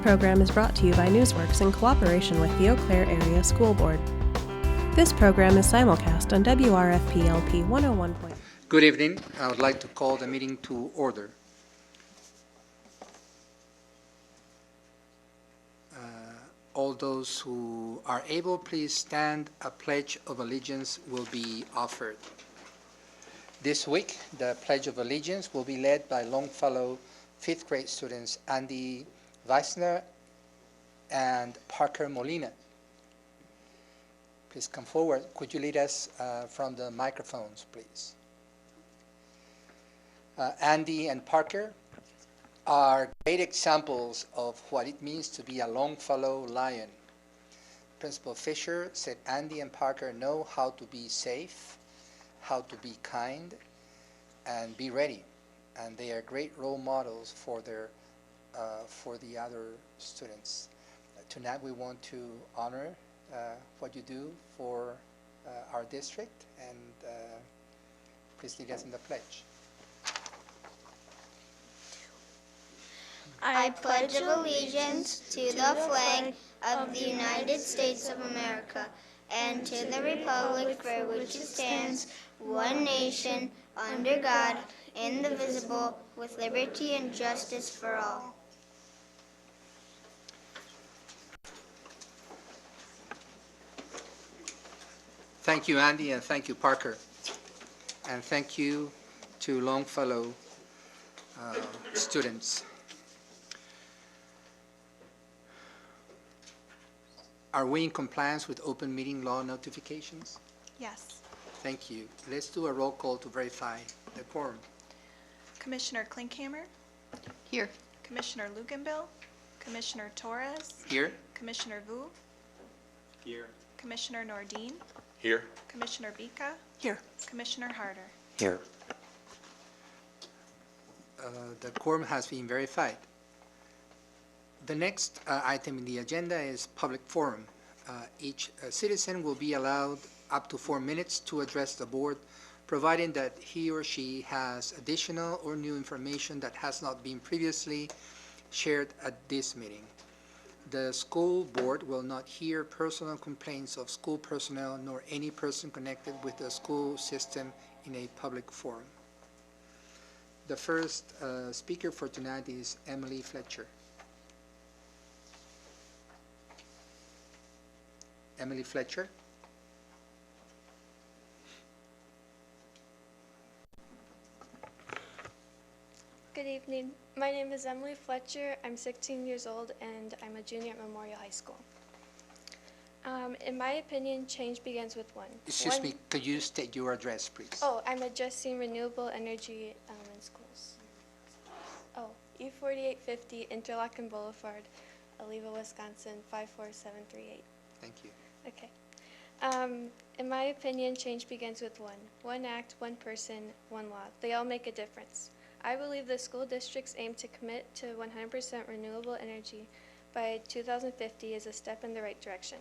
program is brought to you by Newsworks in cooperation with the Eau Claire Area School Board. This program is simulcast on WRFP-LP 101. Good evening. I would like to call the meeting to order. All those who are able, please stand. A pledge of allegiance will be offered. This week, the Pledge of Allegiance will be led by Longfellow 5th grade students Andy Weissner and Parker Molina. Please come forward. Could you lead us from the microphones, please? Andy and Parker are great examples of what it means to be a Longfellow lion. Principal Fisher said Andy and Parker know how to be safe, how to be kind, and be ready. And they are great role models for the other students. Tonight we want to honor what you do for our district, and please lead us in the pledge. I pledge allegiance to the flag of the United States of America and to the republic for which it stands, one nation, under God, indivisible, with liberty and justice for all. Thank you, Andy, and thank you, Parker. And thank you to Longfellow students. Are we in compliance with open meeting law notifications? Yes. Thank you. Let's do a roll call to verify the quorum. Commissioner Klinkhammer? Here. Commissioner Luganbill? Commissioner Torres? Here. Commissioner Vu? Here. Commissioner Nordin? Here. Commissioner Bika? Here. Commissioner Harder? Here. The quorum has been verified. The next item in the agenda is public forum. Each citizen will be allowed up to 4 minutes to address the board, providing that he or she has additional or new information that has not been previously shared at this meeting. The school board will not hear personal complaints of school personnel nor any person connected with the school system in a public forum. The first speaker for tonight is Emily Fletcher. Emily Fletcher. Good evening. My name is Emily Fletcher. I'm 16 years old and I'm a junior at Memorial High School. In my opinion, change begins with one. Excuse me, could you state your address, please? Oh, I'm addressing renewable energy in schools. Oh, E4850 Interlochen Boulevard, Oliva, Wisconsin, 54738. Thank you. Okay. In my opinion, change begins with one. One act, one person, one law. They all make a difference. I believe the school district's aim to commit to 100% renewable energy by 2050 is a step in the right direction.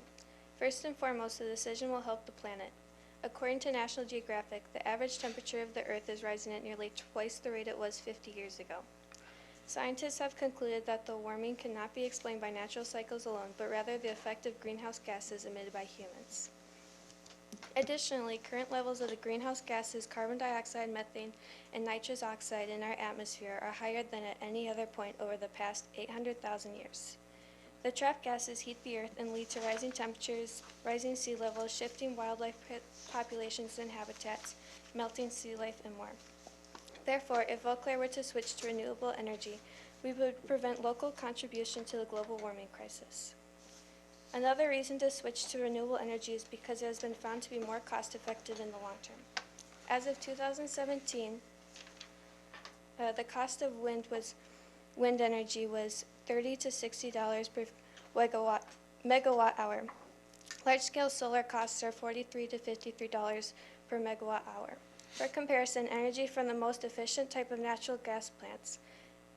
First and foremost, the decision will help the planet. According to National Geographic, the average temperature of the Earth is rising at nearly twice the rate it was 50 years ago. Scientists have concluded that the warming cannot be explained by natural cycles alone, but rather the effect of greenhouse gases emitted by humans. Additionally, current levels of the greenhouse gases carbon dioxide, methane, and nitrous oxide in our atmosphere are higher than at any other point over the past 800,000 years. The trapped gases heat the earth and lead to rising temperatures, rising sea levels, shifting wildlife populations and habitats, melting sea life, and more. Therefore, if Eau Claire were to switch to renewable energy, we would prevent local contribution to the global warming crisis. Another reason to switch to renewable energy is because it has been found to be more cost-effective in the long term. As of 2017, the cost of wind energy was $30 to $60 per megawatt hour. Large-scale solar costs are $43 to $53 per megawatt hour. For comparison, energy from the most efficient type of natural gas plants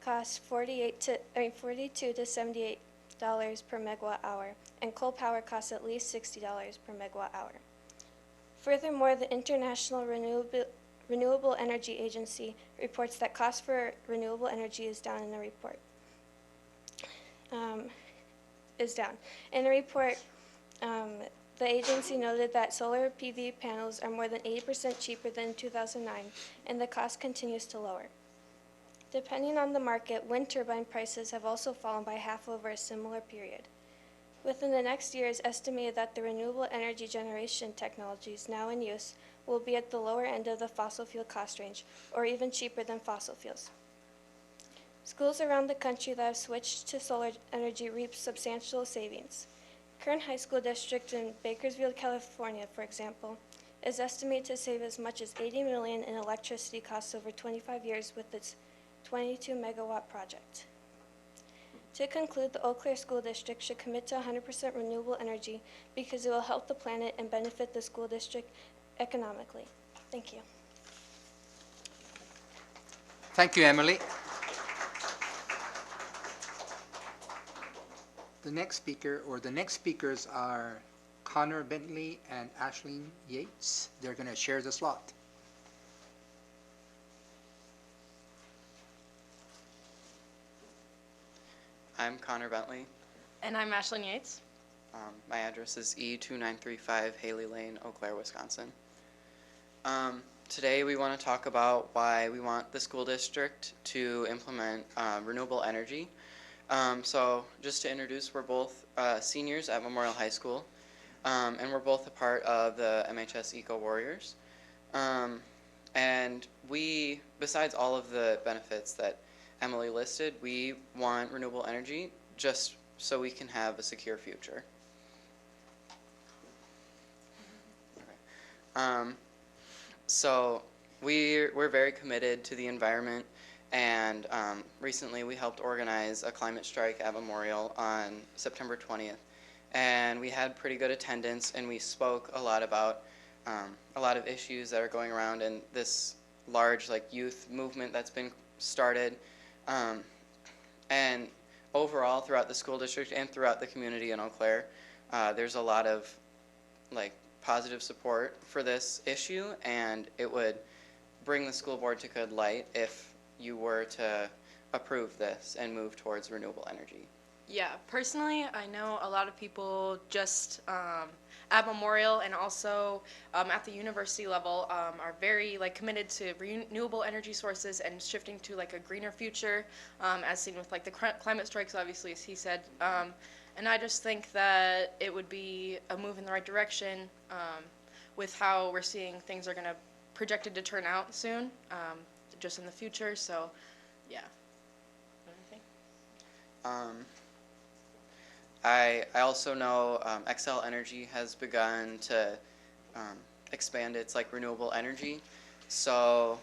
costs $42 to $78 per megawatt hour, and coal power costs at least $60 per megawatt hour. Furthermore, the International Renewable Energy Agency reports that cost for renewable energy is down in the report. is down. In a report, the agency noted that solar PV panels are more than 80% cheaper than in 2009, and the cost continues to lower. Depending on the market, wind turbine prices have also fallen by half over a similar period. Within the next year, it is estimated that the renewable energy generation technologies now in use will be at the lower end of the fossil fuel cost range, or even cheaper than fossil fuels. Schools around the country that have switched to solar energy reap substantial savings. Kern High School District in Bakersfield, California, for example, is estimated to save as much as $80 million in electricity costs over 25 years with its 22-megawatt project. To conclude, the Eau Claire School District should commit to 100% renewable energy because it will help the planet and benefit the school district economically. Thank you. Thank you, Emily. The next speakers are Connor Bentley and Ashleen Yates. They're going to share the slot. I'm Connor Bentley. And I'm Ashleen Yates. My address is E2935 Haley Lane, Eau Claire, Wisconsin. Today we want to talk about why we want the school district to implement renewable energy. So just to introduce, we're both seniors at Memorial High School, and we're both a part of the MHS Eco Warriors. And we, besides all of the benefits that Emily listed, we want renewable energy just so we can have a secure future. Okay. So we're very committed to the environment, and recently we helped organize a climate strike at Memorial on September 20th. And we had pretty good attendance, and we spoke a lot about a lot of issues that are going around in this large youth movement that's been started. And overall, throughout the school district and throughout the community in Eau Claire, there's a lot of positive support for this issue, and it would bring the school board to good light if you were to approve this and move towards renewable energy. Yeah, personally, I know a lot of people just at Memorial and also at the university level are very committed to renewable energy sources and shifting to a greener future, as seen with the climate strikes, obviously, as he said. And I just think that it would be a move in the right direction with how we're seeing things are going to projected to turn out soon, just in the future. So, yeah. Anything? I also know Xcel Energy has begun to expand its renewable energy, so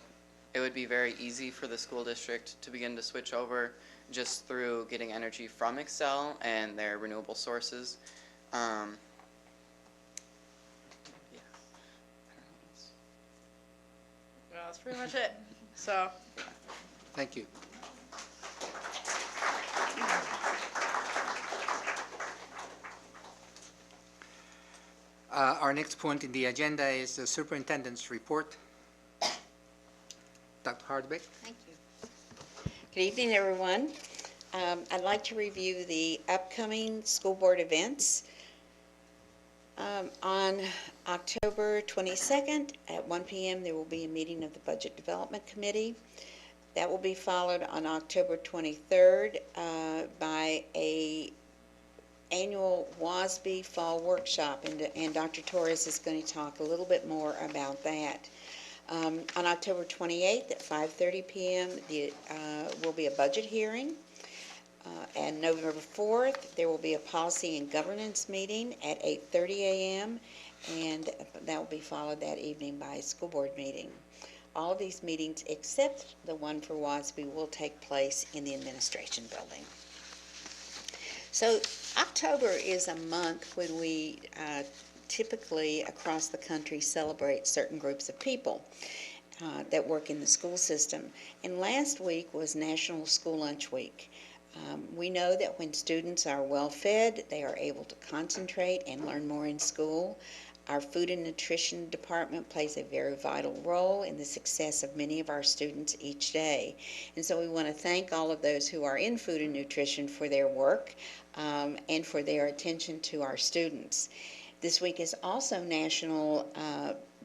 it would be very easy for the school district to begin to switch over just through getting energy from Xcel and their renewable sources. Yeah. I don't know what else. Well, that's pretty much it. So. Thank you. Our next point in the agenda is the superintendent's report. Dr. Hardbeck. Thank you. Good evening, everyone. I'd like to review the upcoming school board events. On October 22nd at 1 p.m. there will be a meeting of the Budget Development Committee. That will be followed on October 23rd by a annual WASB Fall Workshop, and Dr. Torres is going to talk a little bit more about that. On October 28th at 5:30 p.m. Will be a budget hearing. And November 4th, there will be a policy and governance meeting at 8:30 a.m. and that will be followed that evening by a school board meeting. All of these meetings, except the one for WASB, will take place in the administration building. So October is a month when we typically across the country celebrate certain groups of people that work in the school system. And last week was National School Lunch Week. We know that when students are well fed, they are able to concentrate and learn more in school. Our food and nutrition department plays a very vital role in the success of many of our students each day. And so we want to thank all of those who are in food and nutrition for their work and for their attention to our students. This week is also National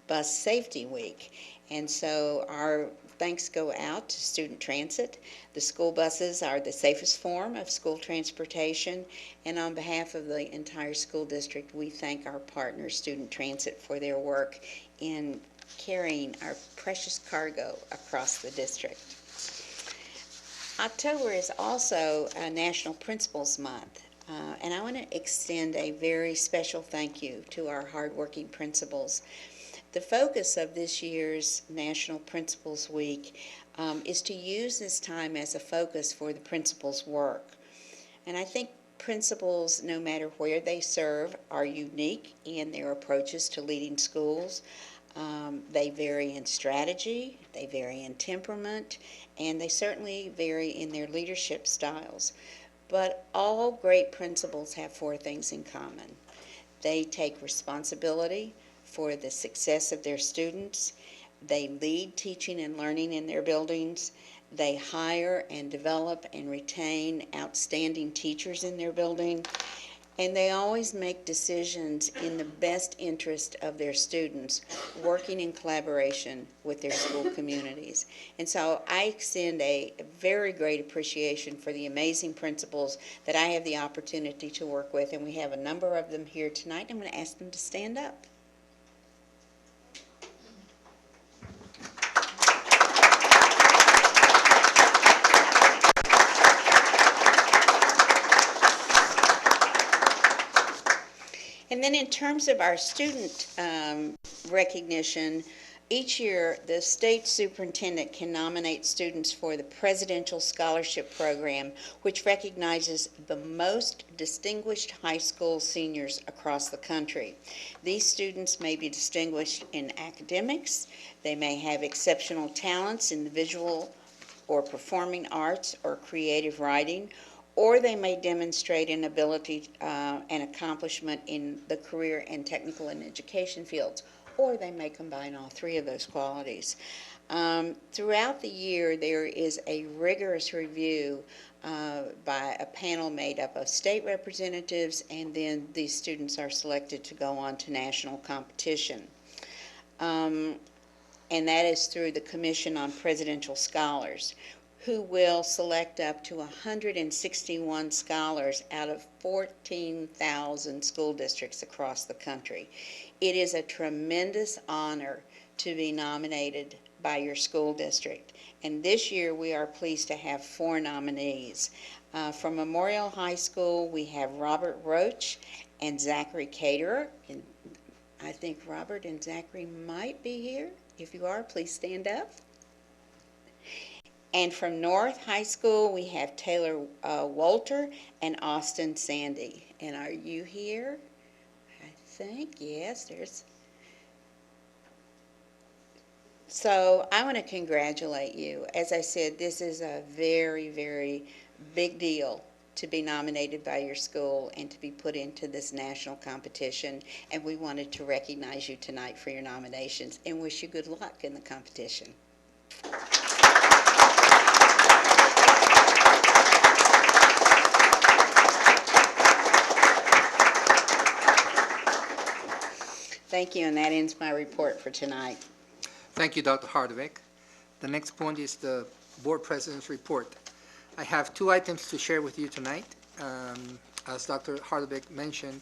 Bus Safety Week, and so our thanks go out to Student Transit. The school buses are the safest form of school transportation, and on behalf of the entire school district, we thank our partner, Student Transit, for their work in carrying our precious cargo across the district. October is also National Principals Month, and I want to extend a very special thank you to our hardworking principals. The focus of this year's National Principals Week is to use this time as a focus for the principals' work. And I think principals, no matter where they serve, are unique in their approaches to leading schools. They vary in strategy, they vary in temperament, and they certainly vary in their leadership styles. But all great principals have four things in common. They take responsibility for the success of their students. They lead teaching and learning in their buildings. They hire and develop and retain outstanding teachers in their building. And they always make decisions in the best interest of their students, working in collaboration with their school communities. And so I extend a very great appreciation for the amazing principals that I have the opportunity to work with, and we have a number of them here tonight. I'm going to ask them to stand up. And then in terms of our student recognition, each year the state superintendent can nominate students for the Presidential Scholarship Program, which recognizes the most distinguished high school seniors across the country. These students may be distinguished in academics, they may have exceptional talents in the visual or performing arts or creative writing, or they may demonstrate an ability and accomplishment in the career and technical and education fields, or they may combine all three of those qualities. Throughout the year, there is a rigorous review by a panel made up of state representatives, and then these students are selected to go on to national competition. And that is through the Commission on Presidential Scholars, who will select up to 161 scholars out of 14,000 school districts across the country. It is a tremendous honor to be nominated by your school district. And this year we are pleased to have 4 nominees. From Memorial High School, we have Robert Roach and Zachary Caterer. And I think Robert and Zachary might be here. If you are, please stand up. And from North High School, we have Taylor Walter and Austin Sandy. And are you here? I think, yes, there's. So I want to congratulate you. As I said, this is a very, very big deal to be nominated by your school and to be put into this national competition. And we wanted to recognize you tonight for your nominations and wish you good luck in the competition. Thank you, and that ends my report for tonight. Thank you, Dr. Hardwick. The next point is the Board President's report. I have 2 items to share with you tonight. As Dr. Hardwick mentioned,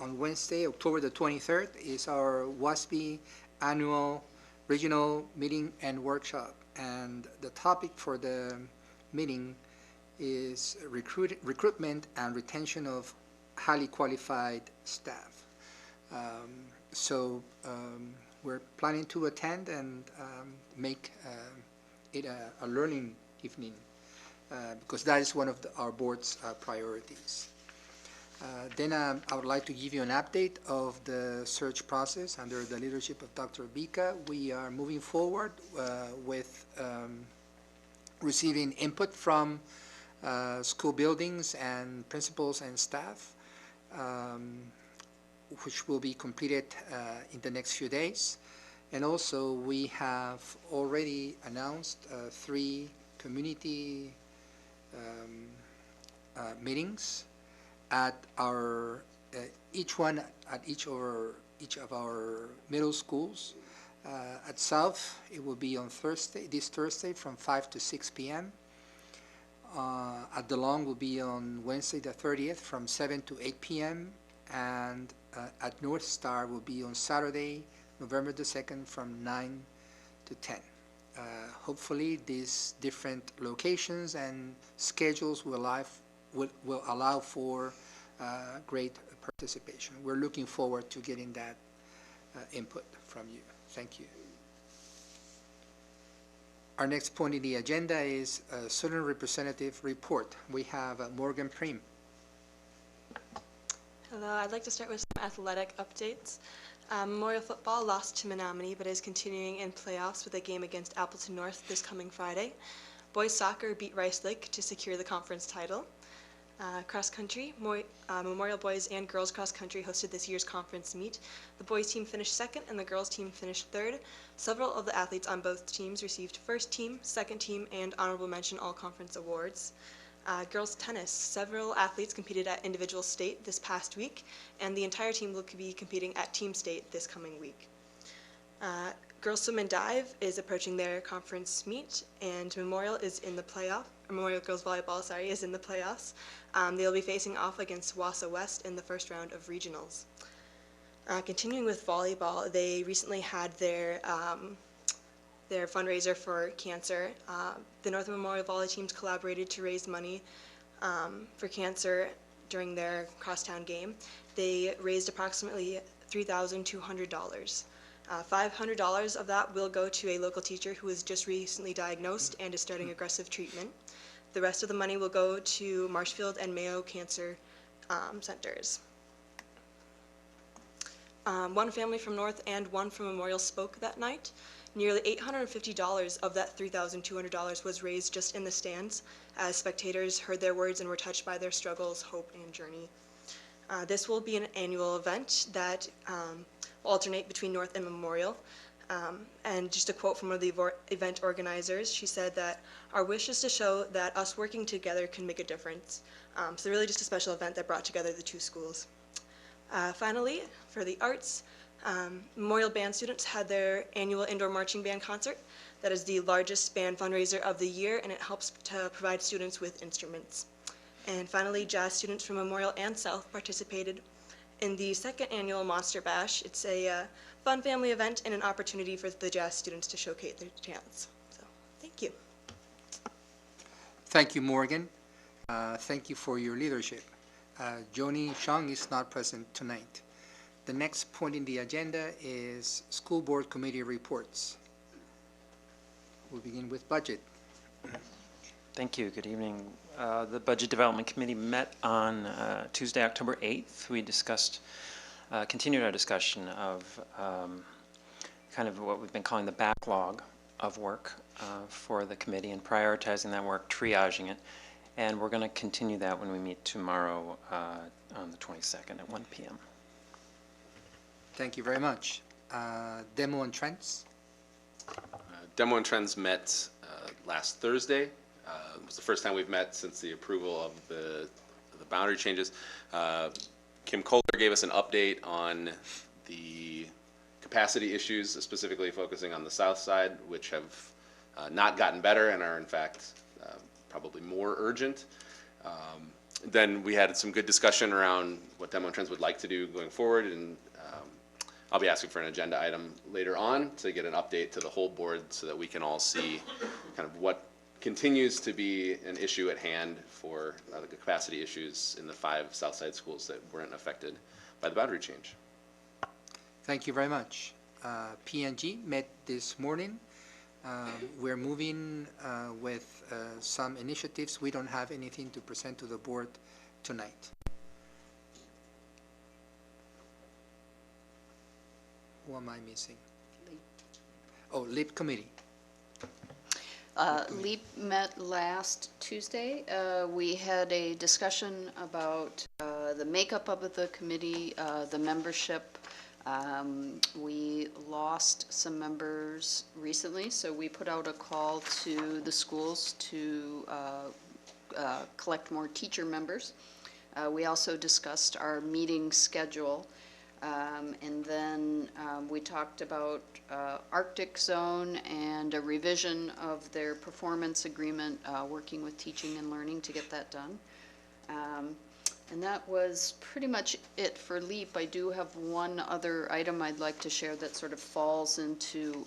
on Wednesday, October the 23rd, is our WASB annual regional meeting and workshop. And the topic for the meeting is recruitment and retention of highly qualified staff. So we're planning to attend and make it a learning evening because that is one of our board's priorities. Then I would like to give you an update of the search process under the leadership of Dr. Bika. We are moving forward with receiving input from school buildings and principals and staff. which will be completed in the next few days. And also, we have already announced 3 community meetings at our each of our middle schools. At South, it will be on this Thursday from 5 to 6 p.m. At DeLong will be on Wednesday the 30th from 7 to 8 p.m. And at North Star will be on Saturday, November the 2nd from 9 to 10. Hopefully these different locations and schedules will allow for great participation. We're looking forward to getting that input from you. Thank you. Our next point in the agenda is a student representative report. We have Morgan Prim. Hello, I'd like to start with some athletic updates. Memorial football lost to Menominee, but is continuing in playoffs with a game against Appleton North this coming Friday. Boys soccer beat Rice Lake to secure the conference title. Cross country, Memorial boys and girls cross country hosted this year's conference meet. The boys team finished second and the girls team finished third. Several of the athletes on both teams received first team, second team, and honorable mention all conference awards. Girls tennis, several athletes competed at individual state this past week, and the entire team will be competing at team state this coming week. Girls swim and dive is approaching their conference meet, and Memorial is in the playoff. Memorial girls volleyball, is in the playoffs. They'll be facing off against Wausau West in the first round of regionals. Continuing with volleyball, they recently had their fundraiser for cancer. The Northern Memorial Volley teams collaborated to raise money for cancer during their crosstown game. They raised approximately $3,200. $500 of that will go to a local teacher who was just recently diagnosed and is starting aggressive treatment. The rest of the money will go to Marshfield and Mayo Cancer Centers. One family from North and one from Memorial spoke that night. Nearly $850 of that $3,200 was raised just in the stands as spectators heard their words and were touched by their struggles, hope, and journey. This will be an annual event that will alternate between North and Memorial. And just a quote from one of the event organizers, she said that our wish is to show that us working together can make a difference. So really just a special event that brought together the two schools. Finally, for the arts, Memorial Band students had their annual indoor marching band concert. That is the largest band fundraiser of the year, and it helps to provide students with instruments. And finally, jazz students from Memorial and South participated in the second annual Monster Bash. It's a fun family event and an opportunity for the jazz students to showcase their talents. So, thank you. Thank you, Morgan. Thank you for your leadership. Joni Shang is not present tonight. The next point in the agenda is school board committee reports. We'll begin with budget. Thank you. Good evening. The Budget Development Committee met on Tuesday, October 8th. We discussed, continued our discussion of kind of what we've been calling the backlog of work for the committee and prioritizing that work, triaging it. And we're going to continue that when we meet tomorrow on the 22nd at 1 p.m. Thank you very much. Demo and Trends. Demo and Trends met last Thursday. It was the first time we've met since the approval of the boundary changes. Kim Kohler gave us an update on the capacity issues, specifically focusing on the south side, which have not gotten better and are in fact probably more urgent. Then we had some good discussion around what Demo and Trends would like to do going forward, and I'll be asking for an agenda item later on to get an update to the whole board so that we can all see kind of what continues to be an issue at hand for the capacity issues in the 5 Southside schools that weren't affected by the boundary change. Thank you very much. P&G met this morning. We're moving with some initiatives. We don't have anything to present to the board tonight. Who am I missing? Oh, LEAP committee. LEAP met last Tuesday. We had a discussion about the makeup of the committee, the membership. We lost some members recently, so we put out a call to the schools to collect more teacher members. We also discussed our meeting schedule. And then we talked about Arctic Zone and a revision of their performance agreement, working with teaching and learning to get that done. And that was pretty much it for LEAP. I do have one other item I'd like to share that sort of falls into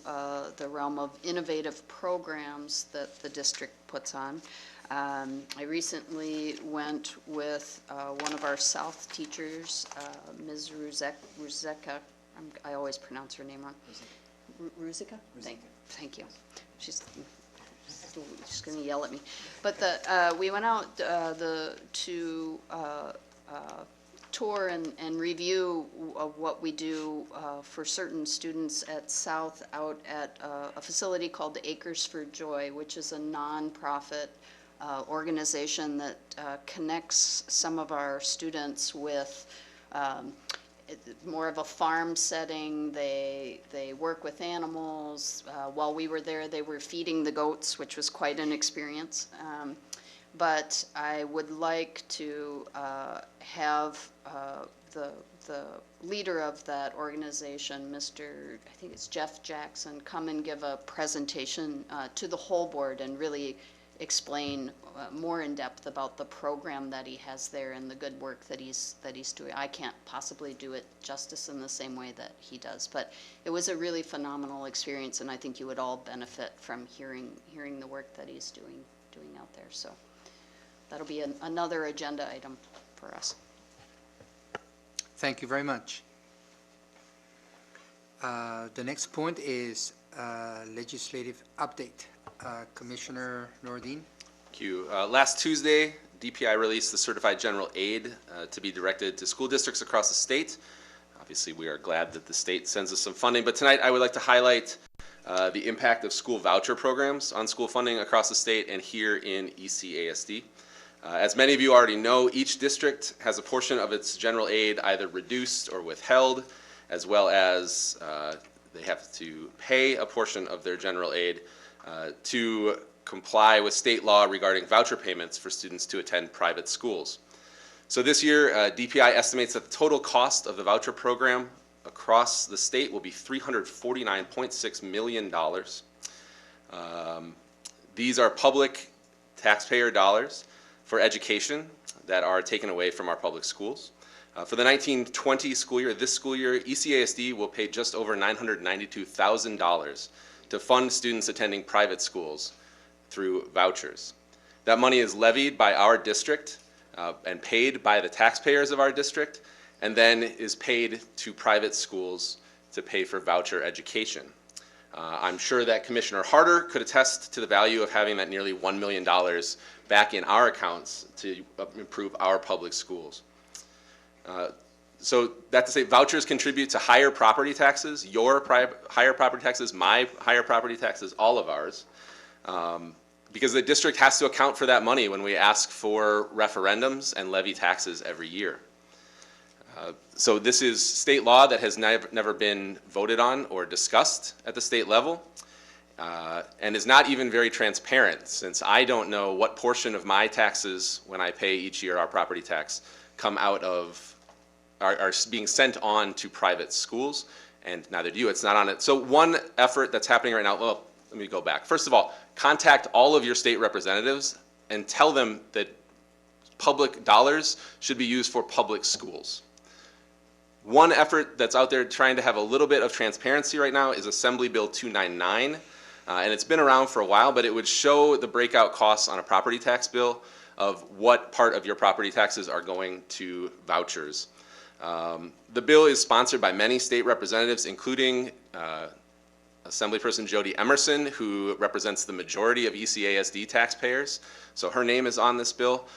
the realm of innovative programs that the district puts on. I recently went with one of our South teachers, Ms. Ruzeka. I always pronounce her name wrong. Ruzeka? Thank you. She's going to yell at me. But we went out to tour and review of what we do for certain students at South out at a facility called the Acres for Joy, which is a nonprofit organization that connects some of our students with more of a farm setting. They work with animals. While we were there, they were feeding the goats, which was quite an experience. But I would like to have the leader of that organization, I think it's Jeff Jackson, come and give a presentation to the whole board and really explain more in depth about the program that he has there and the good work that he's doing. I can't possibly do it justice in the same way that he does, but it was a really phenomenal experience, and I think you would all benefit from hearing the work that he's doing out there. So that'll be another agenda item for us. Thank you very much. The next point is legislative update. Commissioner Nordin. Thank you. Last Tuesday, DPI released the Certified General Aid to be directed to school districts across the state. Obviously, we are glad that the state sends us some funding, but tonight I would like to highlight the impact of school voucher programs on school funding across the state and here in ECASD. As many of you already know, each district has a portion of its general aid either reduced or withheld, as well as they have to pay a portion of their general aid to comply with state law regarding voucher payments for students to attend private schools. So this year, DPI estimates that the total cost of the voucher program across the state will be $349.6 million. These are public taxpayer dollars for education that are taken away from our public schools. For the 1920 school year, this school year, ECASD will pay just over $992,000 to fund students attending private schools through vouchers. That money is levied by our district and paid by the taxpayers of our district, and then is paid to private schools to pay for voucher education. I'm sure that Commissioner Harder could attest to the value of having that nearly $1 million back in our accounts to improve our public schools. So that to say, vouchers contribute to higher property taxes, your higher property taxes, my higher property taxes, all of ours, because the district has to account for that money when we ask for referendums and levy taxes every year. So this is state law that has never been voted on or discussed at the state level, and is not even very transparent, since I don't know what portion of my taxes when I pay each year our property tax come out of are being sent on to private schools, and neither do you. It's not on it. So one effort that's happening right now, well, let me go back. First of all, contact all of your state representatives and tell them that public dollars should be used for public schools. One effort that's out there trying to have a little bit of transparency right now is Assembly Bill 299, and it's been around for a while, but it would show the breakout costs on a property tax bill of what part of your property taxes are going to vouchers. The bill is sponsored by many state representatives, including Assemblyperson Jody Emerson, who represents the majority of ECASD taxpayers. So her name is on this bill.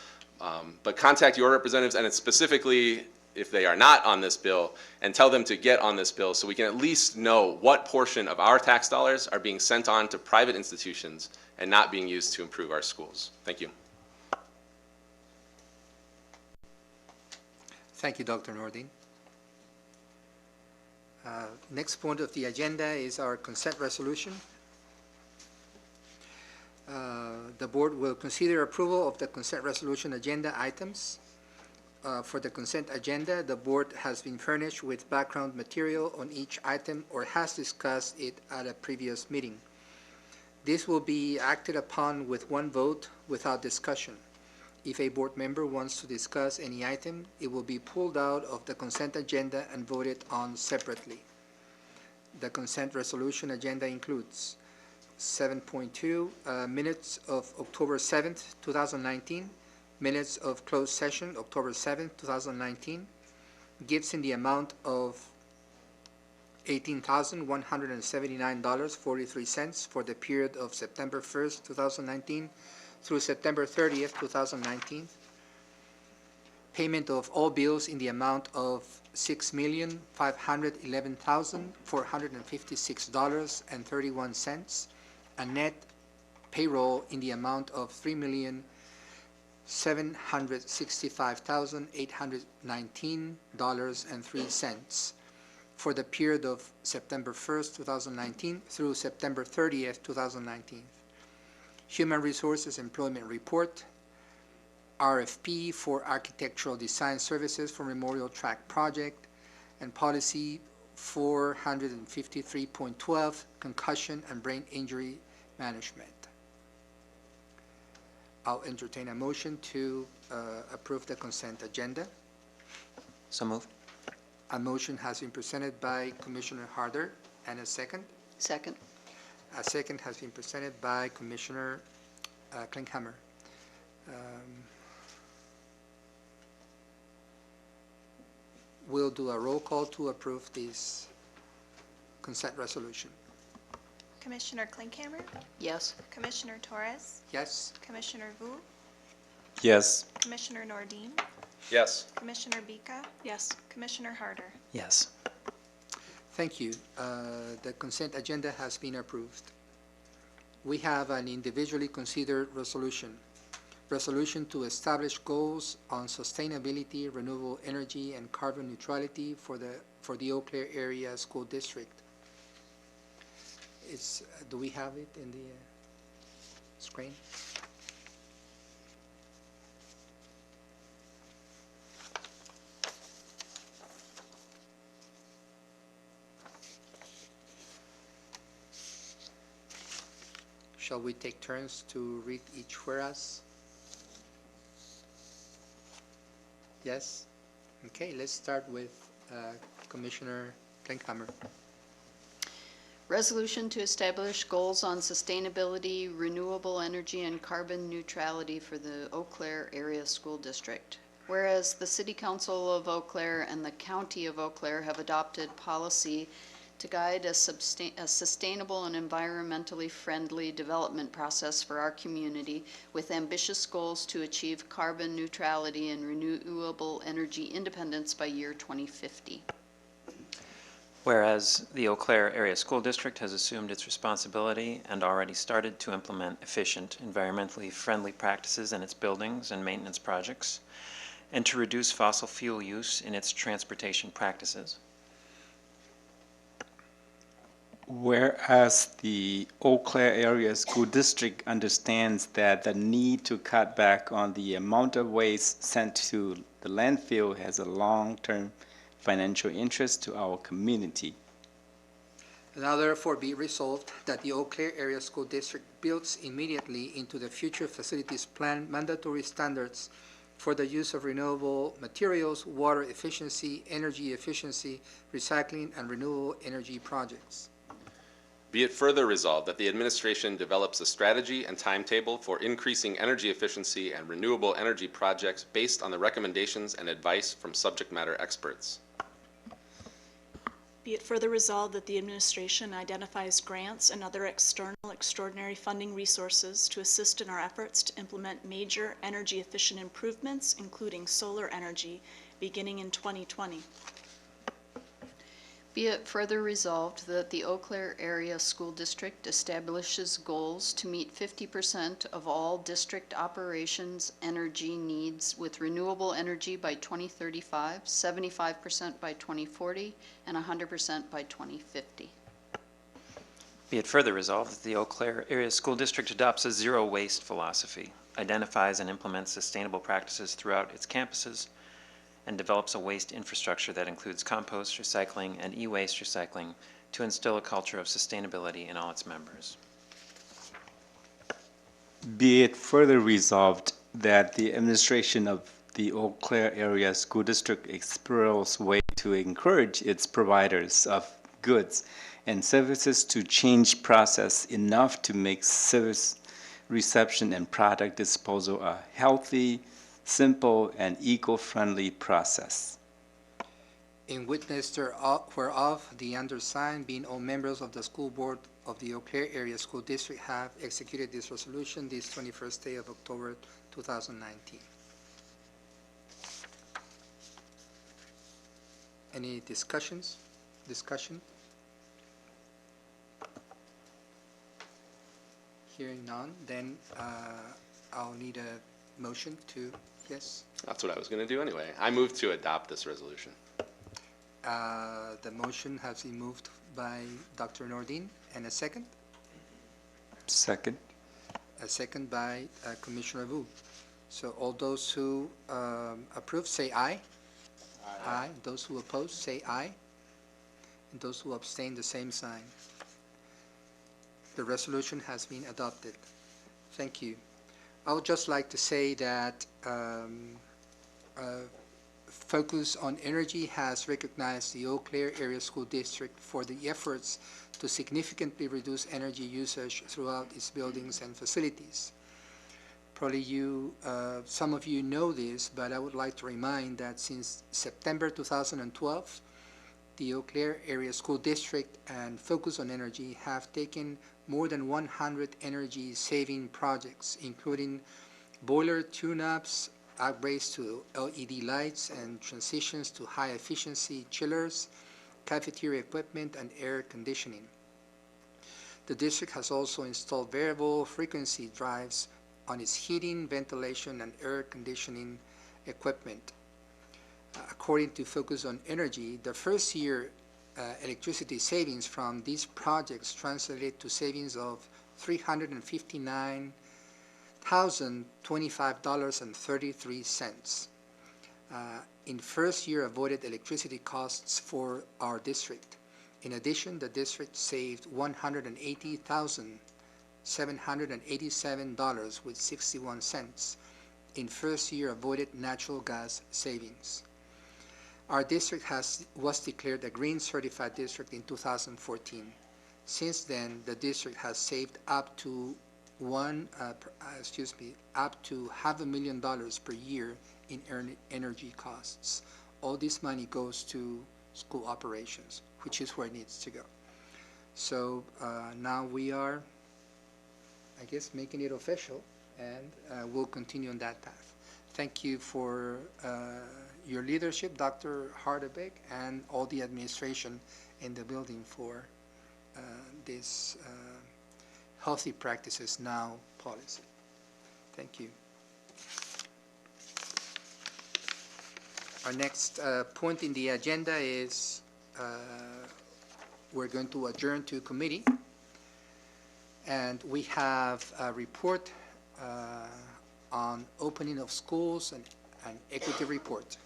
But contact your representatives, and it's specifically if they are not on this bill, and tell them to get on this bill so we can at least know what portion of our tax dollars are being sent on to private institutions and not being used to improve our schools. Thank you. Thank you, Dr. Nordin. Next point of the agenda is our consent resolution. The board will consider approval of the consent resolution agenda items. For the consent agenda, the board has been furnished with background material on each item or has discussed it at a previous meeting. This will be acted upon with one vote without discussion. If a board member wants to discuss any item, it will be pulled out of the consent agenda and voted on separately. The consent resolution agenda includes 7.2 minutes of October 7th, 2019, minutes of closed session October 7th, 2019, gifts in the amount of $18,179.43 for the period of September 1st, 2019 through September 30th, 2019, payment of all bills in the amount of $6,511,456.31, a net payroll in the amount of $3,765,819.03 for the period of September 1st, 2019 through September 30th, 2019. Human Resources Employment Report, RFP for Architectural Design Services for Memorial Track Project, and Policy 453.12, Concussion and Brain Injury Management. I'll entertain a motion to approve the consent agenda. So moved. A motion has been presented by Commissioner Harder, and a second. Second. A second has been presented by Commissioner Klinkhammer. We'll do a roll call to approve this consent resolution. Commissioner Klinkhammer, Yes. Commissioner Torres, Yes? Commissioner Vu, Yes. Commissioner Nordin, Yes. Commissioner Bica, Yes. Commissioner Harder. Yes. Thank you. The consent agenda has been approved. We have an individually considered resolution. Resolution to establish goals on sustainability, renewable energy, and carbon neutrality for the Eau Claire Area School District. Do we have it in the screen? Shall we take turns to read each whereas? Yes? Okay, let's start with Commissioner Klinkhammer. Resolution to establish goals on sustainability, renewable energy, and carbon neutrality for the Eau Claire Area School District. Whereas the City Council of Eau Claire and the County of Eau Claire have adopted policy to guide a sustainable and environmentally friendly development process for our community with ambitious goals to achieve carbon neutrality and renewable energy independence by year 2050. Whereas the Eau Claire Area School District has assumed its responsibility and already started to implement efficient, environmentally friendly practices in its buildings and maintenance projects, and to reduce fossil fuel use in its transportation practices. Whereas the Eau Claire Area School District understands that the need to cut back on the amount of waste sent to the landfill has a long-term financial interest to our community. Now therefore be resolved that the Eau Claire Area School District builds immediately into the future facilities plan mandatory standards for the use of renewable materials, water efficiency, energy efficiency, recycling, and renewable energy projects. Be it further resolved that the administration develops a strategy and timetable for increasing energy efficiency and renewable energy projects based on the recommendations and advice from subject matter experts. Be it further resolved that the administration identifies grants and other external extraordinary funding resources to assist in our efforts to implement major energy efficient improvements, including solar energy, beginning in 2020. Be it further resolved that the Eau Claire Area School District establishes goals to meet 50% of all district operations energy needs with renewable energy by 2035, 75% by 2040, and 100% by 2050. Be it further resolved that the Eau Claire Area School District adopts a zero waste philosophy, identifies and implements sustainable practices throughout its campuses, and develops a waste infrastructure that includes compost, recycling, and e-waste recycling to instill a culture of sustainability in all its members. Be it further resolved that the administration of the Eau Claire Area School District explores ways to encourage its providers of goods and services to change process enough to make service reception and product disposal a healthy, simple, and eco-friendly process. In witness whereof, the undersigned, being all members of the school board of the Eau Claire Area School District, have executed this resolution this 21st day of October 2019. Any discussion? Hearing none, then I'll need a motion to, yes? That's what I was going to do anyway. I move to adopt this resolution. The motion has been moved by Dr. Nordin, and a second? Second. A second by Commissioner Vu. So all those who approve, say aye. Aye. Those who oppose, say aye. And those who abstain, the same sign. The resolution has been adopted. Thank you. I would just like to say that Focus on Energy has recognized the Eau Claire Area School District for the efforts to significantly reduce energy usage throughout its buildings and facilities. Probably some of you know this, but I would like to remind that since September 2012, the Eau Claire Area School District and Focus on Energy have taken more than 100 energy-saving projects, including boiler tune-ups, upgrades to LED lights, and transitions to high-efficiency chillers, cafeteria equipment, and air conditioning. The district has also installed variable frequency drives on its heating, ventilation, and air conditioning equipment. According to Focus on Energy, the first year electricity savings from these projects translated to savings of $359,025.33 in first year avoided electricity costs for our district. In addition, the district saved $180,787.61 in first year avoided natural gas savings. Our district was declared a Green Certified District in 2014. Since then, the district has saved up to $500,000 per year in energy costs. All this money goes to school operations, which is where it needs to go. So now we are, I guess, making it official, and we'll continue on that path. Thank you for your leadership, Dr. Hardebeck, and all the administration in the building for this Healthy Practices Now policy. Thank you. Our next point in the agenda is we're going to adjourn to committee, and we have a report on opening of schools and an equity report.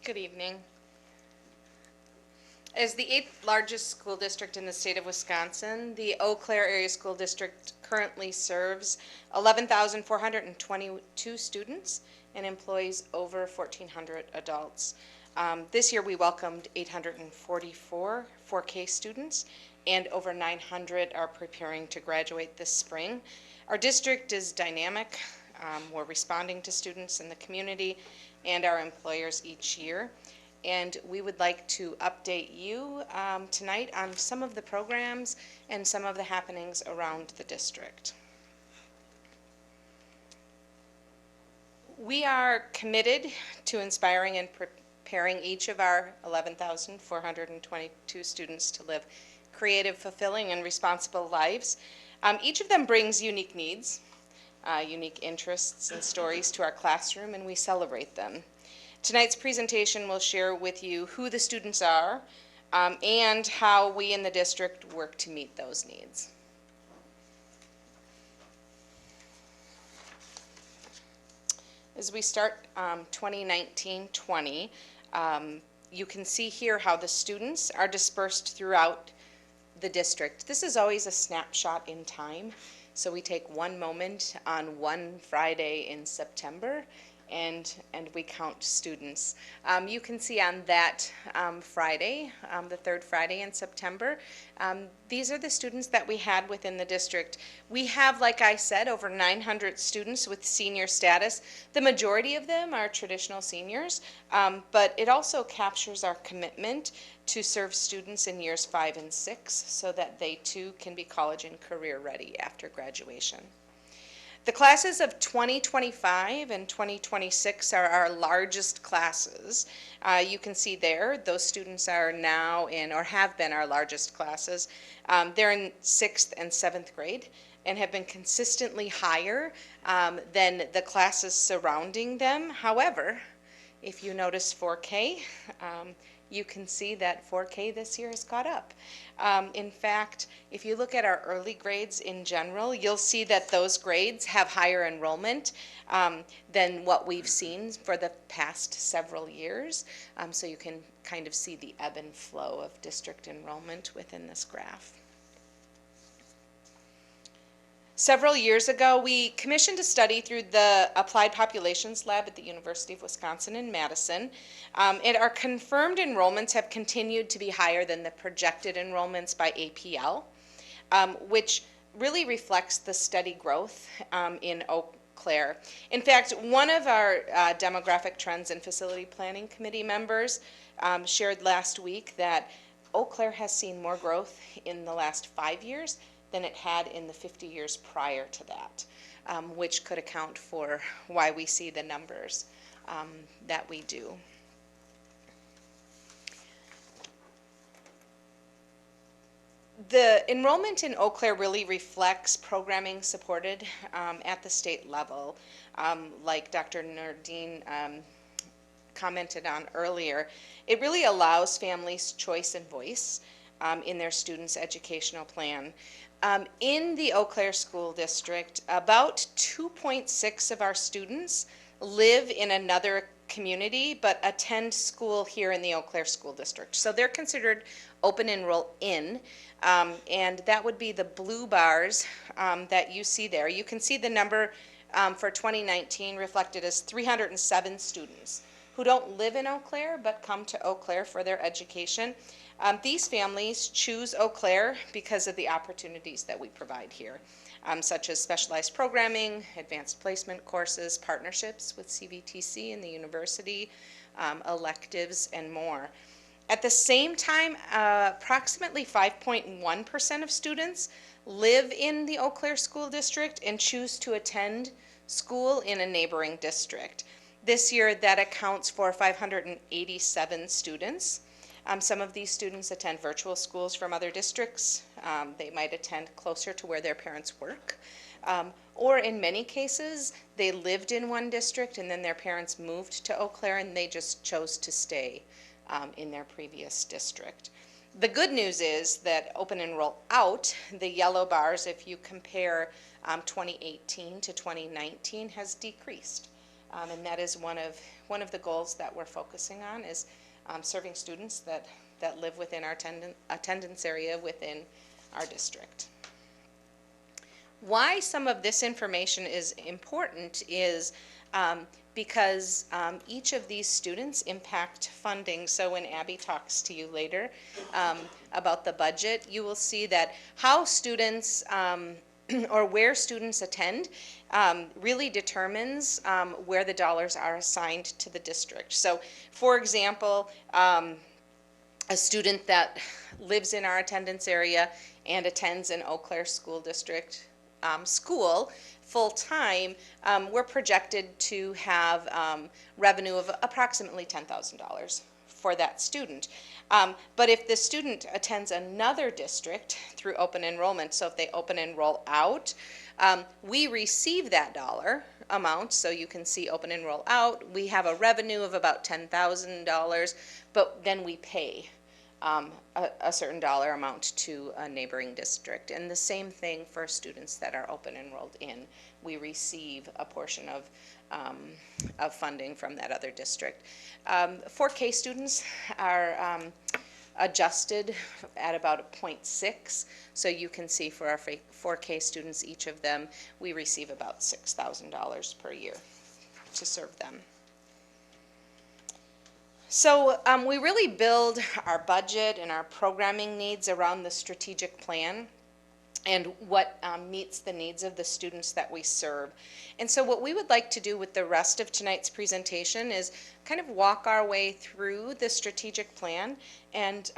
Good evening. As the 8th largest school district in the state of Wisconsin, the Eau Claire Area School District currently serves 11,422 students and employs over 1,400 adults. This year we welcomed 844 4K students, and over 900 are preparing to graduate this spring. Our district is dynamic. We're responding to students in the community and our employers each year. And we would like to update you tonight on some of the programs and some of the happenings around the district. We are committed to inspiring and preparing each of our 11,422 students to live creative, fulfilling, and responsible lives. Each of them brings unique needs, unique interests and stories to our classroom, and we celebrate them. Tonight's presentation will share with you who the students are and how we in the district work to meet those needs. As we start 2019-20, you can see here how the students are dispersed throughout the district. This is always a snapshot in time. So we take one moment on one Friday in September and we count students. You can see on that Friday, the third Friday in September, these are the students that we had within the district. We have, like I said, over 900 students with senior status. The majority of them are traditional seniors, but it also captures our commitment to serve students in years 5 and 6 so that they too can be college and career ready after graduation. The classes of 2025 and 2026 are our largest classes. You can see there, those students are now in, or have been our largest classes. They're in 6th and 7th grade and have been consistently higher than the classes surrounding them. However, if you notice 4K, you can see that 4K this year has caught up. In fact, if you look at our early grades in general, you'll see that those grades have higher enrollment than what we've seen for the past several years. So you can kind of see the ebb and flow of district enrollment within this graph. Several years ago, we commissioned a study through the Applied Populations Lab at the University of Wisconsin in Madison. And our confirmed enrollments have continued to be higher than the projected enrollments by APL, which really reflects the steady growth in Eau Claire. In fact, one of our Demographic Trends and Facility Planning Committee members shared last week that Eau Claire has seen more growth in the last 5 years than it had in the 50 years prior to that, which could account for why we see the numbers that we do. The enrollment in Eau Claire really reflects programming supported at the state level. Like Dr. Nordine commented on earlier, it really allows families choice and voice in their students' educational plan. In the Eau Claire School District, about 2.6 of our students live in another community but attend school here in the Eau Claire School District. So they're considered open enroll in, and that would be the blue bars that you see there. You can see the number for 2019 reflected as 307 students who don't live in Eau Claire but come to Eau Claire for their education. These families choose Eau Claire because of the opportunities that we provide here, such as specialized programming, advanced placement courses, partnerships with CVTC and the university, electives, and more. At the same time, approximately 5.1% of students live in the Eau Claire School District and choose to attend school in a neighboring district. This year, that accounts for 587 students. Some of these students attend virtual schools from other districts. They might attend closer to where their parents work. Or in many cases, they lived in one district and then their parents moved to Eau Claire and they just chose to stay in their previous district. The good news is that open enroll out, the yellow bars, if you compare 2018 to 2019, has decreased. And that is one of the goals that we're focusing on, is serving students that live within our attendance area within our district. Why some of this information is important is because each of these students impact funding. So when Abby talks to you later about the budget, you will see that how students or where students attend really determines where the dollars are assigned to the district. So for example, a student that lives in our attendance area and attends an Eau Claire School District school full-time, we're projected to have revenue of approximately $10,000 for that student. But if the student attends another district through open enrollment, so if they open enroll out, we receive that dollar amount, so you can see open enroll out. We have a revenue of about $10,000, but then we pay a certain dollar amount to a neighboring district. And the same thing for students that are open enrolled in. We receive a portion of funding from that other district. 4K students are adjusted at about a 0.6. So you can see for our 4K students, each of them, we receive about $6,000 per year to serve them. So we really build our budget and our programming needs around the strategic plan and what meets the needs of the students that we serve. And so what we would like to do with the rest of tonight's presentation is kind of walk our way through the strategic plan and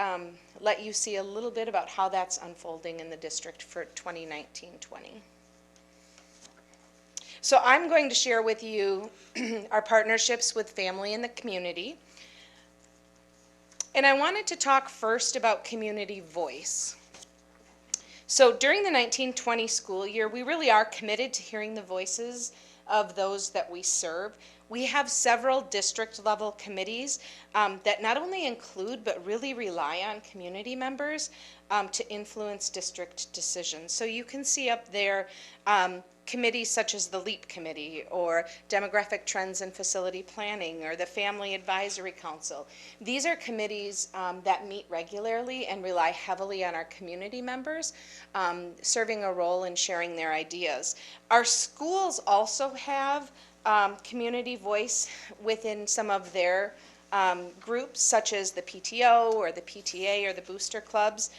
let you see a little bit about how that's unfolding in the district for 2019-20. So I'm going to share with you our partnerships with family and the community. And I wanted to talk first about community voice. So during the 1920 school year, we really are committed to hearing the voices of those that we serve. We have several district level committees that not only include but really rely on community members to influence district decisions. So you can see up there committees such as the LEAP Committee or Demographic Trends and Facility Planning or the Family Advisory Council. These are committees that meet regularly and rely heavily on our community members, serving a role in sharing their ideas. Our schools also have community voice within some of their groups, such as the PTO or the PTA or the booster clubs,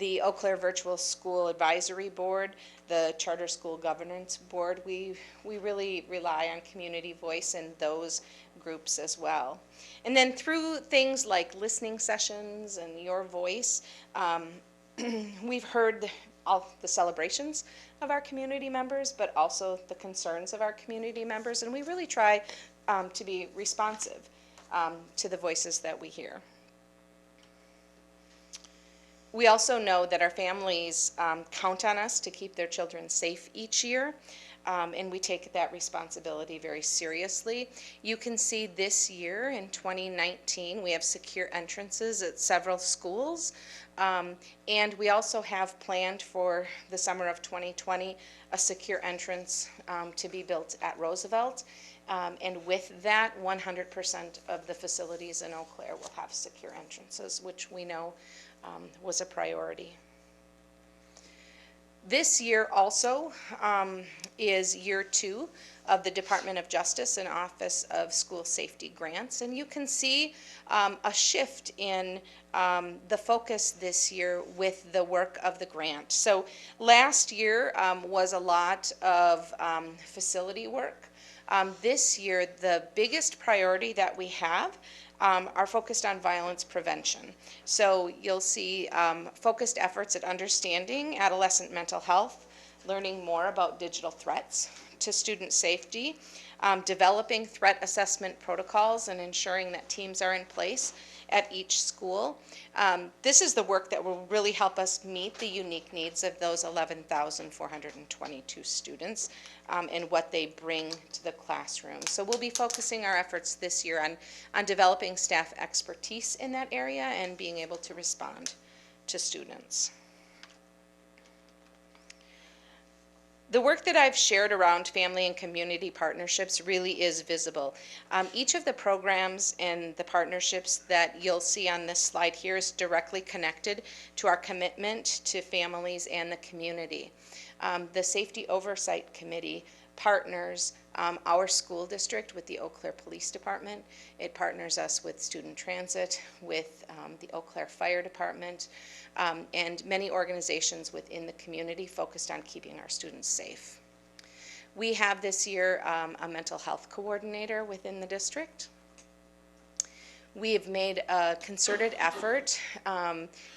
the Eau Claire Virtual School Advisory Board, the Charter School Governance Board. We really rely on community voice in those groups as well. And then through things like listening sessions and Your Voice, we've heard all the celebrations of our community members, but also the concerns of our community members, and we really try to be responsive to the voices that we hear. We also know that our families count on us to keep their children safe each year, and we take that responsibility very seriously. You can see this year in 2019, we have secure entrances at several schools, and we also have planned for the summer of 2020 a secure entrance to be built at Roosevelt. And with that, 100% of the facilities in Eau Claire will have secure entrances, which we know was a priority. This year also is year 2 of the Department of Justice and Office of School Safety Grants, and you can see a shift in the focus this year with the work of the grant. So last year was a lot of facility work. This year, the biggest priority that we have are focused on violence prevention. So you'll see focused efforts at understanding adolescent mental health, learning more about digital threats to student safety, developing threat assessment protocols and ensuring that teams are in place at each school. This is the work that will really help us meet the unique needs of those 11,422 students and what they bring to the classroom. So we'll be focusing our efforts this year on developing staff expertise in that area and being able to respond to students. The work that I've shared around family and community partnerships really is visible. Each of the programs and the partnerships that you'll see on this slide here is directly connected to our commitment to families and the community. The Safety Oversight Committee partners our school district with the Eau Claire Police Department. It partners us with Student Transit, with the Eau Claire Fire Department, and many organizations within the community focused on keeping our students safe. We have this year a mental health coordinator within the district. We have made a concerted effort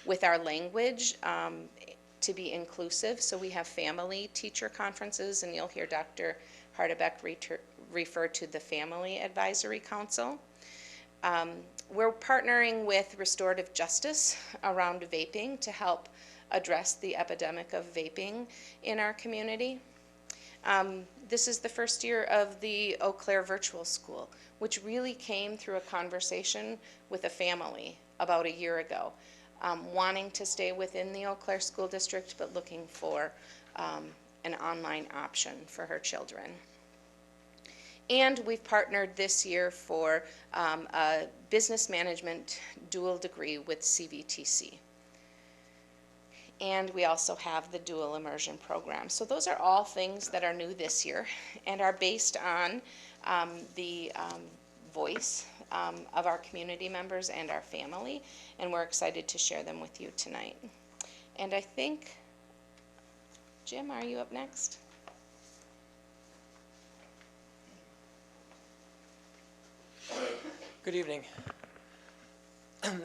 with our language to be inclusive. So we have family teacher conferences, and you'll hear Dr. Hardebeck refer to the Family Advisory Council. We're partnering with Restorative Justice around vaping to help address the epidemic of vaping in our community. This is the first year of the Eau Claire Virtual School, which really came through a conversation with a family about a year ago, wanting to stay within the Eau Claire School District, but looking for an online option for her children. And we've partnered this year for a business management dual degree with CVTC. And we also have the dual immersion program. So those are all things that are new this year and are based on the voice of our community members and our family, and we're excited to share them with you tonight. And I think, Jim, are you up next? Good evening.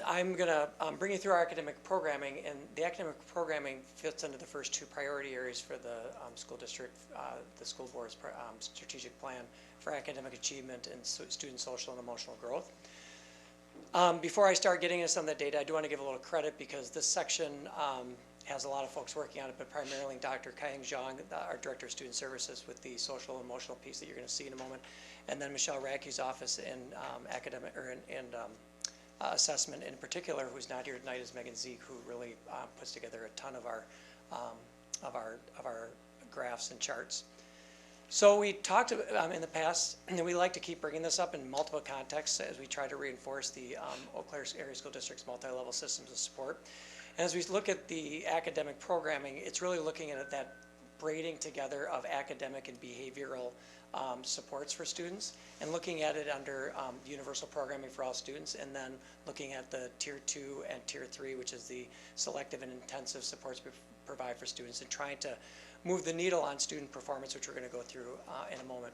I'm going to bring you through our academic programming, and the academic programming fits into the first two priority areas for the school district, the school board's strategic plan for academic achievement and student social and emotional growth. Before I start getting into some of the data, I do want to give a little credit because this section has a lot of folks working on it, but primarily Dr. Kaiying Zhang, our Director of Student Services, with the social and emotional piece that you're going to see in a moment, and then Michelle Radke's office in academic or in assessment in particular, who's not here tonight, is Megan Zeek, who really puts together a ton of our graphs and charts. So we talked in the past, and we like to keep bringing this up in multiple contexts as we try to reinforce the Eau Claire Area School District's multi-level systems of support. And as we look at the academic programming, it's really looking at that braiding together of academic and behavioral supports for students, and looking at it under universal programming for all students, and then looking at the Tier 2 and Tier 3, which is the selective and intensive supports we provide for students, and trying to move the needle on student performance, which we're going to go through in a moment.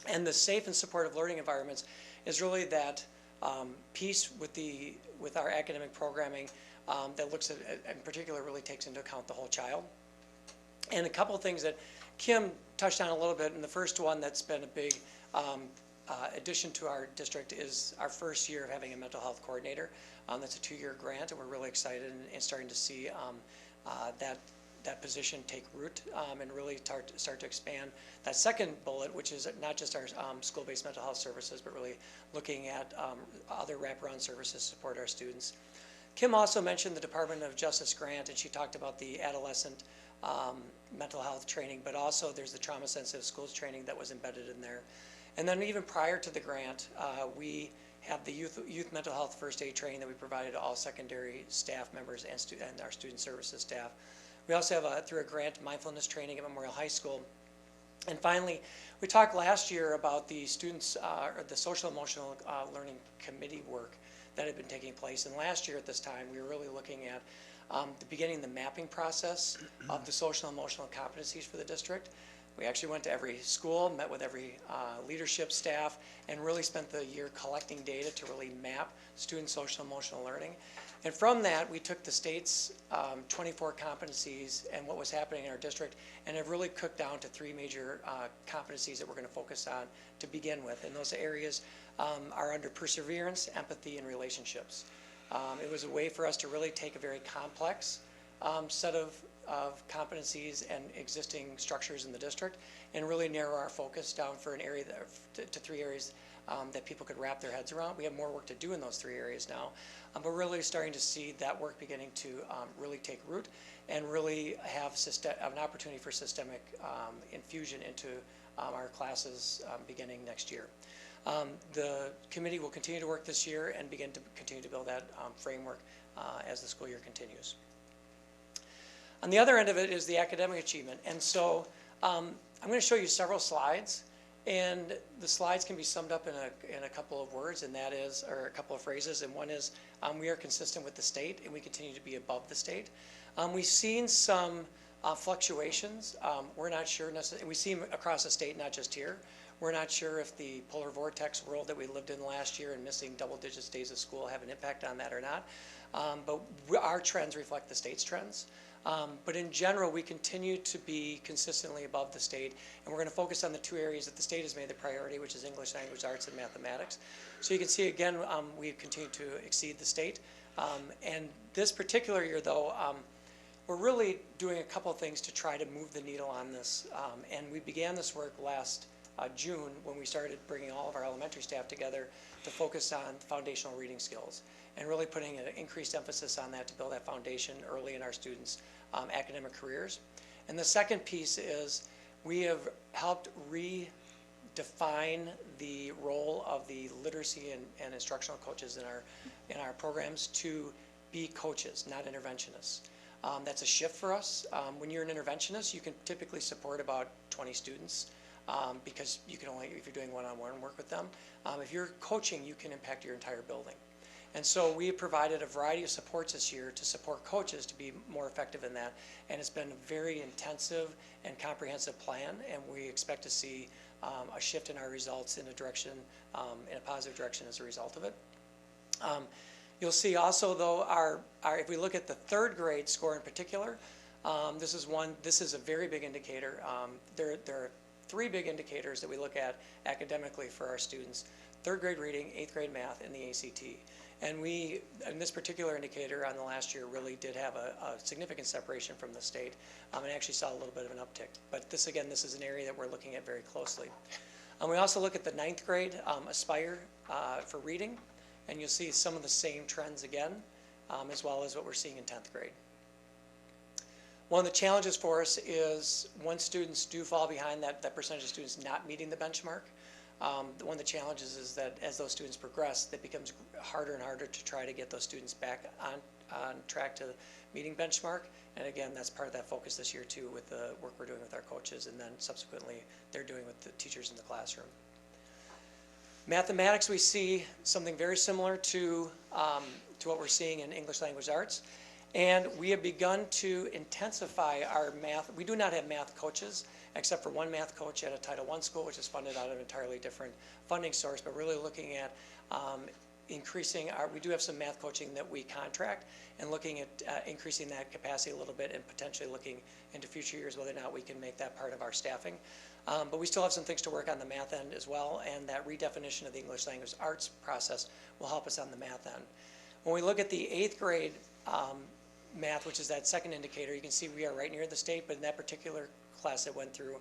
And the safe and supportive learning environments is really that piece with our academic programming that looks at, in particular, really takes into account the whole child. And a couple of things that Kim touched on a little bit, and the first one that's been a big addition to our district is our first year of having a mental health coordinator. That's a 2-year grant, and we're really excited and starting to see that position take root and really start to expand. That second bullet, which is not just our school-based mental health services, but really looking at other wraparound services to support our students. Kim also mentioned the Department of Justice grant, and she talked about the adolescent mental health training, but also there's the trauma sensitive schools training that was embedded in there. And then even prior to the grant, we have the youth mental health first aid training that we provided to all secondary staff members and our student services staff. We also have through a grant mindfulness training at Memorial High School. And finally, we talked last year about the students or the social emotional learning committee work that had been taking place. And last year at this time, we were really looking at beginning the mapping process of the social and emotional competencies for the district. We actually went to every school, met with every leadership staff, and really spent the year collecting data to really map student social and emotional learning. And from that, we took the state's 24 competencies and what was happening in our district, and have really cooked down to 3 major competencies that we're going to focus on to begin with. And those areas are under perseverance, empathy, and relationships. It was a way for us to really take a very complex set of competencies and existing structures in the district and really narrow our focus down for an area to 3 areas that people could wrap their heads around. We have more work to do in those 3 areas now, but really starting to see that work beginning to really take root and really have an opportunity for systemic infusion into our classes beginning next year. The committee will continue to work this year and continue to build that framework as the school year continues. On the other end of it is the academic achievement. And so I'm going to show you several slides, and the slides can be summed up in a couple of words, and that is, or a couple of phrases, and one is, we are consistent with the state, and we continue to be above the state. We've seen some fluctuations. We're not sure necessarily, we see them across the state, not just here. We're not sure if the polar vortex world that we lived in last year and missing double-digit days of school have an impact on that or not. But our trends reflect the state's trends. But in general, we continue to be consistently above the state, and we're going to focus on the two areas that the state has made the priority, which is English language arts and mathematics. So you can see again, we continue to exceed the state. And this particular year, though, we're really doing a couple of things to try to move the needle on this. And we began this work last June when we started bringing all of our elementary staff together to focus on foundational reading skills and really putting an increased emphasis on that to build that foundation early in our students' academic careers. And the second piece is we have helped redefine the role of the literacy and instructional coaches in our programs to be coaches, not interventionists. That's a shift for us. When you're an interventionist, you can typically support about 20 students because you can only, if you're doing one-on-one work with them. If you're coaching, you can impact your entire building. And so we have provided a variety of supports this year to support coaches to be more effective in that. And it's been a very intensive and comprehensive plan, and we expect to see a shift in our results in a direction, in a positive direction as a result of it. You'll see also, though, if we look at the third grade score in particular, this is a very big indicator. There are three big indicators that we look at academically for our students: third grade reading, eighth grade math, and the ACT. And we, in this particular indicator on the last year, really did have a significant separation from the state, and actually saw a little bit of an uptick. But this, again, this is an area that we're looking at very closely. We also look at the ninth grade Aspire for reading, and you'll see some of the same trends again, as well as what we're seeing in 10th grade. One of the challenges for us is when students do fall behind, that percentage of students not meeting the benchmark. One of the challenges is that as those students progress, it becomes harder and harder to try to get those students back on track to meeting benchmark. And again, that's part of that focus this year too, with the work we're doing with our coaches, and then subsequently they're doing with the teachers in the classroom. Mathematics, we see something very similar to what we're seeing in English language arts. And we have begun to intensify our math. We do not have math coaches, except for one math coach at a Title I school, which is funded out of an entirely different funding source, but really looking at increasing we do have some math coaching that we contract, and looking at increasing that capacity a little bit, and potentially looking into future years whether or not we can make that part of our staffing. But we still have some things to work on the math end as well, and that redefinition of the English language arts process will help us on the math end. When we look at the 8th grade math, which is that second indicator, you can see we are right near the state, but in that particular class that went through,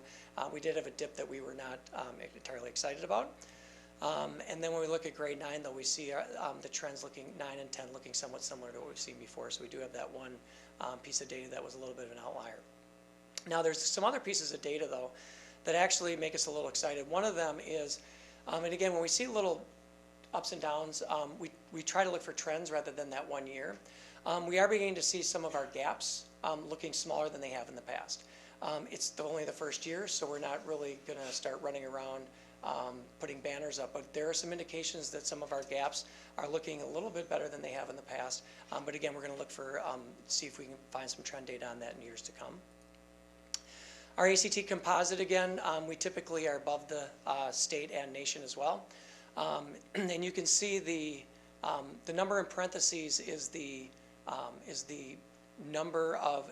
we did have a dip that we were not entirely excited about. And then when we look at grade 9, though, we see the trends looking, 9 and 10, looking somewhat similar to what we've seen before. So we do have that one piece of data that was a little bit of an outlier. Now there's some other pieces of data, though, that actually make us a little excited. One of them is, and again, when we see little ups and downs, we try to look for trends rather than that 1 year. We are beginning to see some of our gaps looking smaller than they have in the past. It's only the first year, so we're not really going to start running around putting banners up, but there are some indications that some of our gaps are looking a little bit better than they have in the past. But again, we're going to look for, see if we can find some trend data on that in years to come. Our ACT composite, again, we typically are above the state and nation as well. And you can see the number in parentheses is the number of,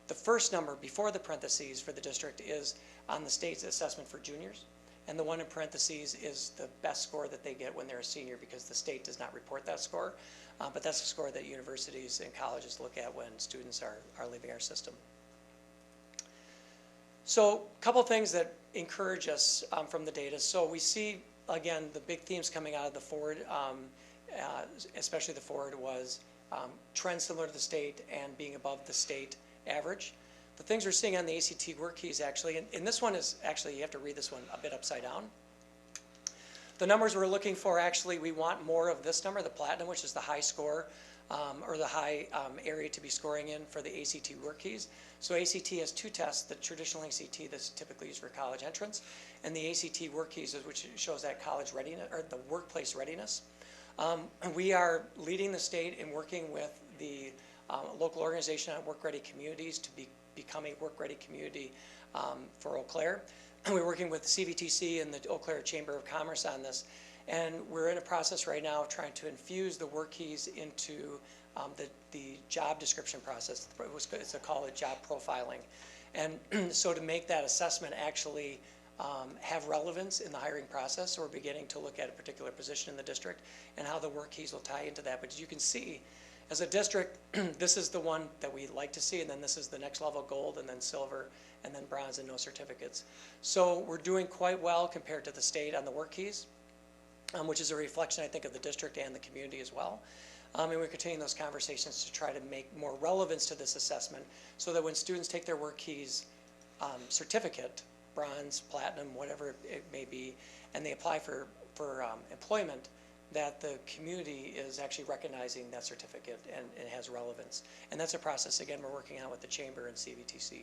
the first number before the parentheses for the district is on the state's assessment for juniors. And the one in parentheses is the best score that they get when they're a senior, because the state does not report that score. But that's a score that universities and colleges look at when students are leaving our system. So a couple of things that encourage us from the data. So we see, again, the big themes coming out of the forward, especially the forward, was trends similar to the state and being above the state average. The things we're seeing on the ACT work keys, actually, and this one is actually, you have to read this one a bit upside down. The numbers we're looking for, actually, we want more of this number, the platinum, which is the high score or the high area to be scoring in for the ACT work keys. So ACT has two tests: the traditional ACT that's typically used for college entrance, and the ACT work keys, which shows that college readiness or the workplace readiness. We are leading the state in working with the local organization on work-ready communities to become a work-ready community for Eau Claire. We're working with CVTC and the Eau Claire Chamber of Commerce on this, and we're in a process right now of trying to infuse the work keys into the job description process. It's called job profiling, and so to make that assessment actually have relevance in the hiring process, we're beginning to look at a particular position in the district and how the work keys will tie into that. But as you can see, as a district, this is the one that we like to see, and then this is the next level: gold, and then silver, and then bronze, and no certificates. So we're doing quite well compared to the state on the work keys, which is a reflection, I think, of the district and the community as well. And we're continuing those conversations to try to make more relevance to this assessment, so that when students take their work keys certificate, bronze, platinum, whatever it may be, and they apply for employment, that the community is actually recognizing that certificate and it has relevance. And that's a process, again, we're working on with the Chamber and CVTC.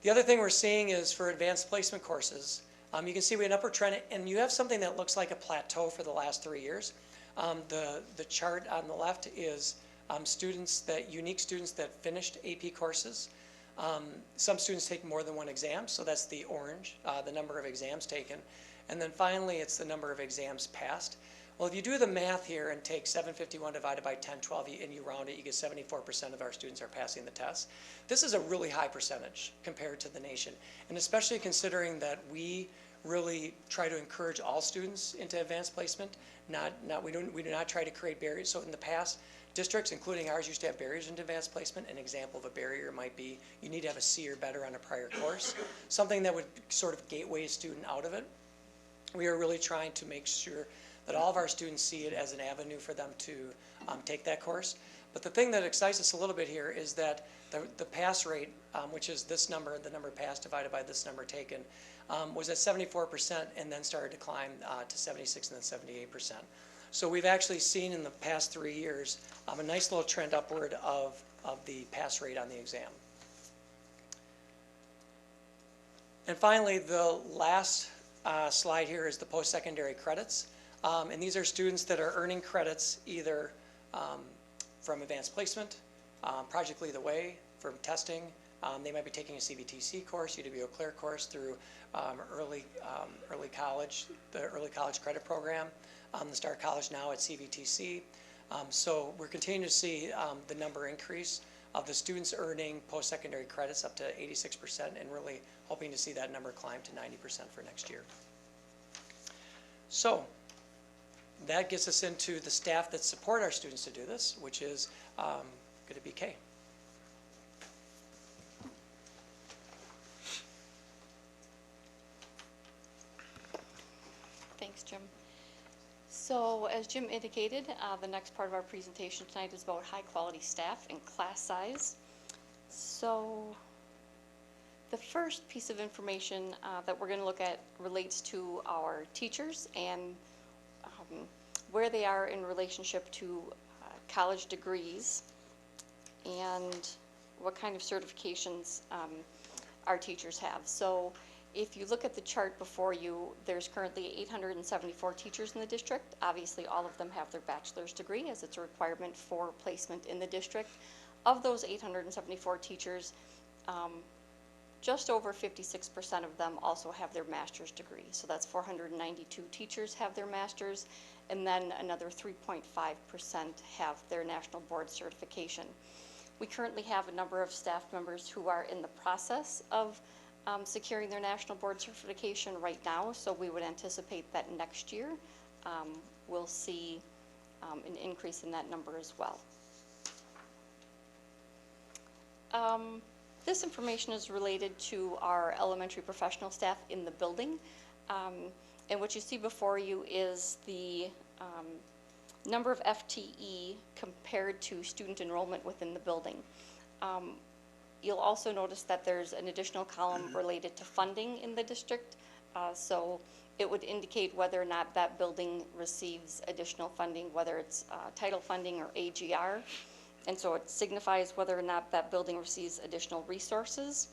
The other thing we're seeing is for advanced placement courses, you can see we have an upward trend, and you have something that looks like a plateau for the last 3 years. The chart on the left is unique students that finished AP courses. Some students take more than one exam, so that's the orange, the number of exams taken. And then finally, it's the number of exams passed. Well, if you do the math here and take 751 divided by 1012 and you round it, you get 74% of our students are passing the test. This is a really high percentage compared to the nation, and especially considering that we really try to encourage all students into advanced placement. We do not try to create barriers. So in the past, districts, including ours, used to have barriers into advanced placement. An example of a barrier might be you need to have a C or better on a prior course, something that would sort of gateway a student out of it. We are really trying to make sure that all of our students see it as an avenue for them to take that course. But the thing that excites us a little bit here is that the pass rate, which is this number, the number passed divided by this number taken, was at 74% and then started to climb to 76 and then 78%. So we've actually seen in the past 3 years a nice little trend upward of the pass rate on the exam. And finally, the last slide here is the post-secondary credits. And these are students that are earning credits either from advanced placement, Project Lead the Way, from testing. They might be taking a CVTC course, UW Eau Claire course through early college, the early college credit program, the Start College Now at CVTC. So we're continuing to see the number increase of the students earning post-secondary credits up to 86%, and really hoping to see that number climb to 90% for next year. So that gets us into the staff that support our students to do this, which is going to be Kay. Thanks, Jim. So as Jim indicated, the next part of our presentation tonight is about high-quality staff and class size. So the first piece of information that we're going to look at relates to our teachers and where they are in relationship to college degrees and what kind of certifications our teachers have. So if you look at the chart before you, there's currently 874 teachers in the district. Obviously, all of them have their bachelor's degree, as it's a requirement for placement in the district. Of those 874 teachers, just over 56% of them also have their master's degree. So that's 492 teachers have their master's, and then another 3.5% have their national board certification. We currently have a number of staff members who are in the process of securing their national board certification right now, so we would anticipate that next year we'll see an increase in that number as well. This information is related to our elementary professional staff in the building. And what you see before you is the number of FTE compared to student enrollment within the building. You'll also notice that there's an additional column related to funding in the district. So it would indicate whether or not that building receives additional funding, whether it's title funding or AGR. And so it signifies whether or not that building receives additional resources.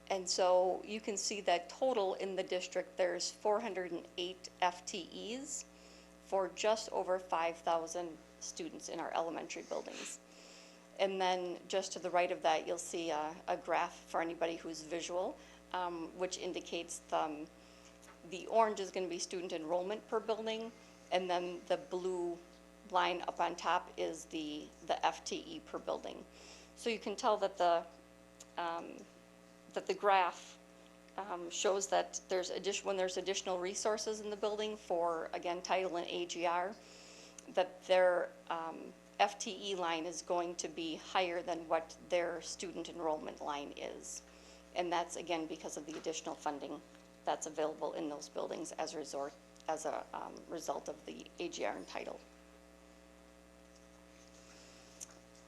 And so you can see that total in the district, there's 408 FTEs for just over 5,000 students in our elementary buildings. And then just to the right of that, you'll see a graph for anybody who's visual, which indicates the orange is going to be student enrollment per building, and then the blue line up on top is the FTE per building. So you can tell that the graph shows that when there's additional resources in the building for, again, title and AGR, that their FTE line is going to be higher than what their student enrollment line is. And that's, again, because of the additional funding that's available in those buildings as a result of the AGR and title.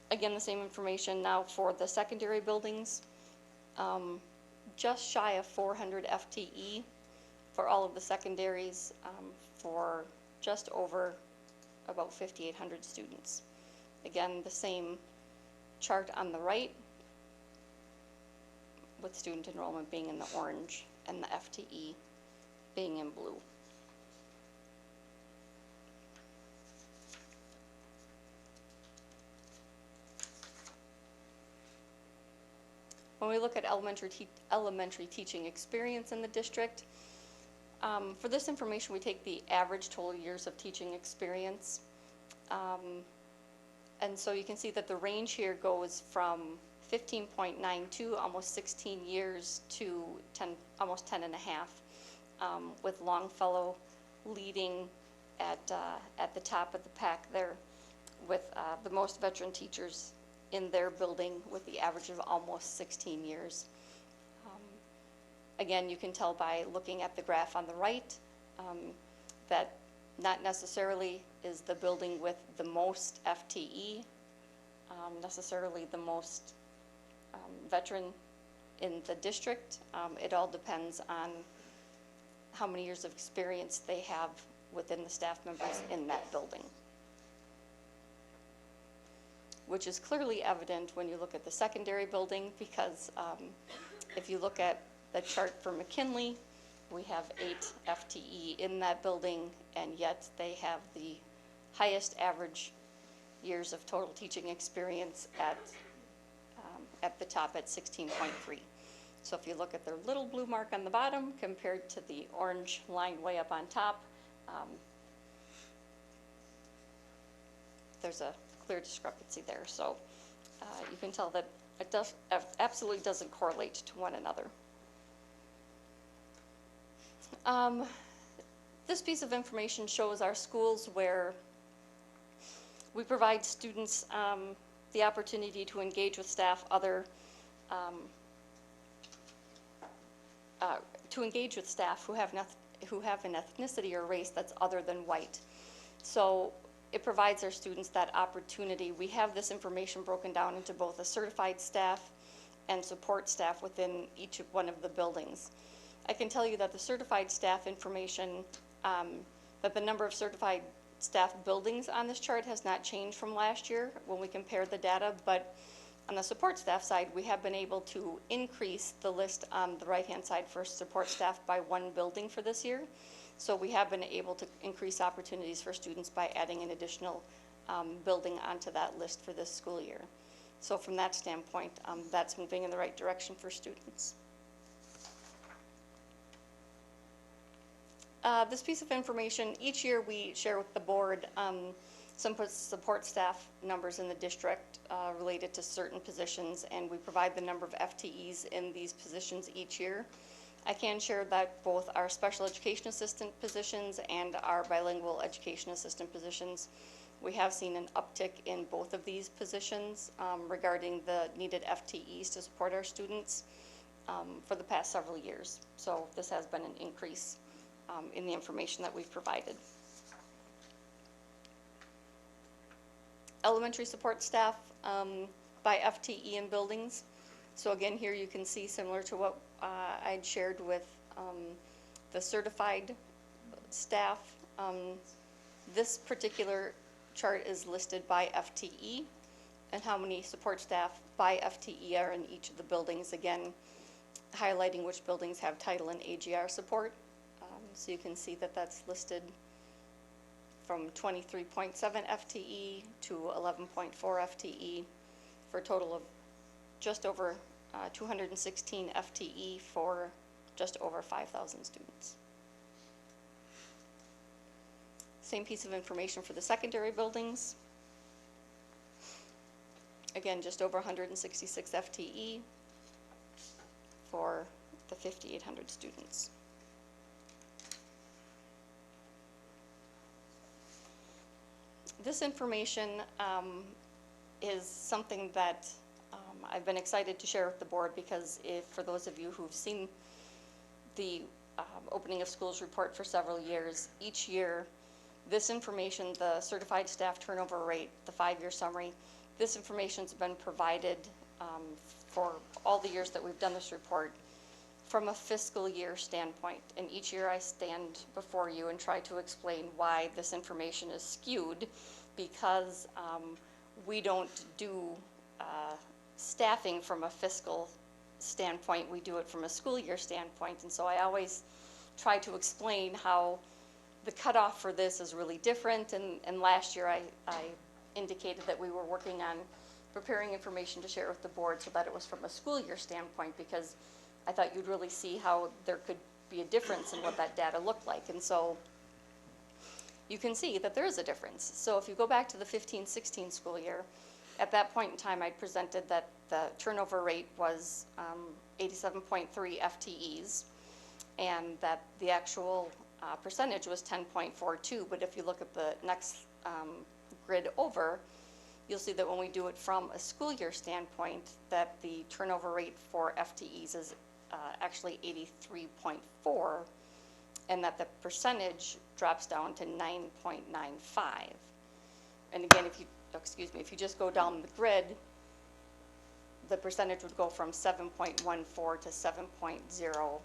Again, the same information now for the secondary buildings. Just shy of 400 FTE for all of the secondaries for just over about 5,800 students. Again, the same chart on the right with student enrollment being in the orange and the FTE being in blue. When we look at elementary teaching experience in the district, for this information we take the average total years of teaching experience. And so you can see that the range here goes from 15.92, almost 16 years, to almost 10 and a half, with Longfellow leading at the top of the pack there with the most veteran teachers in their building with the average of almost 16 years. Again, you can tell by looking at the graph on the right that not necessarily is the building with the most FTE necessarily the most veteran in the district. It all depends on how many years of experience they have within the staff members in that building, which is clearly evident when you look at the secondary building, because if you look at the chart for McKinley, we have 8 FTE in that building, and yet they have the highest average years of total teaching experience at the top at 16.3. So if you look at their little blue mark on the bottom compared to the orange line way up on top, there's a clear discrepancy there. So you can tell that it absolutely doesn't correlate to one another. This piece of information shows our schools where we provide students the opportunity to engage with staff who have an ethnicity or race that's other than white. So it provides our students that opportunity. We have this information broken down into both a certified staff and support staff within each one of the buildings. I can tell you that the certified staff information, that the number of certified staff buildings on this chart has not changed from last year when we compared the data, but on the support staff side, we have been able to increase the list on the right-hand side for support staff by 1 building for this year. So we have been able to increase opportunities for students by adding an additional building onto that list for this school year. So from that standpoint, that's moving in the right direction for students. This piece of information, each year we share with the board some support staff numbers in the district related to certain positions, and we provide the number of FTEs in these positions each year. I can share that both our special education assistant positions and our bilingual education assistant positions, we have seen an uptick in both of these positions regarding the needed FTEs to support our students for the past several years. So this has been an increase in the information that we've provided. Elementary support staff by FTE in buildings. So again, here you can see, similar to what I'd shared with the certified staff. This particular chart is listed by FTE and how many support staff by FTE are in each of the buildings, again, highlighting which buildings have title and AGR support. So you can see that that's listed from 23.7 FTE to 11.4 FTE for a total of just over 216 FTE for just over 5,000 students. Same piece of information for the secondary buildings. Again, just over 166 FTE for the 5,800 students. This information is something that I've been excited to share with the board, because for those of you who've seen the opening of schools report for several years, each year this information, the certified staff turnover rate, the 5-year summary, this information's been provided for all the years that we've done this report from a fiscal year standpoint. And each year I stand before you and try to explain why this information is skewed, because we don't do staffing from a fiscal standpoint, we do it from a school year standpoint. And so I always try to explain how the cutoff for this is really different. And last year I indicated that we were working on preparing information to share with the board so that it was from a school year standpoint, because I thought you'd really see how there could be a difference in what that data looked like. And so you can see that there is a difference. So if you go back to the 15-16 school year, at that point in time I presented that the turnover rate was 87.3 FTEs, and that the actual percentage was 10.42. But if you look at the next grid over, you'll see that when we do it from a school year standpoint, that the turnover rate for FTEs is actually 83.4, and that the percentage drops down to 9.95. And again, if you just go down the grid, the percentage would go from 7.14 to 7.0.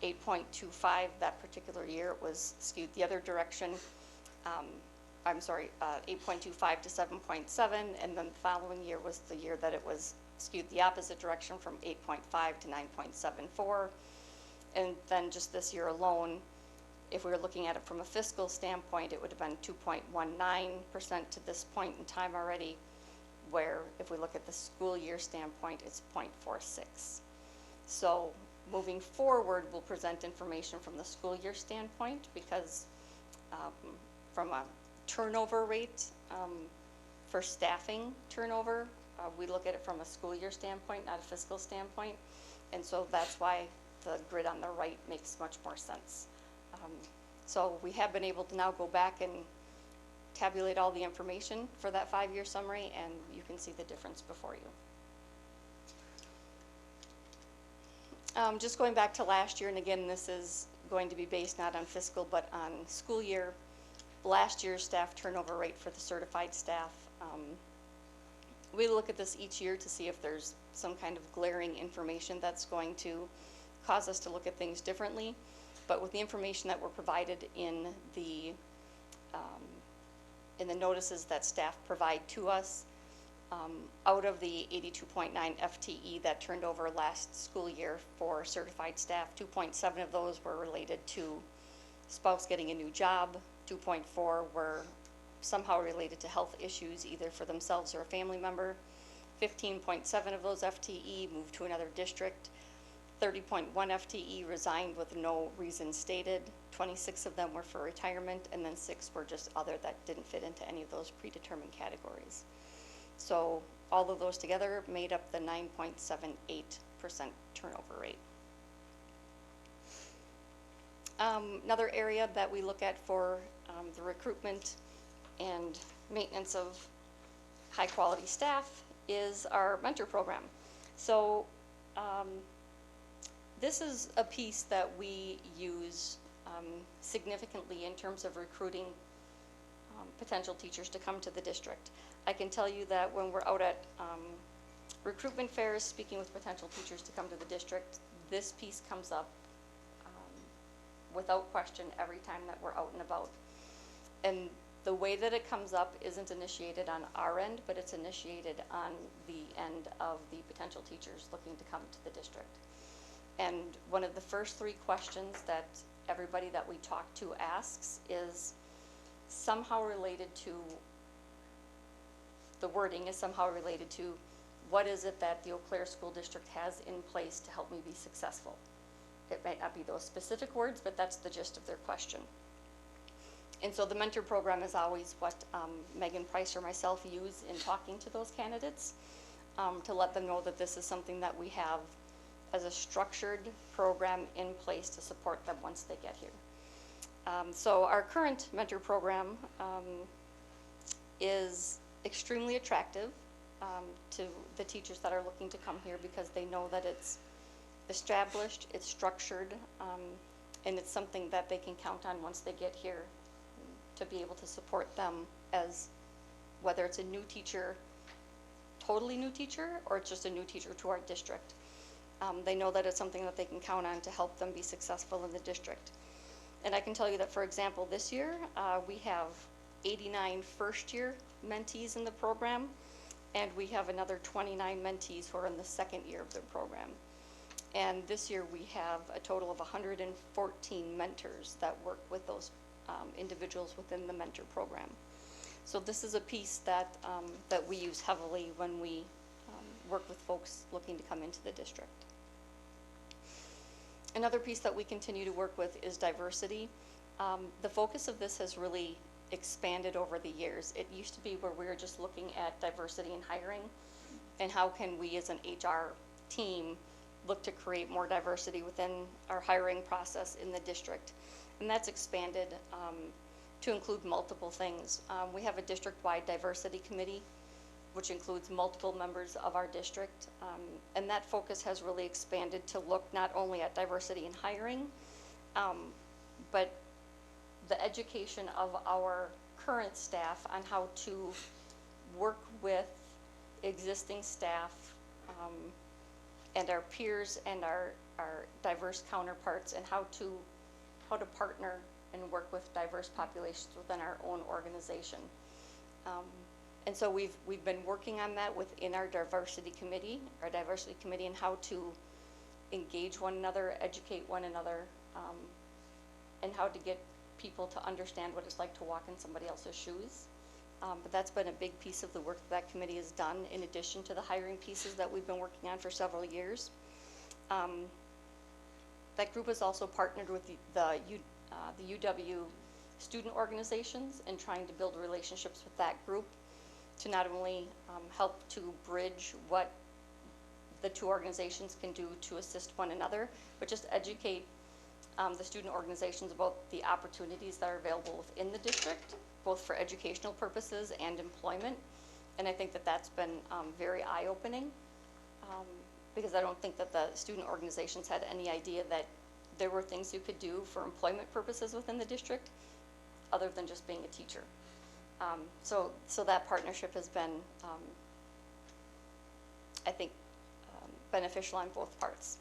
8.25 that particular year. It was skewed the other direction. 8.25 to 7.7, and then the following year was the year that it was skewed the opposite direction from 8.5 to 9.74. And then just this year alone, if we were looking at it from a fiscal standpoint, it would have been 2.19% to this point in time already, where if we look at the school year standpoint, it's 0.46. So moving forward, we'll present information from the school year standpoint, because from a turnover rate for staffing turnover, we look at it from a school year standpoint, not a fiscal standpoint. And so that's why the grid on the right makes much more sense. So we have been able to now go back and tabulate all the information for that 5-year summary, and you can see the difference before you. Just going back to last year, and again, this is going to be based not on fiscal but on school year. Last year's staff turnover rate for the certified staff. We look at this each year to see if there's some kind of glaring information that's going to cause us to look at things differently. But with the information that were provided in the notices that staff provide to us, out of the 82.9 FTE that turned over last school year for certified staff, 2.7 of those were related to spouse getting a new job. 2.4 were somehow related to health issues, either for themselves or a family member. 15.7 of those FTE moved to another district. 30.1 FTE resigned with no reason stated. 26 of them were for retirement, and then 6 were just other that didn't fit into any of those predetermined categories. So all of those together made up the 9.78% turnover rate. Another area that we look at for the recruitment and maintenance of high quality staff is our mentor program. So this is a piece that we use significantly in terms of recruiting potential teachers to come to the district. I can tell you that when we're out at recruitment fairs speaking with potential teachers to come to the district, this piece comes up without question every time that we're out and about. And the way that it comes up isn't initiated on our end, but it's initiated on the end of the potential teachers looking to come to the district. And one of the first 3 questions that everybody that we talk to asks is somehow related to, the wording is somehow related to, what is it that the Eau Claire School District has in place to help me be successful? It might not be those specific words, but that's the gist of their question. And so the mentor program is always what Megan Price or myself use in talking to those candidates to let them know that this is something that we have as a structured program in place to support them once they get here. So our current mentor program is extremely attractive to the teachers that are looking to come here because they know that it's established, it's structured, and it's something that they can count on once they get here to be able to support them as whether it's a new teacher, totally new teacher, or it's just a new teacher to our district. They know that it's something that they can count on to help them be successful in the district. And I can tell you that, for example, this year we have 89 first-year mentees in the program, and we have another 29 mentees who are in the 2nd year of their program. And this year we have a total of 114 mentors that work with those individuals within the mentor program. So this is a piece that, that we use heavily when we work with folks looking to come into the district. Another piece that we continue to work with is diversity. The focus of this has really expanded over the years. It used to be where we were just looking at diversity in hiring and how can we as an HR team look to create more diversity within our hiring process in the district. And that's expanded to include multiple things. We have a district-wide diversity committee, which includes multiple members of our district. And that focus has really expanded to look not only at diversity in hiring, but the education of our current staff on how to work with existing staff and our peers and our diverse counterparts, and how to partner and work with diverse populations within our own organization. And so we've been working on that within our diversity committee, and how to engage one another, educate one another, and how to get people to understand what it's like to walk in somebody else's shoes. But that's been a big piece of the work that committee has done, in addition to the hiring pieces that we've been working on for several years. That group has also partnered with the UW student organizations and trying to build relationships with that group to not only help to bridge what the 2 organizations can do to assist one another, but just educate the student organizations about the opportunities that are available within the district, both for educational purposes and employment. And I think that that's been very eye-opening because I don't think that the student organizations had any idea that there were things you could do for employment purposes within the district other than just being a teacher. So that partnership has been, I think, beneficial on both parts.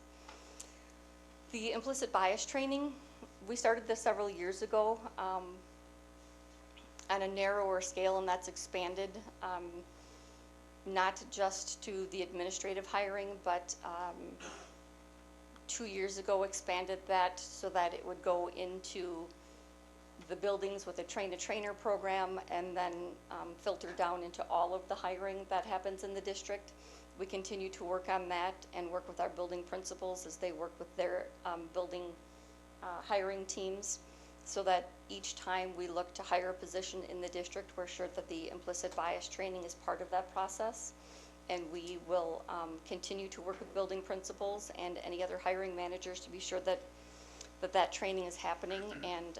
The implicit bias training, we started this several years ago on a narrower scale, and that's expanded not just to the administrative hiring, but 2 years ago expanded that so that it would go into the buildings with a train-the-trainer program, and then filter down into all of the hiring that happens in the district. We continue to work on that and work with our building principals as they work with their building hiring teams, so that each time we look to hire a position in the district, we're sure that the implicit bias training is part of that process. And we will continue to work with building principals and any other hiring managers to be sure that that training is happening, and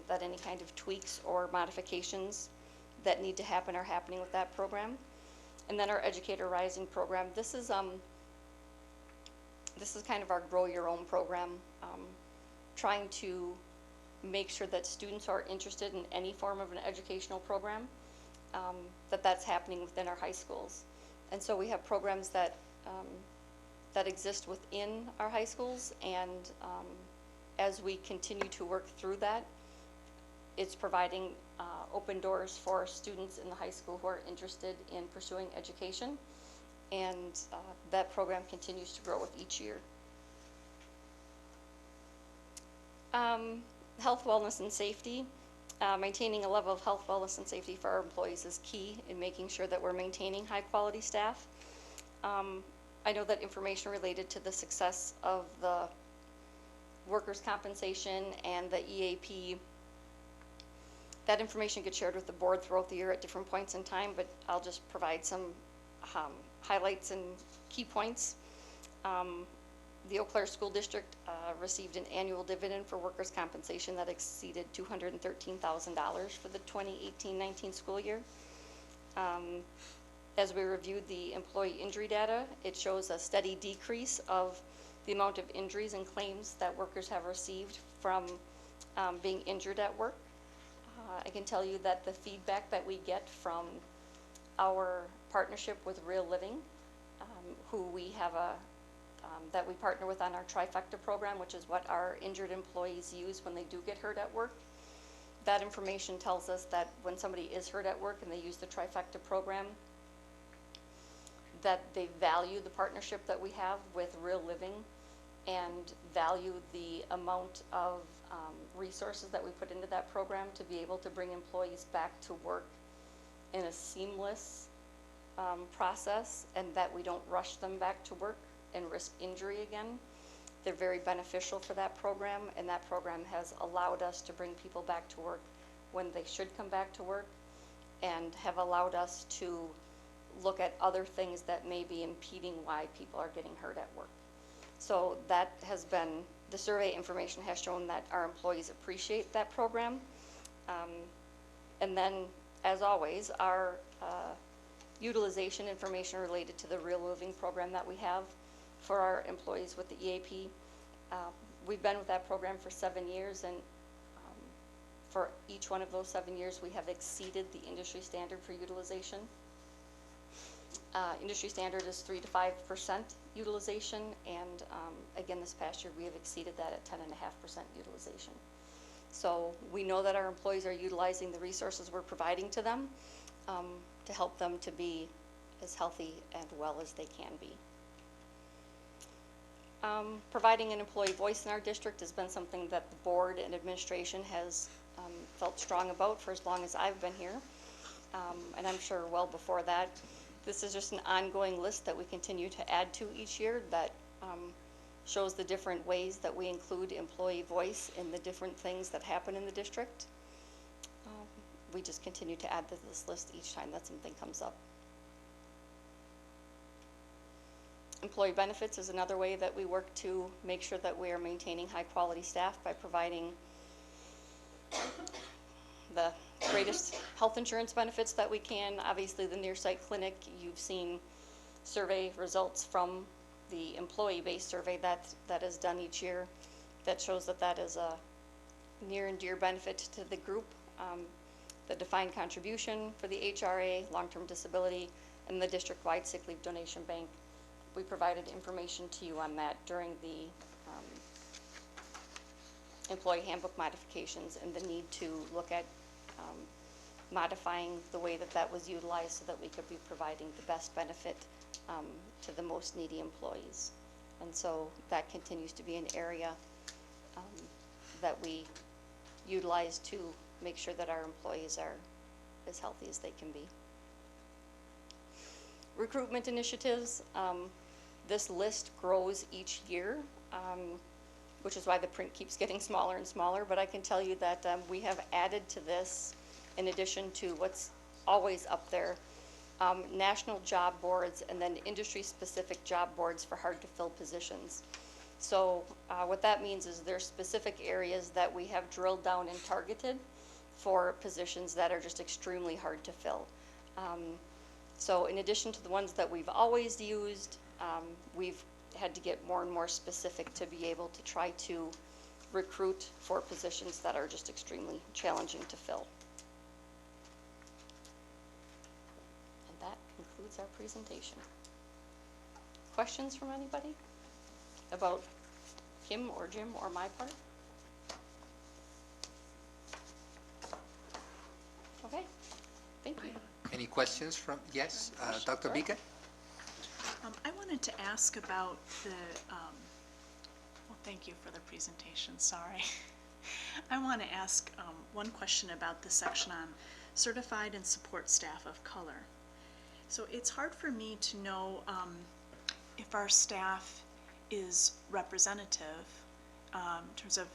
that any kind of tweaks or modifications that need to happen are happening with that program. And then our Educator Rising program. This is kind of our Grow Your Own program, trying to make sure that students who are interested in any form of an educational program, that's happening within our high schools. And so we have programs that exist within our high schools and as we continue to work through that, it's providing open doors for students in the high school who are interested in pursuing education, and that program continues to grow with each year. Health, wellness, and safety. Maintaining a level of health, wellness, and safety for our employees is key in making sure that we're maintaining high-quality staff. I know that information related to the success of the workers' compensation and the EAP, that information gets shared with the board throughout the year at different points in time, but I'll just provide some highlights and key points. The Eau Claire School District received an annual dividend for workers' compensation that exceeded $213,000 for the 2018-19 school year. As we reviewed the employee injury data, it shows a steady decrease of the amount of injuries and claims that workers have received from being injured at work. I can tell you that the feedback that we get from our partnership with Real Living, who we have that we partner with on our Trifecta program, which is what our injured employees use when they do get hurt at work. That information tells us that when somebody is hurt at work and they use the Trifecta program, that they value the partnership that we have with Real Living and value the amount of resources that we put into that program to be able to bring employees back to work in a seamless process, and that we don't rush them back to work and risk injury again. They're very beneficial for that program, and that program has allowed us to bring people back to work when they should come back to work, and have allowed us to look at other things that may be impeding why people are getting hurt at work. So that has been, the survey information has shown that our employees appreciate that program. And then, as always, our utilization information related to the Real Living program that we have for our employees with the EAP. We've been with that program for 7 years, and for each one of those 7 years, we have exceeded the industry standard for utilization. Industry standard is 3 to 5% utilization, and again, this past year, we have exceeded that at 10.5% utilization. So we know that our employees are utilizing the resources we're providing to them to help them to be as healthy and well as they can be. Providing an employee voice in our district has been something that the board and administration has felt strong about for as long as I've been here, and I'm sure well before that. This is just an ongoing list that we continue to add to each year that shows the different ways that we include employee voice in the different things that happen in the district. We just continue to add to this list each time that something comes up. Employee benefits is another way that we work to make sure that we are maintaining high quality staff by providing the greatest health insurance benefits that we can. Obviously, the near-site clinic, you've seen survey results from the employee-based survey that is done each year that shows that that is a near and dear benefit to the group. The defined contribution for the HRA, long-term disability, and the district-wide sick leave donation bank. We provided information to you on that during the employee handbook modifications and the need to look at modifying the way that that was utilized so that we could be providing the best benefit to the most needy employees. And so that continues to be an area that we utilize to make sure that our employees are as healthy as they can be. Recruitment initiatives. This list grows each year, which is why the print keeps getting smaller and smaller, but I can tell you that we have added to this, in addition to what's always up there, national job boards and then industry-specific job boards for hard-to-fill positions. So what that means is there's specific areas that we have drilled down and targeted for positions that are just extremely hard to fill. So in addition to the ones that we've always used, we've had to get more and more specific to be able to try to recruit for positions that are just extremely challenging to fill. And that concludes our presentation. Questions from anybody about Kim or Jim or my part? Thank you. Any questions from, yes, Dr. Beacon? I wanted to ask about the, well, thank you for the presentation, sorry. I want to ask one question about the section on certified and support staff of color. So it's hard for me to know if our staff is representative in terms of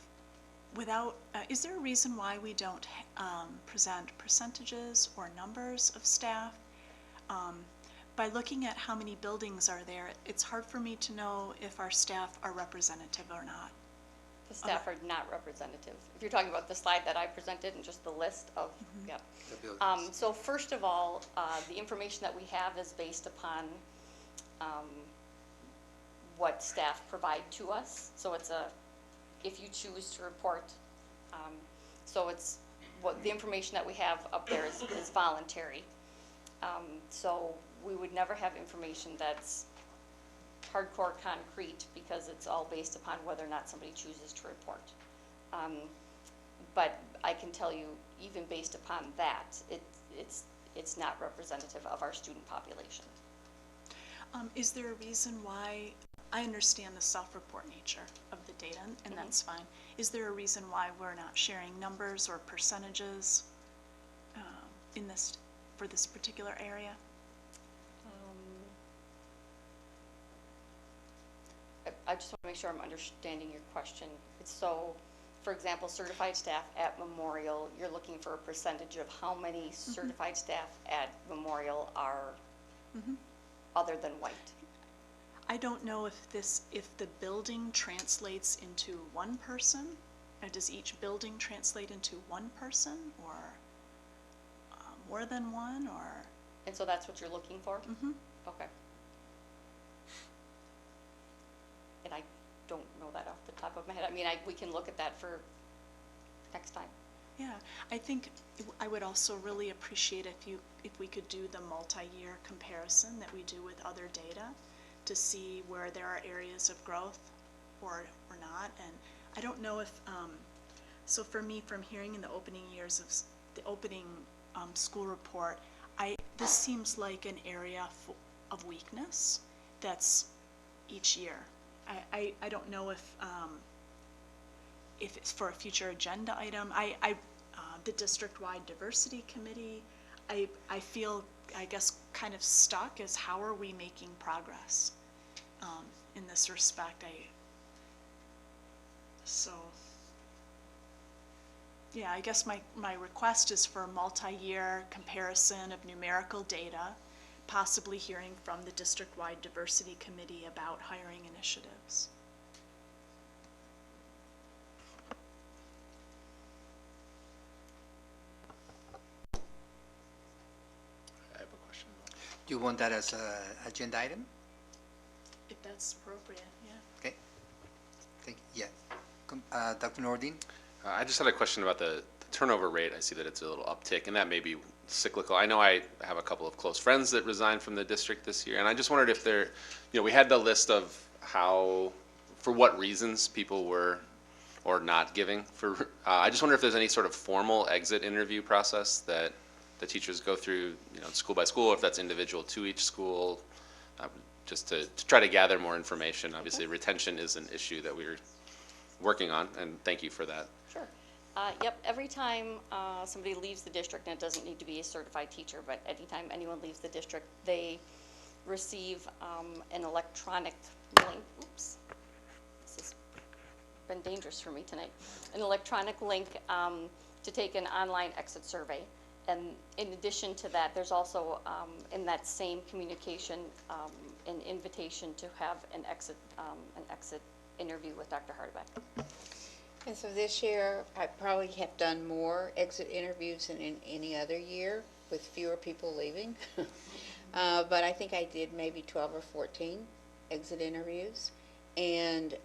without, is there a reason why we don't present percentages or numbers of staff? By looking at how many buildings are there, it's hard for me to know if our staff are representative or not. The staff are not representative. If you're talking about the slide that I presented and just the list of, yep. So first of all, the information that we have is based upon what staff provide to us. So it's if you choose to report, so it's what the information that we have up there is voluntary. So we would never have information that's hardcore concrete because it's all based upon whether or not somebody chooses to report. But I can tell you, even based upon that, it's not representative of our student population. Is there a reason why, I understand the self-report nature of the data, and that's fine. Is there a reason why we're not sharing numbers or percentages in this, for this particular area? I just want to make sure I'm understanding your question. So, for example, certified staff at Memorial, you're looking for a percentage of how many certified staff at Memorial are other than white. I don't know if the building translates into one person, or does each building translate into one person, or more than one, or? And so that's what you're looking for? Okay. And I don't know that off the top of my head. I mean, we can look at that for next time. Yeah, I think I would also really appreciate if we could do the multi-year comparison that we do with other data to see where there are areas of growth or not. And I don't know if, so for me, from hearing in the opening years of the opening school report, this seems like an area of weakness that's each year. I don't know if it's for a future agenda item. The district-wide diversity committee, I feel, I guess, kind of stuck as how are we making progress in this respect. So yeah, I guess my request is for a multi-year comparison of numerical data, possibly hearing from the district-wide diversity committee about hiring initiatives. I have a question. Do you want that as an agenda item? If that's appropriate, yeah. Okay. Thank you. Yeah. Dr. Nordin? I just had a question about the turnover rate. I see that it's a little uptick, and that may be cyclical. I know I have a couple of close friends that resigned from the district this year, and I just wondered if there, we had the list of for what reasons people were or not giving. I just wonder if there's any sort of formal exit interview process that the teachers go through, school by school, or if that's individual to each school, just to try to gather more information. Obviously, retention is an issue that we're working on, and thank you for that. Sure. Yep, every time somebody leaves the district, and it doesn't need to be a certified teacher, but anytime anyone leaves the district, they receive an electronic link. Oops, this has been dangerous for me tonight. An electronic link to take an online exit survey. And in addition to that, there's also in that same communication an invitation to have an exit interview with Dr. Hardebeck. And so this year, I probably have done more exit interviews than in any other year with fewer people leaving. But I think I did maybe 12 or 14 exit interviews. And,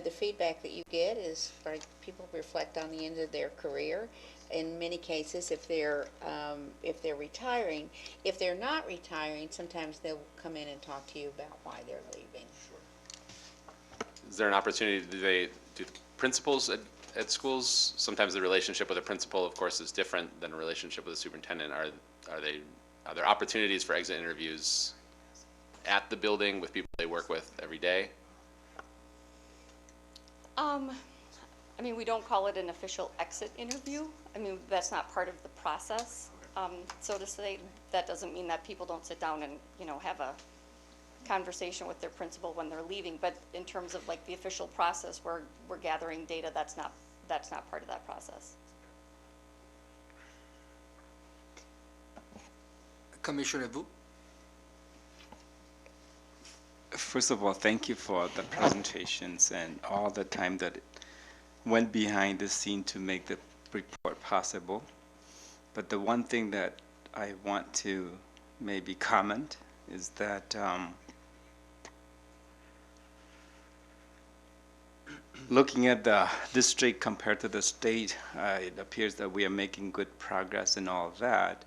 the feedback that you get is like people reflect on the end of their career. In many cases, if they're retiring, if they're not retiring, sometimes they'll come in and talk to you about why they're leaving. Is there an opportunity, do the principals at schools, sometimes the relationship with a principal, of course, is different than a relationship with a superintendent. Are there opportunities for exit interviews at the building with people they work with every day? I mean, we don't call it an official exit interview. I mean, that's not part of the process. So to say, that doesn't mean that people don't sit down and, you know, have a conversation with their principal when they're leaving. But in terms of like the official process, we're gathering data. That's not part of that process. Commissioner Vu. First of all, thank you for the presentations and all the time that went behind the scene to make the report possible. But the one thing that I want to maybe comment is that looking at the district compared to the state, it appears that we are making good progress and all of that.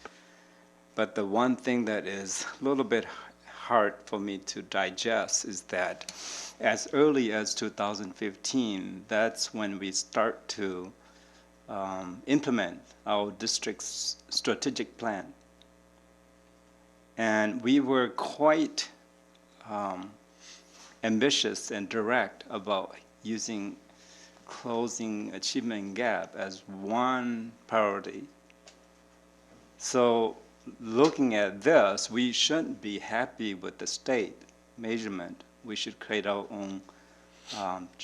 But the one thing that is a little bit hard for me to digest is that as early as 2015, that's when we start to implement our district's strategic plan. And we were quite ambitious and direct about using closing achievement gap as one priority. So looking at this, we shouldn't be happy with the state measurement. We should create our own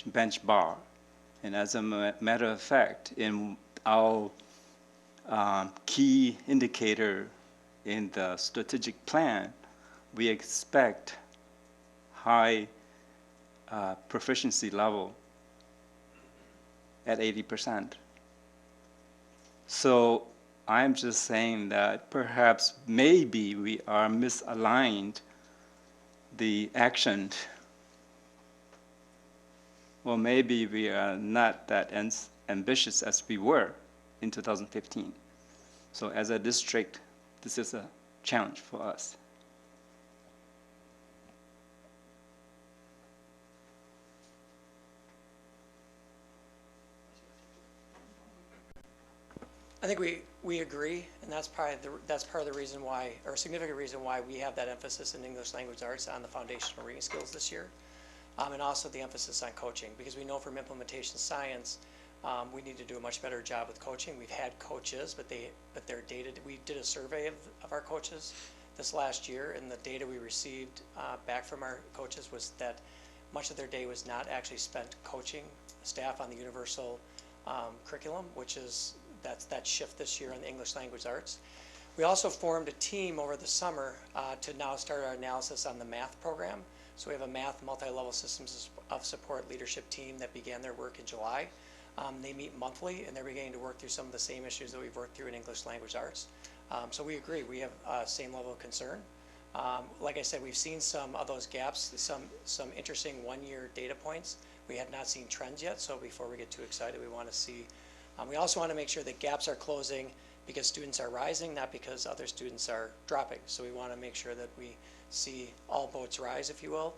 bench bar. And as a matter of fact, in our key indicator in the strategic plan, we expect high proficiency level at 80%. So I'm just saying that perhaps maybe we are misaligned the action, or maybe we are not that ambitious as we were in 2015. So as a district, this is a challenge for us. I think we agree, and that's part of the reason why, or a significant reason why we have that emphasis in English language arts on the foundational reading skills this year, and also the emphasis on coaching, because we know from implementation science, we need to do a much better job with coaching. We've had coaches, but they're dated. We did a survey of our coaches this last year, and the data we received back from our coaches was that much of their day was not actually spent coaching staff on the universal curriculum, which is that shift this year on the English language arts. We also formed a team over the summer to now start our analysis on the math program. So we have a math multi-level systems of support leadership team that began their work in July. They meet monthly, and they're beginning to work through some of the same issues that we've worked through in English language arts. So we agree, we have same level of concern. Like I said, we've seen some of those gaps, some interesting one-year data points. We have not seen trends yet, so before we get too excited, we want to see. We also want to make sure that gaps are closing because students are rising, not because other students are dropping. So we want to make sure that we see all boats rise, if you will.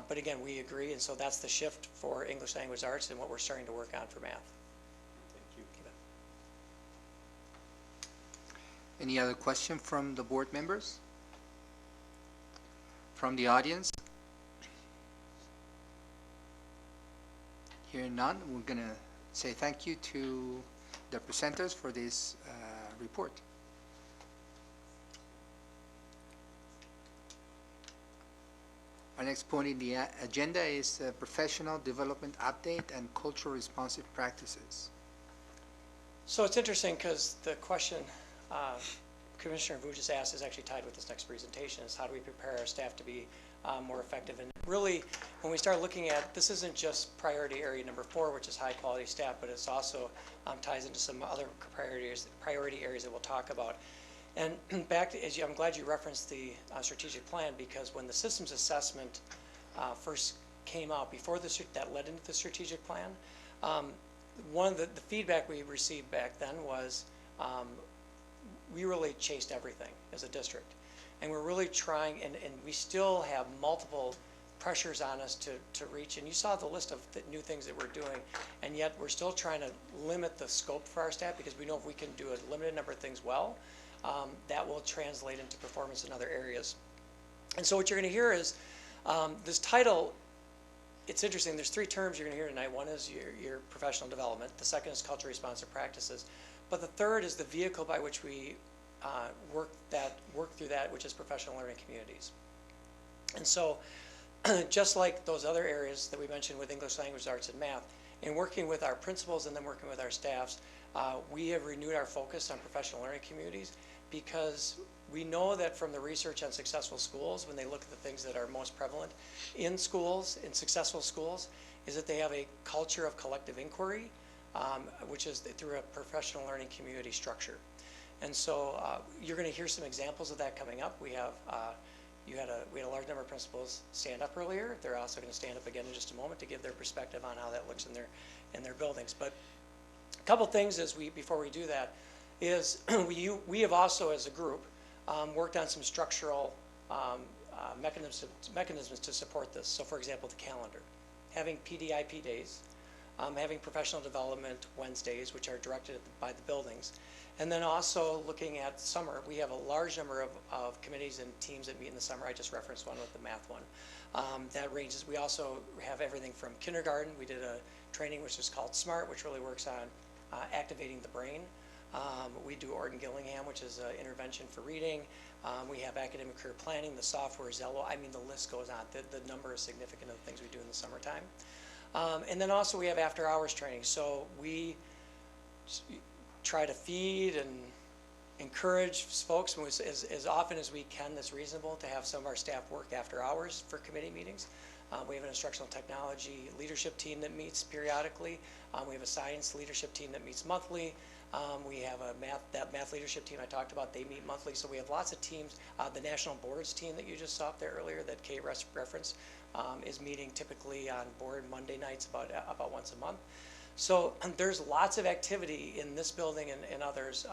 But again, we agree, and so that's the shift for English language arts and what we're starting to work on for math. Thank you. Any other question from the board members? From the audience? Hearing none, we're going to say thank you to the presenters for this report. Our next point in the agenda is professional development update and cultural responsive practices. So it's interesting because the question Commissioner Vu just asked is actually tied with this next presentation, is how do we prepare our staff to be more effective. And really, when we start looking at, this isn't just priority area number 4, which is high quality staff, but it's also ties into some other priority areas that we'll talk about. And back to, I'm glad you referenced the strategic plan, because when the systems assessment first came out, before that led into the strategic plan, one of the feedback we received back then was we really chased everything as a district. And we're really trying, and we still have multiple pressures on us to reach, and you saw the list of the new things that we're doing, and yet we're still trying to limit the scope for our staff because we know if we can do a limited number of things well, that will translate into performance in other areas. And so what you're going to hear is this title. It's interesting. There's three terms you're going to hear tonight. One is your professional development. The second is culturally responsive practices. But the third is the vehicle by which we work through that, which is professional learning communities. And so, just like those other areas that we mentioned with English language arts and math, in working with our principals and then working with our staffs, we have renewed our focus on professional learning communities because we know that from the research on successful schools, when they look at the things that are most prevalent in schools, in successful schools, is that they have a culture of collective inquiry, which is through a professional learning community structure. And so you're going to hear some examples of that coming up. We have we had a large number of principals stand up earlier. They're also going to stand up again in just a moment to give their perspective on how that looks in their buildings. But a couple things before we do that is we have also as a group worked on some structural mechanisms to support this. So for example, the calendar, having PDIP days, having professional development Wednesdays, which are directed by the buildings. And then also looking at summer, we have a large number of committees and teams that meet in the summer. I just referenced one with the math one. That ranges. We also have everything from kindergarten. We did a training which is called SMART, which really works on activating the brain. We do Orton Gillingham, which is an intervention for reading. We have academic career planning, the software Zello. I mean, the list goes on. The number is significant of the things we do in the summertime. And then also we have after hours training. So we try to feed and encourage folks as often as we can that's reasonable to have some of our staff work after hours for committee meetings. We have an instructional technology leadership team that meets periodically. We have a science leadership team that meets monthly. We have that math leadership team I talked about, they meet monthly. So we have lots of teams. The national boards team that you just saw up there earlier that Kay referenced is meeting typically on board Monday nights about once a month. So there's lots of activity in this building and others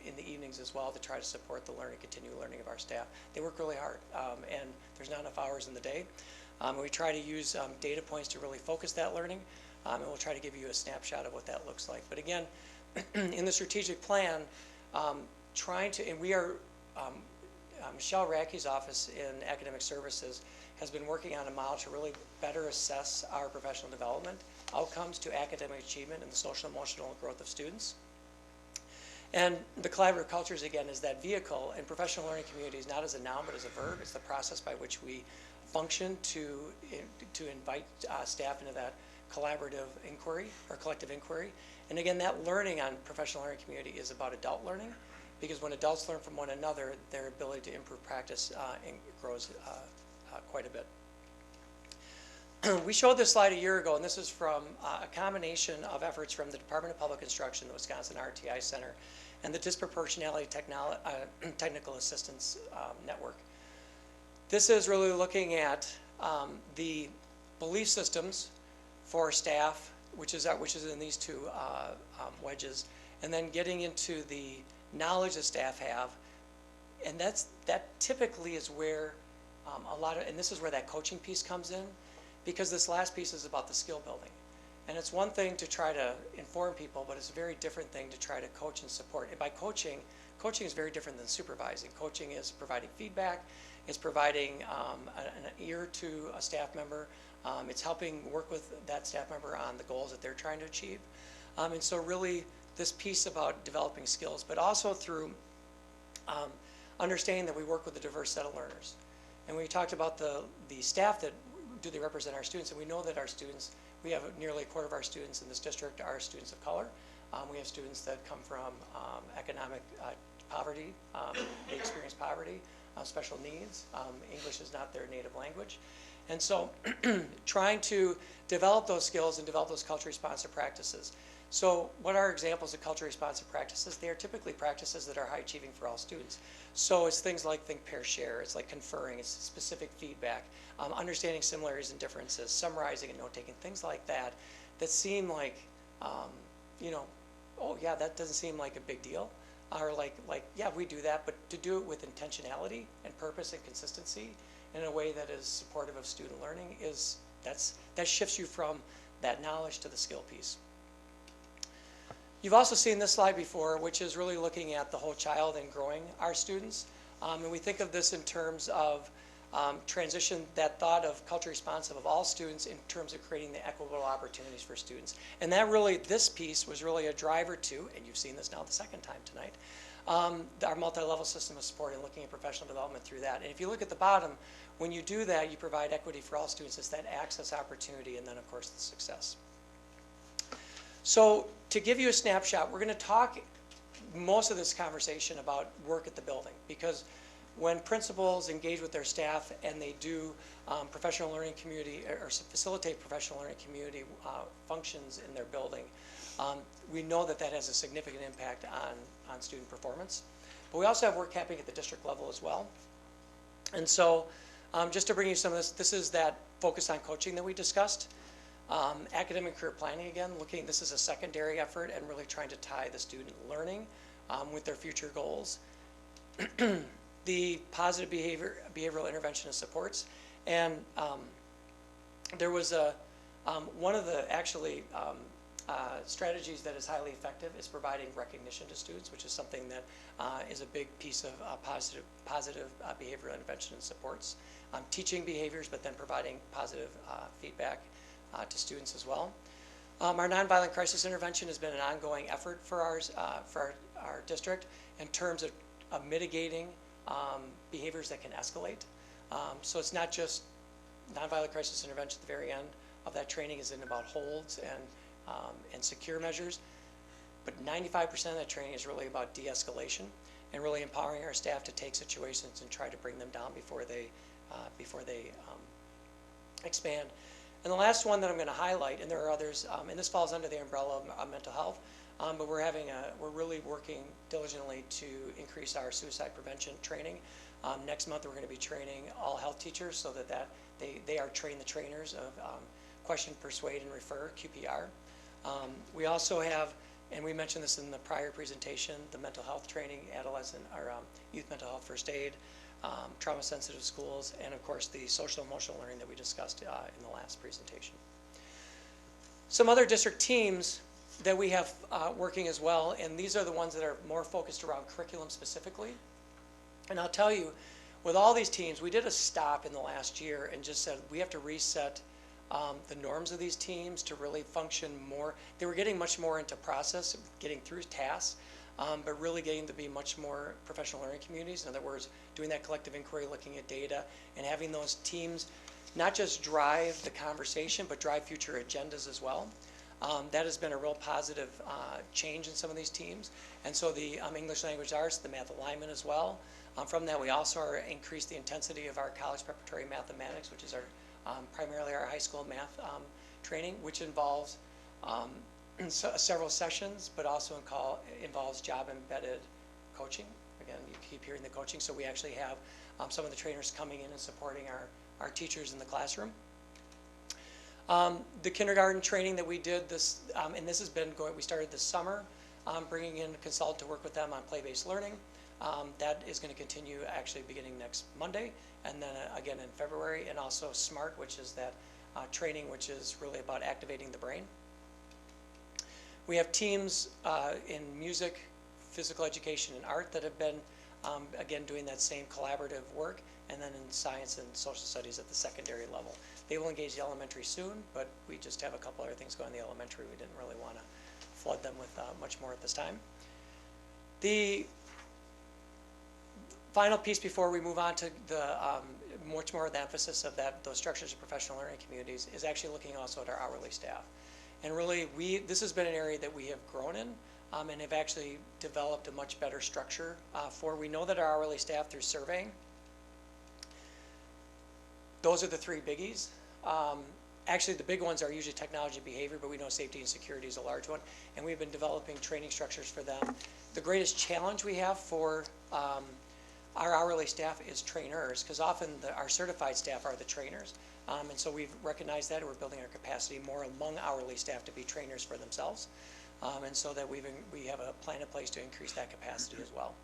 in the evenings as well to try to support the continual learning of our staff. They work really hard and there's not enough hours in the day. We try to use data points to really focus that learning and we'll try to give you a snapshot of what that looks like. But again, in the strategic plan, and we are, Michelle Rackey's office in academic services has been working on a model to really better assess our professional development outcomes to academic achievement and the social and emotional growth of students. And the collaborative cultures, again, is that vehicle, and professional learning communities, not as a noun but as a verb. It's the process by which we function to invite staff into that collaborative inquiry or collective inquiry. And again, that learning on professional learning community is about adult learning, because when adults learn from one another, their ability to improve practice grows quite a bit. We showed this slide a year ago, and this is from a combination of efforts from the Department of Public Instruction, the Wisconsin RTI Center, and the Disproportionality Technical Assistance Network. This is really looking at the belief systems for staff, which is in these two wedges, and then getting into the knowledge that staff have, and that typically is where and this is where that coaching piece comes in, because this last piece is about the skill building. And it's one thing to try to inform people, but it's a very different thing to try to coach and support. And by coaching is very different than supervising. Coaching is providing feedback, it's providing an ear to a staff member, it's helping work with that staff member on the goals that they're trying to achieve. And so really this piece about developing skills, but also through understanding that we work with a diverse set of learners. And we talked about the staff that do they represent our students, and we know that our students, we have nearly a quarter of our students in this district are students of color. We have students that come from economic poverty, they experience poverty, special needs. English is not their native language. And so trying to develop those skills and develop those culture responsive practices. So what are examples of culture responsive practices? They are typically practices that are high achieving for all students. So it's things like think, pair, share. It's like conferring. It's specific feedback, understanding similarities and differences, summarizing and note-taking, things like that seem like, you know, oh yeah, that doesn't seem like a big deal. Or like yeah, we do that, but to do it with intentionality and purpose and consistency in a way that is supportive of student learning, that shifts you from that knowledge to the skill piece. You've also seen this slide before, which is really looking at the whole child and growing our students. And we think of this in terms of transition, that thought of culture responsive of all students in terms of creating the equitable opportunities for students. And that really, this piece was really a driver to, and you've seen this now the second time tonight, our multi-level system of support and looking at professional development through that. And if you look at the bottom, when you do that, you provide equity for all students. It's that access opportunity and then, of course, the success. So to give you a snapshot, we're going to talk most of this conversation about work at the building, because when principals engage with their staff and they do professional learning community or facilitate professional learning community functions in their building, we know that that has a significant impact on student performance. But we also have work happening at the district level as well. And so just to bring you some of this, this is that focus on coaching that we discussed. Academic career planning, again, this is a secondary effort and really trying to tie the student learning with their future goals. The positive behavioral intervention and supports. And there was one of the strategies that is highly effective is providing recognition to students, which is something that is a big piece of positive behavioral intervention and supports. Teaching behaviors, but then providing positive feedback to students as well. Our nonviolent crisis intervention has been an ongoing effort for our district in terms of mitigating behaviors that can escalate. So it's not just nonviolent crisis intervention. At the very end of that training is about holds and secure measures, but 95% of that training is really about de-escalation and really empowering our staff to take situations and try to bring them down before they expand. And the last one that I'm going to highlight, and there are others, and this falls under the umbrella of mental health, but we're really working diligently to increase our suicide prevention training. Next month, we're going to be training all health teachers so that they are trained the trainers of question, persuade, and refer, QPR. We also have, and we mentioned this in the prior presentation, the mental health training, adolescent or youth mental health first aid, trauma-sensitive schools, and of course the social-emotional learning that we discussed in the last presentation. Some other district teams that we have working as well, and these are the ones that are more focused around curriculum specifically. And I'll tell you, with all these teams, we did a stop in the last year and just said we have to reset the norms of these teams to really function more. They were getting much more into process, getting through tasks, but really getting to be much more professional learning communities. In other words, doing that collective inquiry, looking at data, and having those teams not just drive the conversation, but drive future agendas as well. That has been a real positive change in some of these teams. And so the English Language Arts, the math alignment as well. From that, we also increased the intensity of our college preparatory mathematics, which is primarily our high school math training, which involves several sessions, but also involves job-embedded coaching. Again, you keep hearing the coaching, so we actually have some of the trainers coming in and supporting our teachers in the classroom. The kindergarten training that we did this, and this has been going, we started this summer, bringing in a consultant to work with them on play-based learning. That is going to continue actually beginning next Monday, and then again in February, and also SMART, which is that training which is really about activating the brain. We have teams in music, physical education, and art that have been, again, doing that same collaborative work, and then in science and social studies at the secondary level. They will engage the elementary soon, but we just have a couple other things going in the elementary. We didn't really want to flood them with much more at this time. The final piece before we move on to the much more of the emphasis of those structures of professional learning communities is actually looking also at our hourly staff. And really, this has been an area that we have grown in and have actually developed a much better structure for. We know that our hourly staff, through surveying, those are the three biggies. Actually, the big ones are usually technology and behavior, but we know safety and security is a large one. And we've been developing training structures for them. The greatest challenge we have for our hourly staff is trainers, because often our certified staff are the trainers. And so we've recognized that, and we're building our capacity more among hourly staff to be trainers for themselves. And so that we have a plan in place to increase that capacity as well.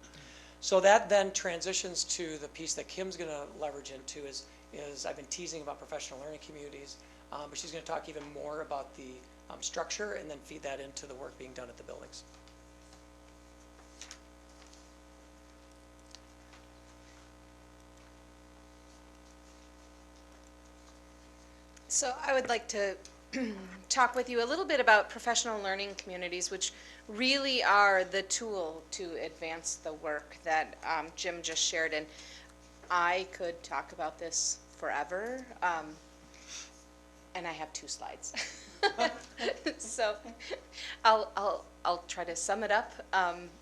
So that then transitions to the piece that Kim's going to leverage into is, I've been teasing about professional learning communities, but she's going to talk even more about the structure and then feed that into the work being done at the buildings. So I would like to talk with you a little bit about professional learning communities, which really are the tool to advance the work that Jim just shared. And I could talk about this forever, and I have 2 slides. So I'll try to sum it up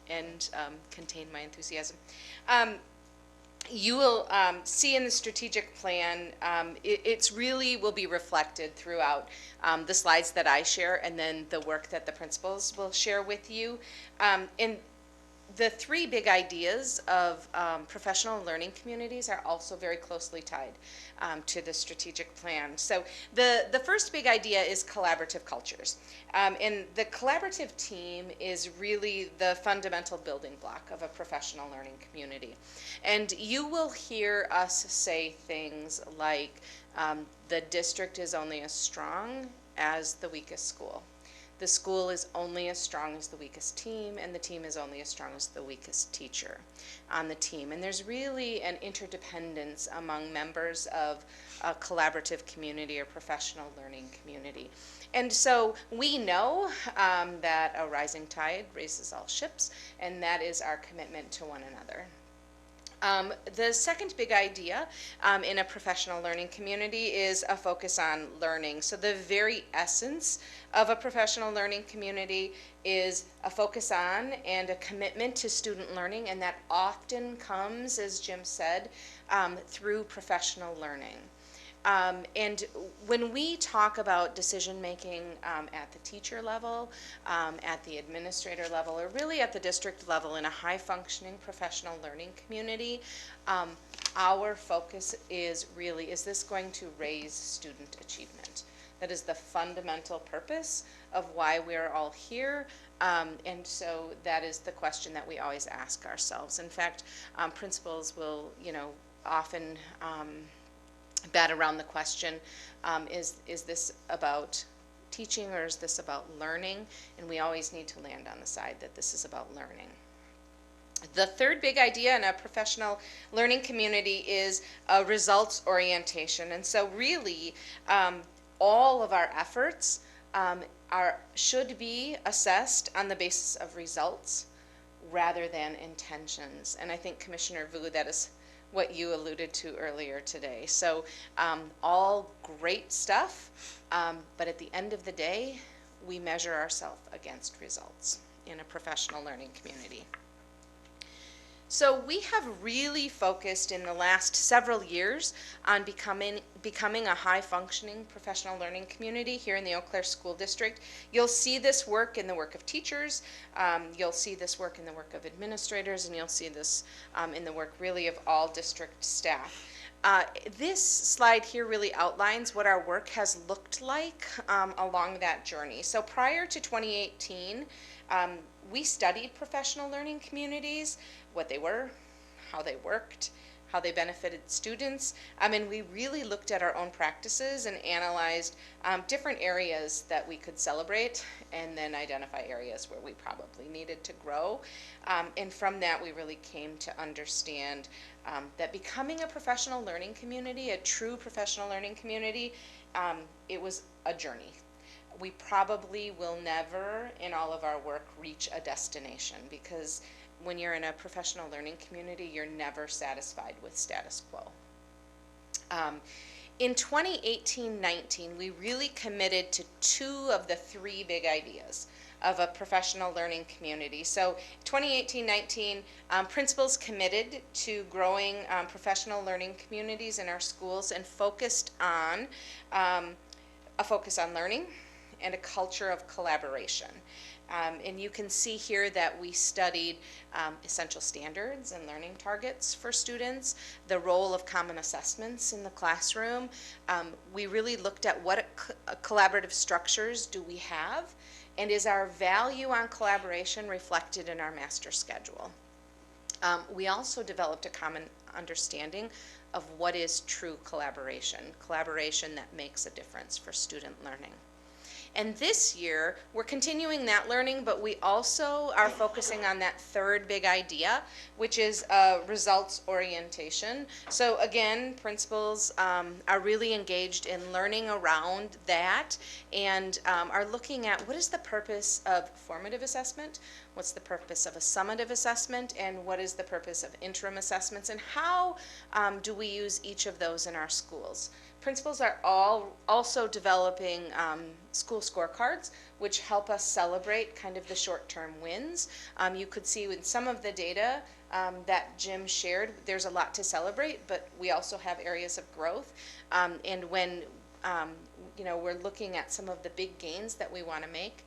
and contain my enthusiasm. You will see in the strategic plan, it's really will be reflected throughout the slides that I share and then the work that the principals will share with you. And the 3 big ideas of professional learning communities are also very closely tied to the strategic plan. So the first big idea is collaborative cultures. And the collaborative team is really the fundamental building block of a professional learning community. And you will hear us say things like, the district is only as strong as the weakest school. The school is only as strong as the weakest team, and the team is only as strong as the weakest teacher on the team. And there's really an interdependence among members of a collaborative community or professional learning community. And so we know that a rising tide raises all ships, and that is our commitment to one another. The second big idea in a professional learning community is a focus on learning. So the very essence of a professional learning community is a focus on and a commitment to student learning, and that often comes, as Jim said, through professional learning. And when we talk about decision making at the teacher level, at the administrator level, or really at the district level in a high functioning professional learning community, our focus is really, is this going to raise student achievement? That is the fundamental purpose of why we're all here. And so that is the question that we always ask ourselves. In fact, principals will, often bat around the question, is this about teaching or is this about learning? And we always need to land on the side that this is about learning. The third big idea in a professional learning community is a results orientation. And so really, all of our efforts should be assessed on the basis of results rather than intentions. And I think, Commissioner Vu, that is what you alluded to earlier today. So all great stuff, but at the end of the day, we measure ourselves against results in a professional learning community. So we have really focused in the last several years on becoming a high-functioning professional learning community here in the Eau Claire School District. You'll see this work in the work of teachers, you'll see this work in the work of administrators, and you'll see this in the work really of all district staff. This slide here really outlines what our work has looked like along that journey. So prior to 2018, we studied professional learning communities, what they were, how they worked, how they benefited students. And we really looked at our own practices and analyzed different areas that we could celebrate and then identify areas where we probably needed to grow. And from that, we really came to understand that becoming a professional learning community, a true professional learning community, it was a journey. We probably will never, in all of our work, reach a destination, because when you're in a professional learning community, you're never satisfied with status quo. In 2018-19, we really committed to 2 of the 3 big ideas of a professional learning community. So 2018-19, principals committed to growing professional learning communities in our schools and focused on a focus on learning and a culture of collaboration. And you can see here that we studied essential standards and learning targets for students, the role of common assessments in the classroom. We really looked at what collaborative structures do we have, and is our value on collaboration reflected in our master schedule. We also developed a common understanding of what is true collaboration that makes a difference for student learning. And this year, we're continuing that learning, but we also are focusing on that third big idea, which is results orientation. So again, principals are really engaged in learning around that and are looking at what is the purpose of formative assessment, what's the purpose of a summative assessment, and what is the purpose of interim assessments, and how do we use each of those in our schools. Principals are also developing school scorecards, which help us celebrate kind of the short-term wins. You could see in some of the data that Jim shared, there's a lot to celebrate, but we also have areas of growth. And when we're looking at some of the big gains that we want to make,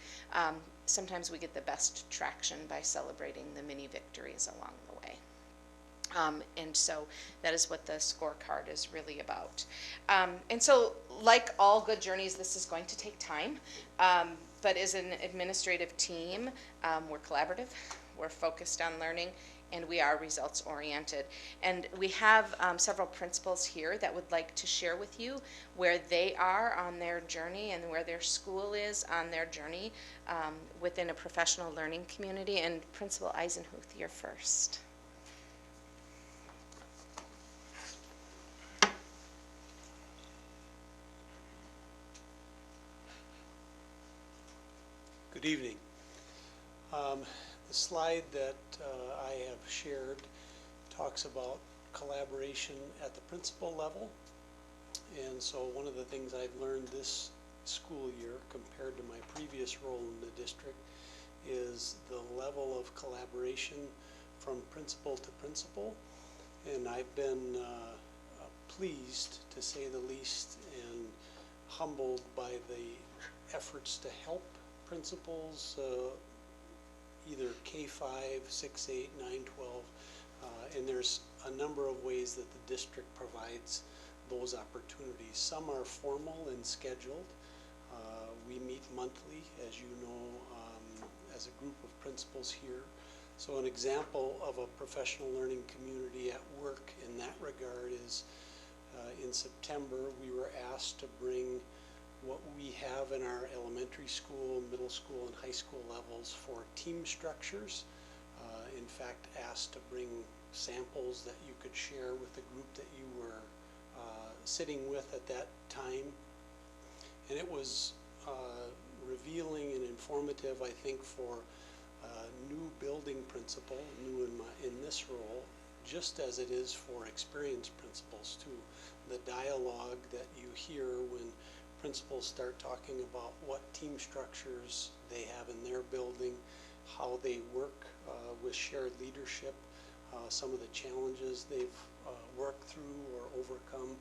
sometimes we get the best traction by celebrating the mini victories along the way. And so that is what the scorecard is really about. And so like all good journeys, this is going to take time. But as an administrative team, we're collaborative, we're focused on learning, and we are results oriented. And we have several principals here that would like to share with you where they are on their journey and where their school is on their journey within a professional learning community. And Principal Eisenhuth, you're first. Good evening. The slide that I have shared talks about collaboration at the principal level. And so one of the things I've learned this school year compared to my previous role in the district is the level of collaboration from principal to principal. And I've been pleased, to say the least, and humbled by the efforts to help principals, either K-5, 6, 8, 9, 12, and there's a number of ways that the district provides those opportunities. Some are formal and scheduled. We meet monthly, as you know, as a group of principals here. So an example of a professional learning community at work in that regard is in September we were asked to bring what we have in our elementary school, middle school, and high school levels for team structures. In fact, asked to bring samples that you could share with the group that you were sitting with at that time. And it was revealing and informative, I think, for a new building principal, new in this role, just as it is for experienced principals too. The dialogue that you hear when principals start talking about what team structures they have in their building, how they work with shared leadership, some of the challenges they've worked through or overcome.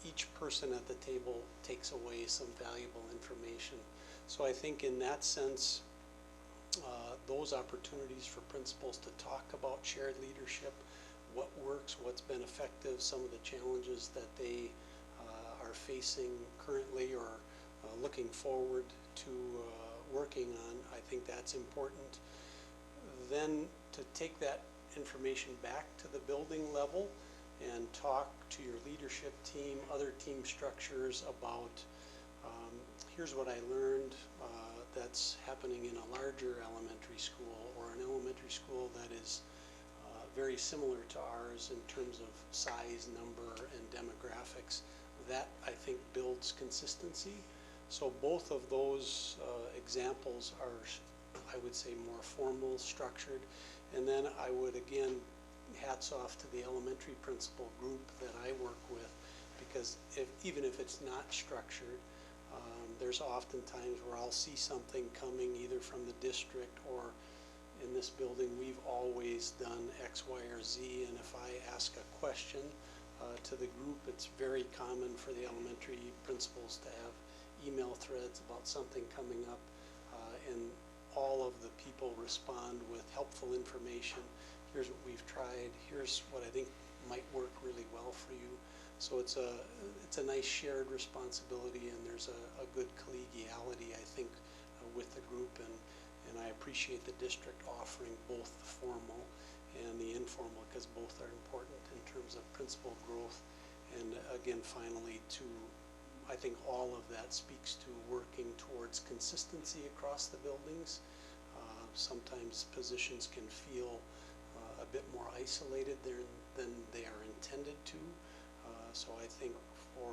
Each person at the table takes away some valuable information. So I think in that sense, those opportunities for principals to talk about shared leadership, what works, what's been effective, some of the challenges that they are facing currently or looking forward to working on, I think that's important. Then to take that information back to the building level and talk to your leadership team, other team structures about here's what I learned that's happening in a larger elementary school or an elementary school that is very similar to ours in terms of size, number, and demographics. That, I think, builds consistency. So both of those examples are, I would say, more formal, structured. And then I would, again, hats off to the elementary principal group that I work with, because even if it's not structured, there's often times where I'll see something coming either from the district or in this building, we've always done X, Y, or Z, and if I ask a question to the group, it's very common for the elementary principals to have email threads about something coming up, and all of the people respond with helpful information. Here's what we've tried, here's what I think might work really well for you. So it's a nice shared responsibility, and there's a good collegiality, I think, with the group, and I appreciate the district offering both the formal and the informal, because both are important in terms of principal growth. And again, finally, I think all of that speaks to working towards consistency across the buildings. Sometimes positions can feel a bit more isolated than they are intended to. So I think for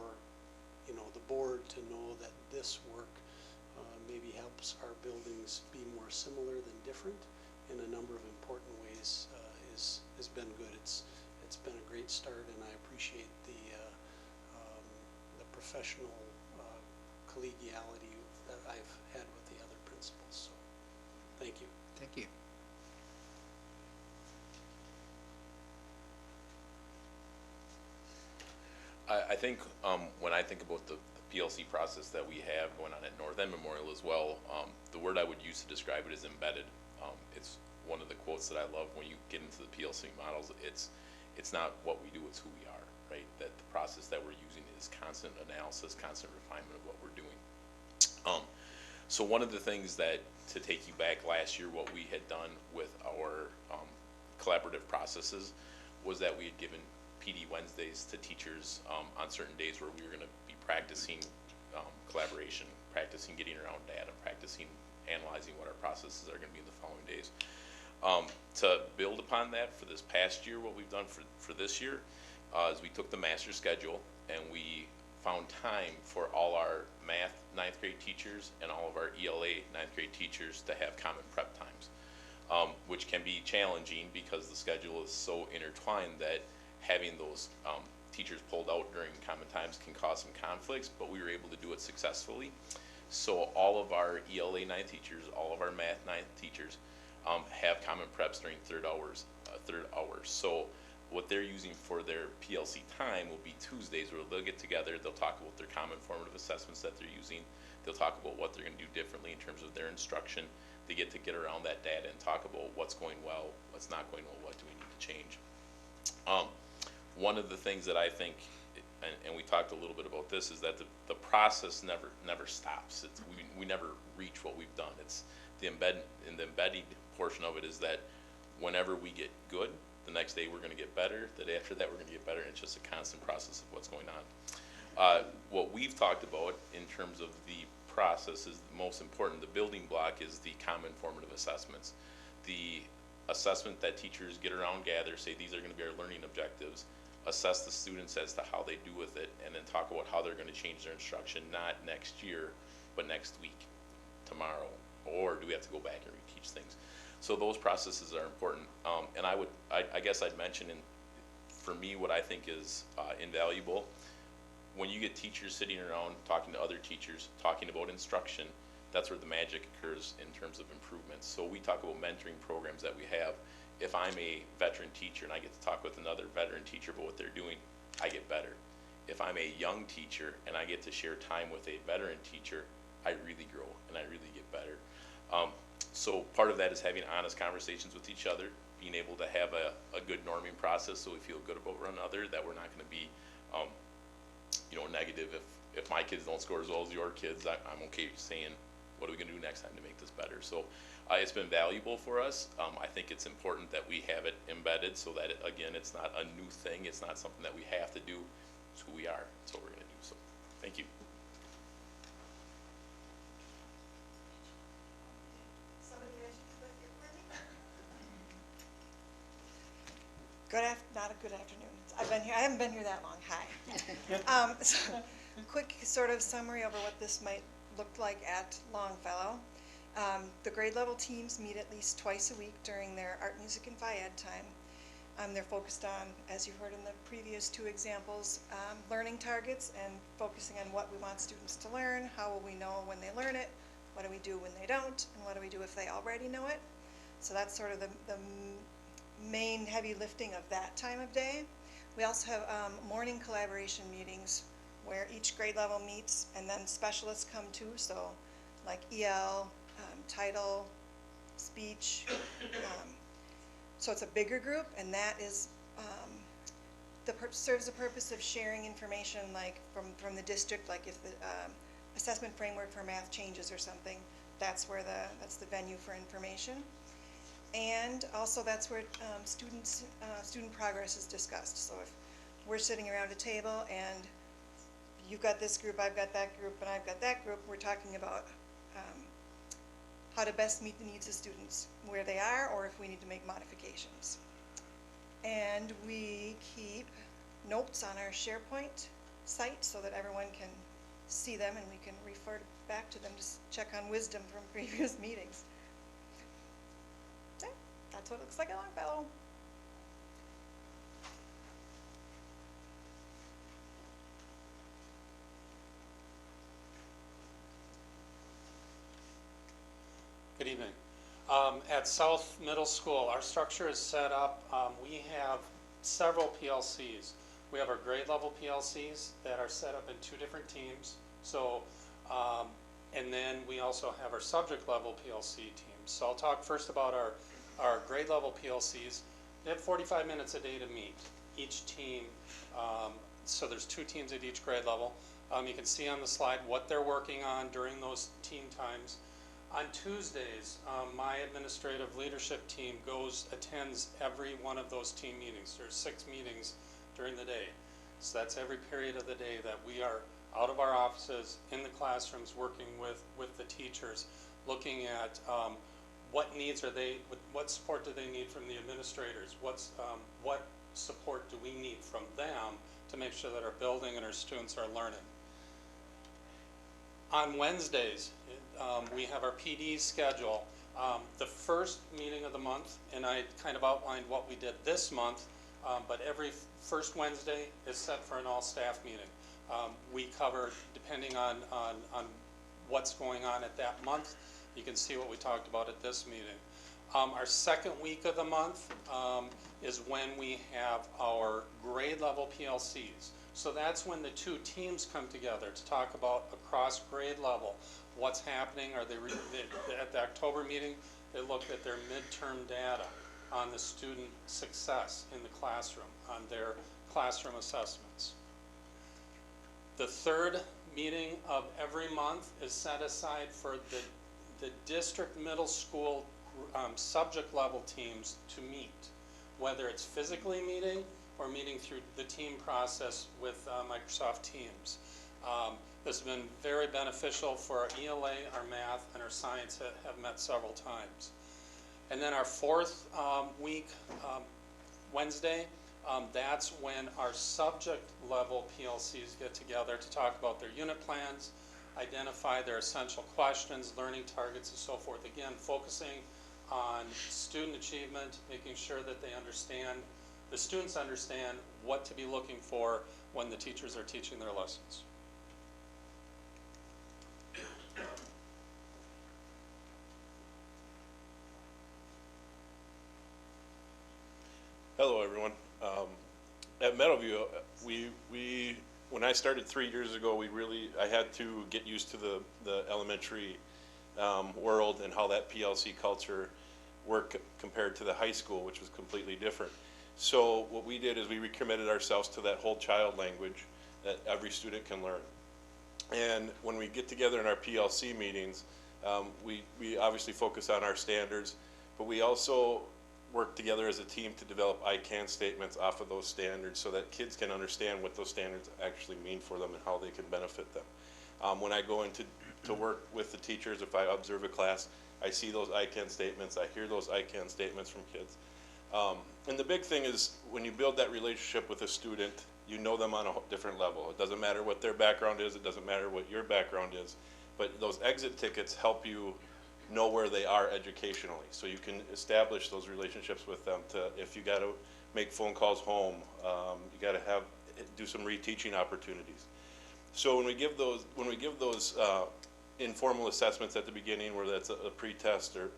the board to know that this work maybe helps our buildings be more similar than different in a number of important ways has been good. It's been a great start, and I appreciate the professional collegiality that I've had with the other principals. So thank you. Thank you. I think when I think about the PLC process that we have going on at North End Memorial as well, the word I would use to describe it is embedded. It's one of the quotes that I love when you get into the PLC models. It's not what we do, it's who we are, right? That the process that we're using is constant analysis, constant refinement of what we're doing. So one of the things that, to take you back last year, what we had done with our collaborative processes was that we had given PD Wednesdays to teachers on certain days where we were going to be practicing collaboration, practicing getting around data, practicing analyzing what our processes are going to be in the following days. To build upon that for this past year, what we've done for this year is we took the master schedule and we found time for all our math 9th grade teachers and all of our ELA 9th grade teachers to have common prep times, which can be challenging because the schedule is so intertwined that having those teachers pulled out during common times can cause some conflicts, but we were able to do it successfully. So all of our ELA 9th teachers, all of our math 9th teachers have common preps during third hours. So what they're using for their PLC time will be Tuesdays, where they'll get together, they'll talk about their common formative assessments that they're using, they'll talk about what they're going to do differently in terms of their instruction. They get to get around that data and talk about what's going well, what's not going well, what do we need to change. One of the things that I think, and we talked a little bit about this, is that the process never stops. We never reach what we've done. It's the embedding portion of it is that whenever we get good, the next day we're going to get better, the day after that we're going to get better, and it's just a constant process of what's going on. What we've talked about in terms of the process is the most important. The building block is the common formative assessments. The assessment that teachers get around, gather, say these are going to be our learning objectives, assess the students as to how they do with it, and then talk about how they're going to change their instruction, not next year, but next week, tomorrow, or do we have to go back and reteach things? So those processes are important, and I guess I'd mention, for me, what I think is invaluable, when you get teachers sitting around talking to other teachers, talking about instruction, that's where the magic occurs in terms of improvements. So we talk about mentoring programs that we have. If I'm a veteran teacher and I get to talk with another veteran teacher about what they're doing, I get better. If I'm a young teacher and I get to share time with a veteran teacher, I really grow and I really get better. So part of that is having honest conversations with each other, being able to have a good norming process so we feel good about one another, that we're not going to be negative. If my kids don't score as well as your kids, I'm okay saying, what are we going to do next time to make this better? So it's been valuable for us. I think it's important that we have it embedded so that, again, it's not a new thing. It's not something that we have to do. It's who we are. It's what we're going to do. So thank you. Not a good afternoon. I haven't been here that long. Hi. So, quick sort of summary over what this might look like at Longfellow. The grade level teams meet at least twice a week during their art, music, and phy-ed time. They're focused on, as you heard in the previous two examples, learning targets and focusing on what we want students to learn, how will we know when they learn it, what do we do when they don't, and what do we do if they already know it. So that's sort of the main heavy lifting of that time of day. We also have morning collaboration meetings where each grade level meets and then specialists come too, so like EL, title, speech. So it's a bigger group, and that is serves the purpose of sharing information like from the district, like if the assessment framework for math changes or something, that's the venue for information. And also that's where student progress is discussed. So if we're sitting around a table and you've got this group, I've got that group, and I've got that group, we're talking about how to best meet the needs of students where they are, or if we need to make modifications. And we keep notes on our SharePoint site so that everyone can see them and we can refer back to them to check on wisdom from previous meetings. Okay, that's what it looks like at Longfellow. Good evening. At South Middle School, our structure is set up. We have several PLCs. We have our grade level PLCs that are set up in 2 different teams. So, and then we also have our subject level PLC teams. So I'll talk first about our grade level PLCs. They have 45 minutes a day to meet, each team. So there's 2 teams at each grade level. You can see on the slide what they're working on during those team times. On Tuesdays, my administrative leadership team attends every one of those team meetings. There's 6 meetings during the day. So that's every period of the day that we are out of our offices, in the classrooms, working with the teachers, looking at what needs are they, what support do they need from the administrators, what support do we need from them to make sure that our building and our students are learning. On Wednesdays, we have our PD schedule. The first meeting of the month, and I kind of outlined what we did this month, but every first Wednesday is set for an all-staff meeting. We cover, depending on what's going on at that month, you can see what we talked about at this meeting. Our second week of the month is when we have our grade level PLCs. So that's when the 2 teams come together to talk about across grade level what's happening. At the October meeting, they looked at their midterm data on the student success in the classroom, on their classroom assessments. The third meeting of every month is set aside for the district middle school subject level teams to meet, whether it's physically meeting or meeting through the team process with Microsoft Teams. This has been very beneficial for our ELA, our math, and our science that have met several times. And then our fourth week, Wednesday, that's when our subject level PLCs get together to talk about their unit plans, identify their essential questions, learning targets, and so forth. Again, focusing on student achievement, making sure that they understand, the students understand what to be looking for when the teachers are teaching their lessons. Hello, everyone. At Meadowview, when I started 3 years ago, I had to get used to the elementary world and how that PLC culture worked compared to the high school, which was completely different. So what we did is we recommitted ourselves to that whole child language that every student can learn. And when we get together in our PLC meetings, we obviously focus on our standards, but we also work together as a team to develop I can statements off of those standards so that kids can understand what those standards actually mean for them and how they can benefit them. When I go into work with the teachers, if I observe a class, I see those I can statements, I hear those I can statements from kids. And the big thing is when you build that relationship with a student, you know them on a different level. It doesn't matter what their background is, it doesn't matter what your background is, but those exit tickets help you know where they are educationally. So you can establish those relationships with them if you got to make phone calls home, you got to do some reteaching opportunities. So when we give those informal assessments at the beginning, whether that's a pre-test or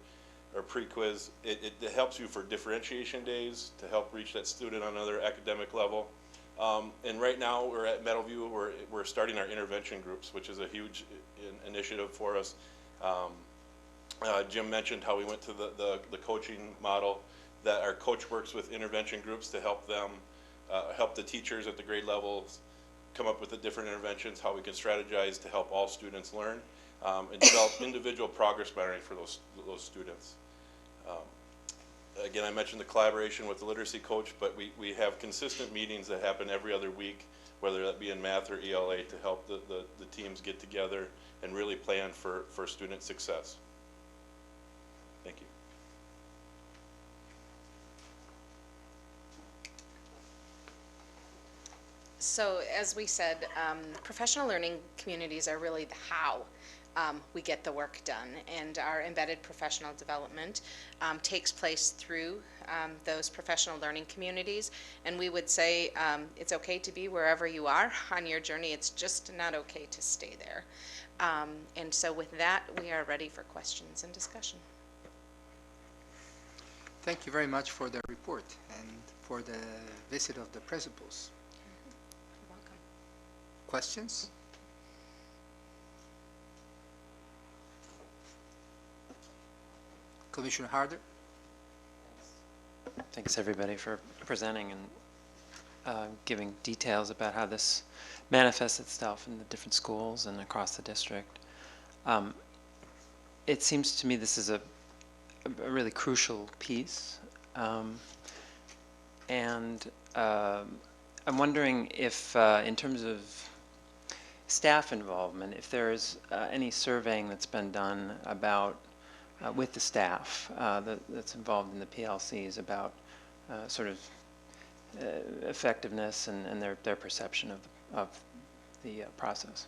pre-quiz, it helps you for differentiation days to help reach that student on another academic level. And right now we're at Meadowview, we're starting our intervention groups, which is a huge initiative for us. Jim mentioned how we went to the coaching model, that our coach works with intervention groups to help them, help the teachers at the grade levels come up with the different interventions, how we can strategize to help all students learn, and develop individual progress monitoring for those students. again, I mentioned the collaboration with the literacy coach, but we have consistent meetings that happen every other week, whether that be in math or ELA, to help the teams get together and really plan for student success. Thank you. So as we said, professional learning communities are really the how we get the work done, and our embedded professional development takes place through those professional learning communities. And we would say it's okay to be wherever you are on your journey. It's just not okay to stay there. And so with that, we are ready for questions and discussion. Thank you very much for the report and for the visit of the principals. You're welcome. Questions? Commissioner Harder? Thanks, everybody, for presenting and giving details about how this manifests itself in the different schools and across the district. It seems to me this is a really crucial piece. And I'm wondering if, in terms of staff involvement, if there's any surveying that's been done about with the staff that's involved in the PLCs about sort of effectiveness and their perception of the process.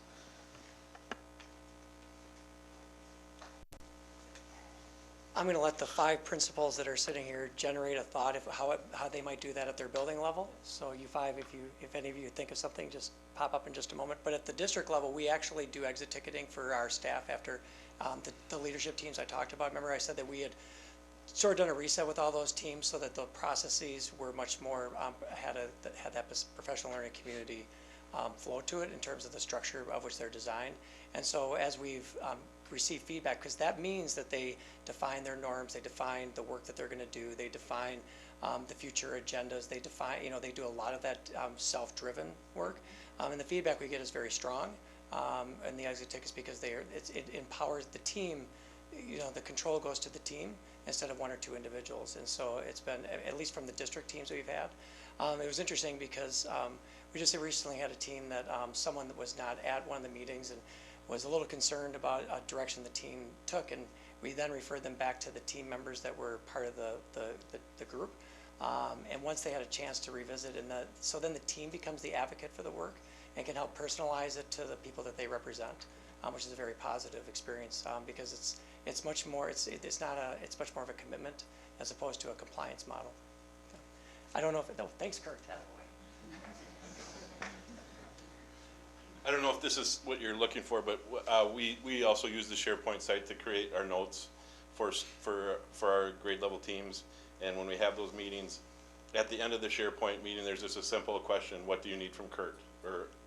I'm going to let the 5 principals that are sitting here generate a thought of how they might do that at their building level. So you 5, if any of you think of something, just pop up in just a moment. But at the district level, we actually do exit ticketing for our staff after the leadership teams I talked about. Remember I said that we had sort of done a reset with all those teams so that the processes were much more, had that professional learning community flow to it in terms of the structure of which they're designed. And so as we've received feedback, because that means that they define their norms, they define the work that they're going to do, they define the future agendas, they define, they do a lot of that self-driven work. And the feedback we get is very strong. And the exit tickets, because it empowers the team, the control goes to the team instead of 1 or 2 individuals. And so it's been, at least from the district teams that we've had, it was interesting because we just recently had a team that someone that was not at one of the meetings and was a little concerned about a direction the team took, and we then referred them back to the team members that were part of the group. And once they had a chance to revisit, so then the team becomes the advocate for the work and can help personalize it to the people that they represent, which is a very positive experience because it's much more it's much more of a commitment as opposed to a compliance model. I don't know if thanks, Kirk. I don't know if this is what you're looking for, but we also use the SharePoint site to create our notes for our grade level teams. And when we have those meetings, at the end of the SharePoint meeting, there's just a simple question: what do you need from Kurt?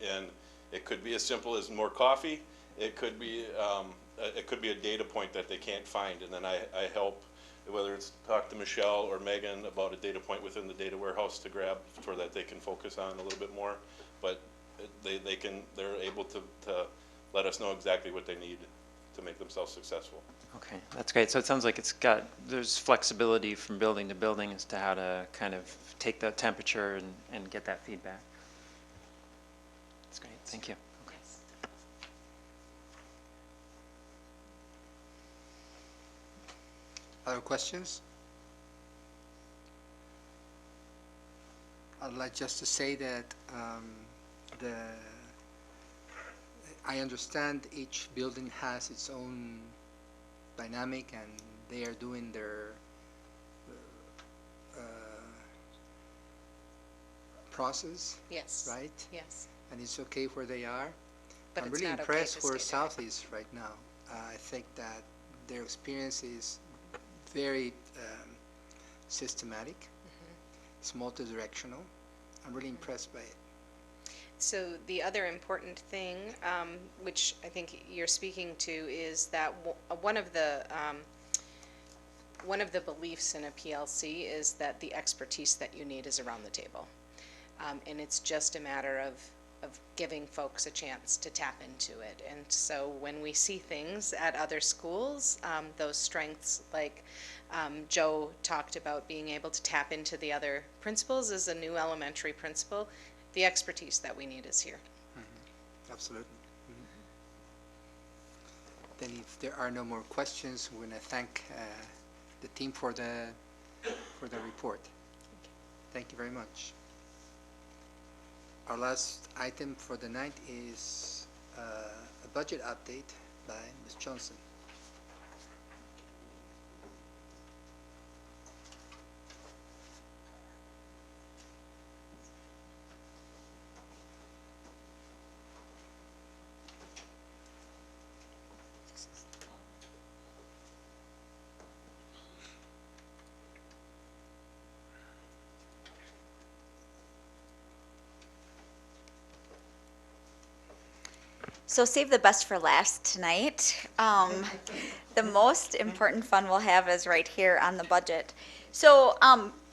And it could be as simple as more coffee. It could be a data point that they can't find, and then I help, whether it's talk to Michelle or Megan about a data point within the data warehouse to grab so that they can focus on a little bit more. But they're able to let us know exactly what they need to make themselves successful. Okay, that's great. So it sounds like there's flexibility from building to building as to how to kind of take the temperature and get that feedback. That's great. Thank you. Okay. Other questions? I'd like just to say that I understand each building has its own dynamic, and they are doing their process. Yes. Right? Yes. And it's okay where they are. But I'm it's really not okay impressed to where stay there. South is right now. I think that their experience is very systematic. It's multi-directional. I'm really impressed by it. So the other important thing, which I think you're speaking to, is that one of the beliefs in a PLC is that the expertise that you need is around the table. And it's just a matter of of giving folks a chance to tap into it. And so when we see things at other schools, those strengths, like Joe talked about being able to tap into the other principals as a new elementary principal, the expertise that we need is here. Absolutely. Then if there are no more questions, we're going to thank the team for the report. Thank you very much. Our last item for the night is a budget update by Ms. Johnson. So save the best for last tonight. The most important fun we'll have is right here on the budget. So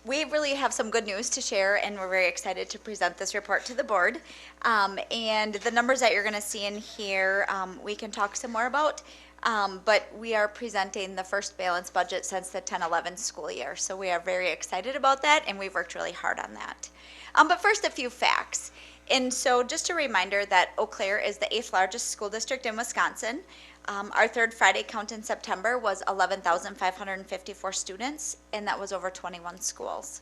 we really have some good news to share, and we're very excited to present this report to the board. And the numbers that you're going to see in here, we can talk some more about. But we are presenting the first balanced budget since the 10-11 school year. So we are very excited about that, and we've worked really hard on that. But first, a few facts. And so just a reminder that Eau Claire is the 8th largest school district in Wisconsin. Our third Friday count in September was 11,554 students, and that was over 21 schools.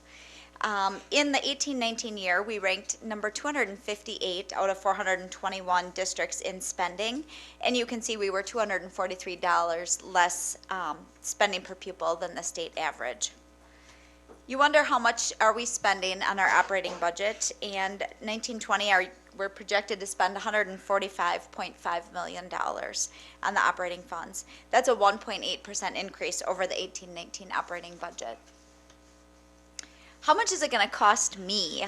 In the 18-19 year, we ranked number 258 out of 421 districts in spending, and you can see we were $243 less spending per pupil than the state average. You wonder how much are we spending on our operating budget, and 1920 we're projected to spend $145.5 million on the operating funds. That's a 1.8% increase over the 18-19 operating budget. How much is it going to cost me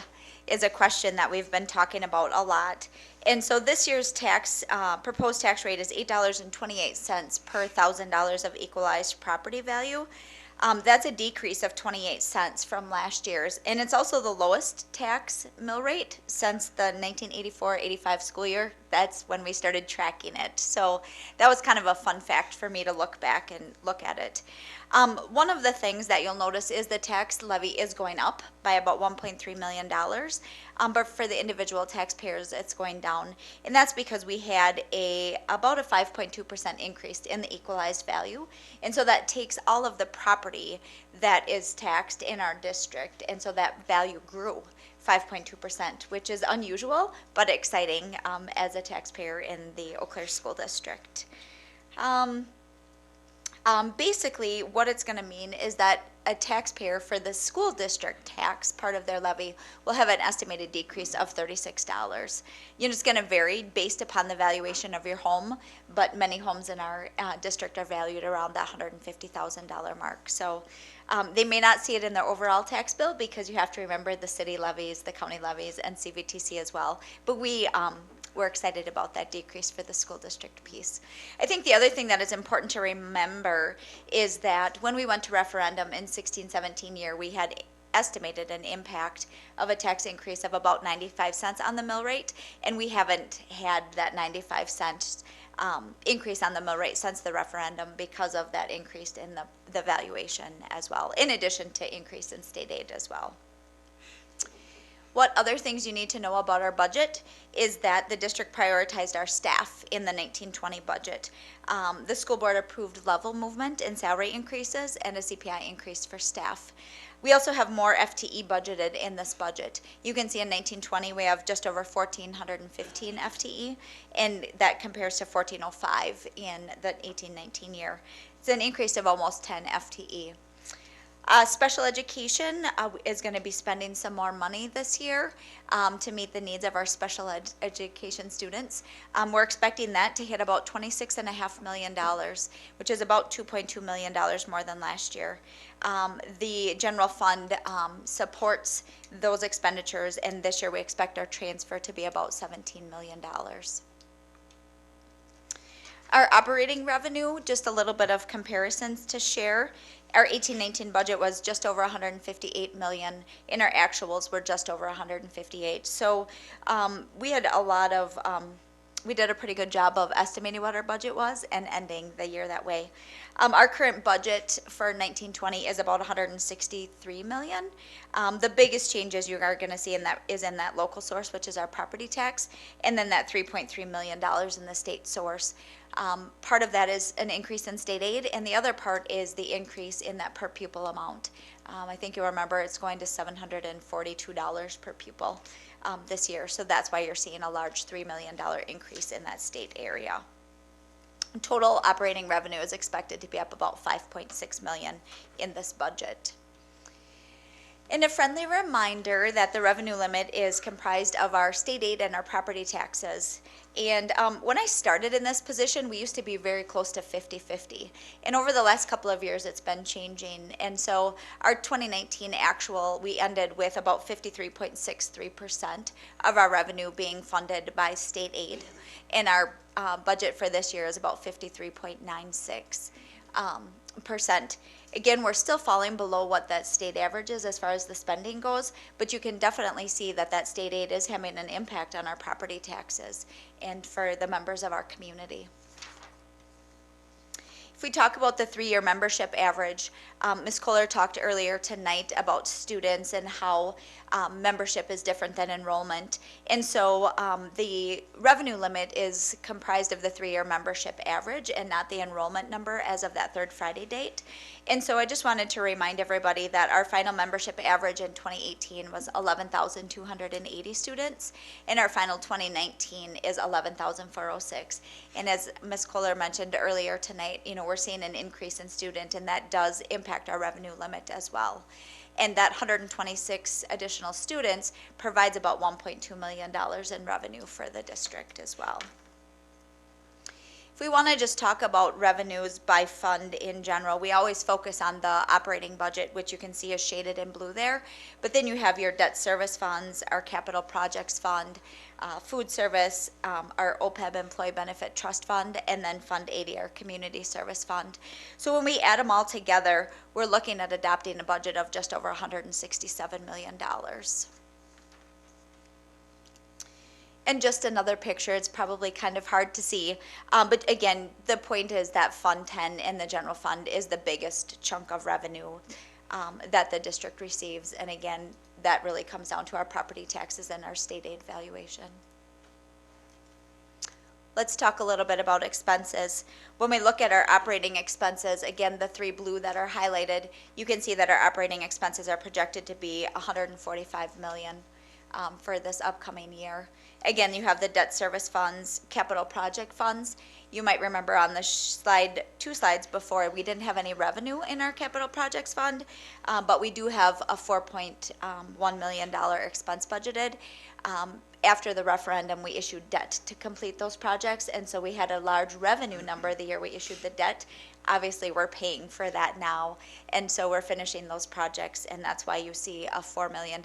is a question that we've been talking about a lot. And so this year's proposed tax rate is $8.28 per $1,000 of equalized property value. That's a decrease of 28 cents from last year's, and it's also the lowest tax mill rate since the 1984-85 school year. That's when we started tracking it. So that was kind of a fun fact for me to look back and look at it. One of the things that you'll notice is the tax levy is going up by about $1.3 million, but for the individual taxpayers it's going down, and that's because we had about a 5.2% increase in the equalized value, and so that takes all of the property that is taxed in our district, and so that value grew 5.2%, which is unusual but exciting as a taxpayer in the Eau Claire School District. Basically, what it's going to mean is that a taxpayer for the school district tax, part of their levy, will have an estimated decrease of $36. It's going to vary based upon the valuation of your home, but many homes in our district are valued around the $150,000 mark. So they may not see it in their overall tax bill because you have to remember the city levies, the county levies, and CVTC as well. But we're excited about that decrease for the school district piece. I think the other thing that is important to remember is that when we went to referendum in 16-17 year, we had estimated an impact of a tax increase of about 95 cents on the mill rate, and we haven't had that 95 cents increase on the mill rate since the referendum because of that increase in the valuation as well, in addition to increase in state aid as well. What other things you need to know about our budget is that the district prioritized our staff in the 1920 budget. The school board approved level movement and salary increases and a CPI increase for staff. We also have more FTE budgeted in this budget. You can see in 1920 we have just over 1,415 FTE, and that compares to 1,405 in the 18-19 year. It's an increase of almost 10 FTE. Special education is going to be spending some more money this year to meet the needs of our special education students. We're expecting that to hit about $26.5 million, which is about $2.2 million more than last year. The general fund supports those expenditures, and this year we expect our transfer to be about $17 million. Our operating revenue, just a little bit of comparisons to share. Our 18-19 budget was just over 158 million, and our actuals were just over 158. So we had a lot of, we did a pretty good job of estimating what our budget was and ending the year that way. Our current budget for 1920 is about 163 million. The biggest changes you are going to see in that is in that local source, which is our property tax, and then that $3.3 million in the state source. Part of that is an increase in state aid, and the other part is the increase in that per pupil amount. I think you'll remember it's going to $742 per pupil this year, so that's why you're seeing a large $3 million increase in that state area. Total operating revenue is expected to be up about 5.6 million in this budget. And a friendly reminder that the revenue limit is comprised of our state aid and our property taxes. And when I started in this position, we used to be very close to 50-50. And over the last couple of years, it's been changing. And so our 2019 actual, we ended with about 53.63% of our revenue being funded by state aid. And our budget for this year is about 53.96%. Again, we're still falling below what that state average is as far as the spending goes, but you can definitely see that that state aid is having an impact on our property taxes and for the members of our community. If we talk about the 3-year membership average, Ms. Kohler talked earlier tonight about students and how membership is different than enrollment. And so the revenue limit is comprised of the 3-year membership average and not the enrollment number as of that third Friday date. And so I just wanted to remind everybody that our final membership average in 2018 was 11,280 students, and our final 2019 is 11,406. And as Ms. Kohler mentioned earlier tonight, you know, we're seeing an increase in student, and that does impact our revenue limit as well. And that 126 additional students provides about $1.2 million in revenue for the district as well. If we want to just talk about revenues by fund in general, we always focus on the operating budget, which you can see is shaded in blue there. But then you have your debt service funds, our capital projects fund, food service, our OPEB employee benefit trust fund, and then Fund 80, our community service fund. So when we add them all together, we're looking at adopting a budget of just over $167 million. And just another picture, it's probably kind of hard to see, but again, the point is that Fund 10 and the general fund is the biggest chunk of revenue that the district receives, and again, that really comes down to our property taxes and our state aid valuation. Let's talk a little bit about expenses. When we look at our operating expenses, again, the 3 blue that are highlighted, you can see that our operating expenses are projected to be $145 million for this upcoming year. Again, you have the debt service funds, capital project funds. You might remember on the slide, 2 slides before, we didn't have any revenue in our capital projects fund, but we do have a $4.1 million expense budgeted. After the referendum, we issued debt to complete those projects, and so we had a large revenue number the year we issued the debt. Obviously, we're paying for that now, and so we're finishing those projects, and that's why you see a $4 million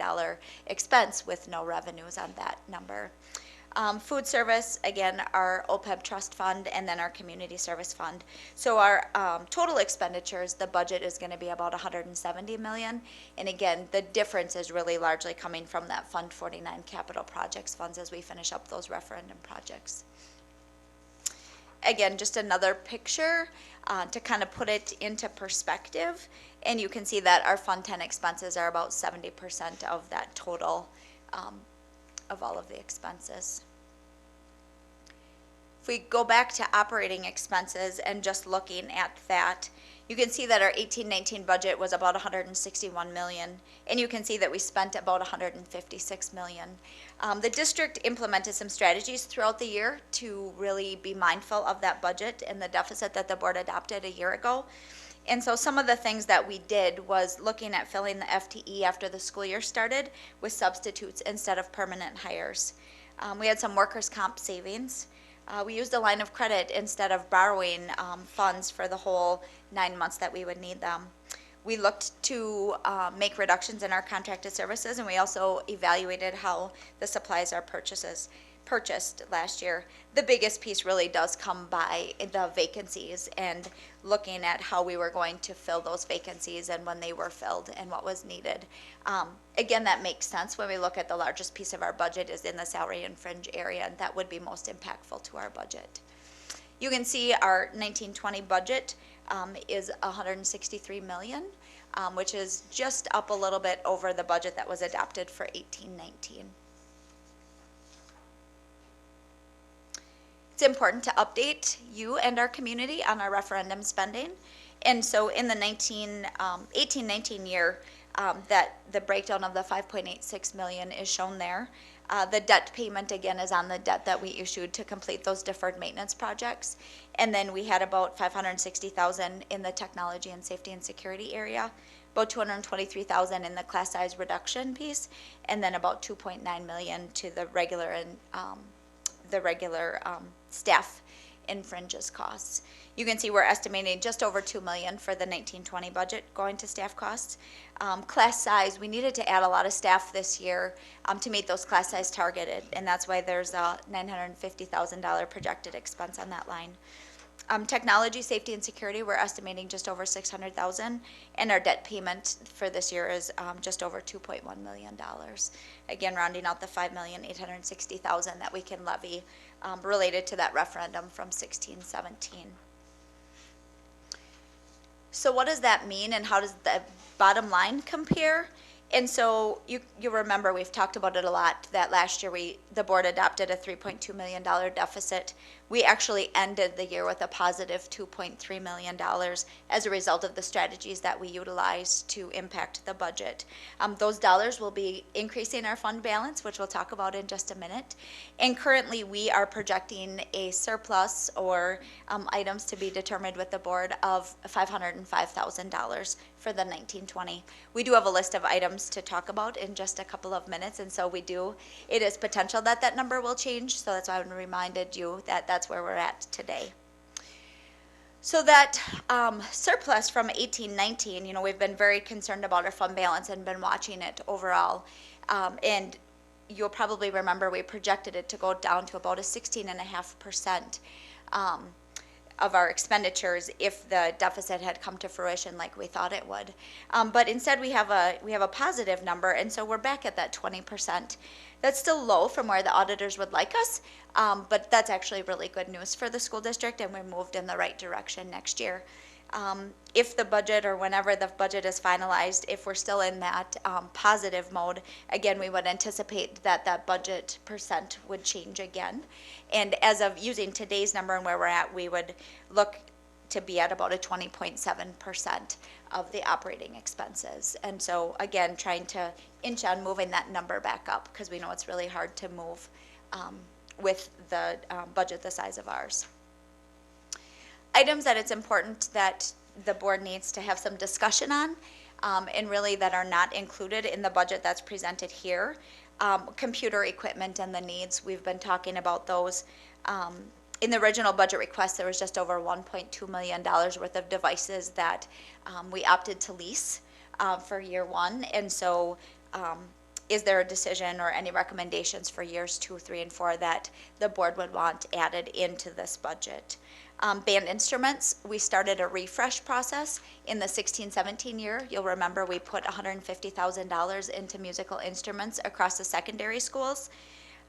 expense with no revenues on that number. Food service, again, our OPEB trust fund, and then our community service fund. So our total expenditures, the budget is going to be about $170 million. And again, the difference is really largely coming from that Fund 49 capital projects funds as we finish up those referendum projects. Again, just another picture to kind of put it into perspective. And you can see that our Fund 10 expenses are about 70% of that total of all of the expenses. If we go back to operating expenses and just looking at that, you can see that our 18-19 budget was about $161 million, and you can see that we spent about $156 million. The district implemented some strategies throughout the year to really be mindful of that budget and the deficit that the board adopted a year ago. And so some of the things that we did was looking at filling the FTE after the school year started with substitutes instead of permanent hires. We had some workers' comp savings. We used a line of credit instead of borrowing funds for the whole 9 months that we would need them. We looked to make reductions in our contracted services, and we also evaluated how the supplies are purchases. purchased last year. The biggest piece really does come by the vacancies and looking at how we were going to fill those vacancies and when they were filled and what was needed. Again, that makes sense when we look at the largest piece of our budget is in the salary and fringe area, and that would be most impactful to our budget. You can see our 1920 budget is 163 million, which is just up a little bit over the budget that was adopted for 1819. It's important to update you and our community on our referendum spending. And so in the 18-19 year, that the breakdown of the 5.86 million is shown there. The debt payment, again, is on the debt that we issued to complete those deferred maintenance projects. And then we had about 560,000 in the technology and safety and security area, about 223,000 in the class size reduction piece, and then about 2.9 million to the regular and staff and fringes costs. You can see we're estimating just over 2 million for the 1920 budget going to staff costs. Class size, we needed to add a lot of staff this year to meet those class size targeted, and that's why there's a $950,000 projected expense on that line. Technology, safety, and security, we're estimating just over 600,000, and our debt payment for this year is just over $2.1 million. Again, rounding out the $5,860,000 that we can levy related to that referendum from 16-17. So what does that mean, and how does the bottom line compare? And so you remember we've talked about it a lot, that last year the board adopted a $3.2 million deficit. We actually ended the year with a positive $2.3 million as a result of the strategies that we utilized to impact the budget. Those dollars will be increasing our fund balance, which we'll talk about in just a minute. And currently we are projecting a surplus or items to be determined with the board of $505,000 for the 1920. We do have a list of items to talk about in just a couple of minutes, and so it is potential that that number will change, so that's why I reminded you that that's where we're at today. So that surplus from 18-19, we've been very concerned about our fund balance and been watching it overall, and you'll probably remember we projected it to go down to about a 16.5% of our expenditures if the deficit had come to fruition like we thought it would. But instead we have a positive number, and so we're back at that 20%. That's still low from where the auditors would like us, but that's actually really good news for the school district, and we moved in the right direction next year. If the budget, or whenever the budget is finalized, if we're still in that positive mode, again, we would anticipate that that budget percent would change again. And as of using today's number and where we're at, we would look to be at about a 20.7% of the operating expenses. And so again, trying to inch on moving that number back up, because we know it's really hard to move with the budget the size of ours. Items that it's important that the board needs to have some discussion on, and really that are not included in the budget that's presented here. Computer equipment and the needs, we've been talking about those. In the original budget request, there was just over $1.2 million worth of devices that we opted to lease for year one. And so is there a decision or any recommendations for years 2, 3, and 4 that the board would want added into this budget? Band instruments, we started a refresh process in the 16-17 year. You'll remember we put $150,000 into musical instruments across the secondary schools.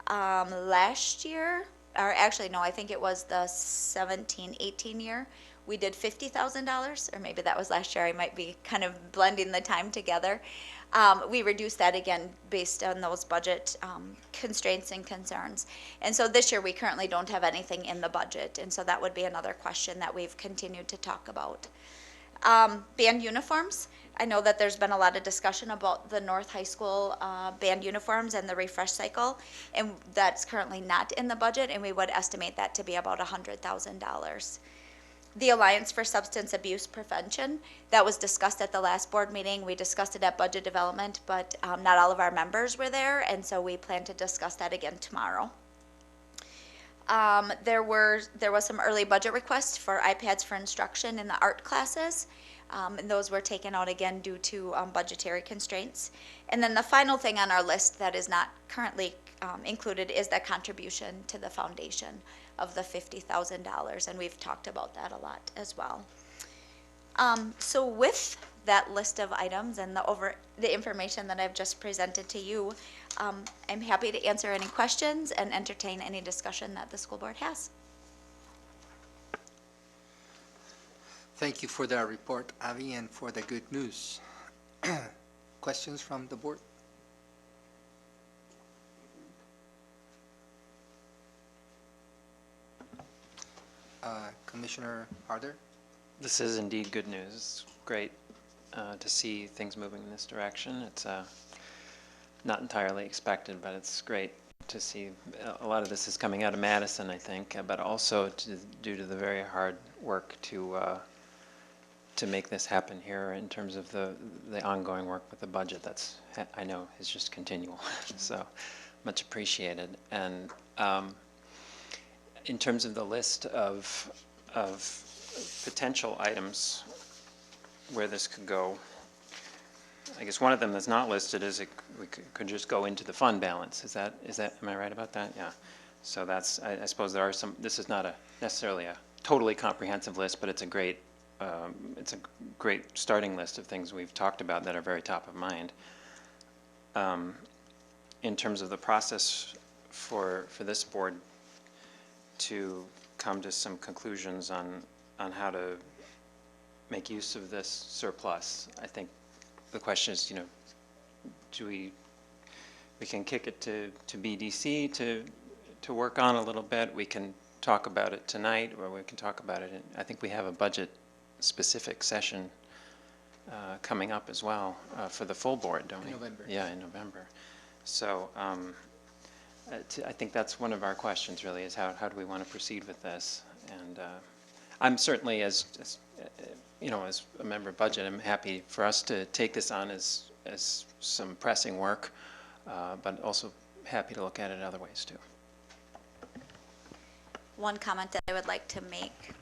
Last year, or actually no, I think it was the 17-18 year, we did $50,000, or maybe that was last year. I might be kind of blending the time together. We reduced that again based on those budget constraints and concerns. And so this year we currently don't have anything in the budget, and so that would be another question that we've continued to talk about. Band uniforms. I know that there's been a lot of discussion about the North High School band uniforms and the refresh cycle, and that's currently not in the budget, and we would estimate that to be about $100,000. The Alliance for Substance Abuse Prevention, that was discussed at the last board meeting. We discussed it at budget development, but not all of our members were there, and so we plan to discuss that again tomorrow. There was some early budget requests for iPads for instruction in the art classes. And those were taken out again due to budgetary constraints. And then the final thing on our list that is not currently included is the contribution to the foundation of the $50,000, and we've talked about that a lot as well. So with that list of items and the information that I've just presented to you, I'm happy to answer any questions and entertain any discussion that the school board has. Thank you for that report, Avi, and for the good news. Questions from the board? Commissioner Harder? This is indeed good news. It's great to see things moving in this direction. It's not entirely expected, but it's great to see. A lot of this is coming out of Madison, I think, but also due to the very hard work to make this happen here in terms of the ongoing work with the budget. That's, I know, is just continual. So much appreciated. And in terms of the list of potential items where this could go, I guess one of them that's not listed is we could just go into the fund balance. Is that, am I right about that? Yeah. So that's, I suppose there are some, this is not necessarily a totally comprehensive list, but it's a great starting list of things we've talked about that are very top of mind. In terms of the process for this board to come to some conclusions on how to make use of this surplus, I think the question is, do we can kick it to BDC to work on a little bit. We can talk about it tonight, or we can talk about it I think we have a budget specific session coming up as well for the full board, don't we? In November. Yeah, in November. So I think that's one of our questions really, is how do we want to proceed with this? And I'm certainly, as a member of budget, I'm happy for us to take this on as some pressing work, but also happy to look at it in other ways too. One comment that I would like to make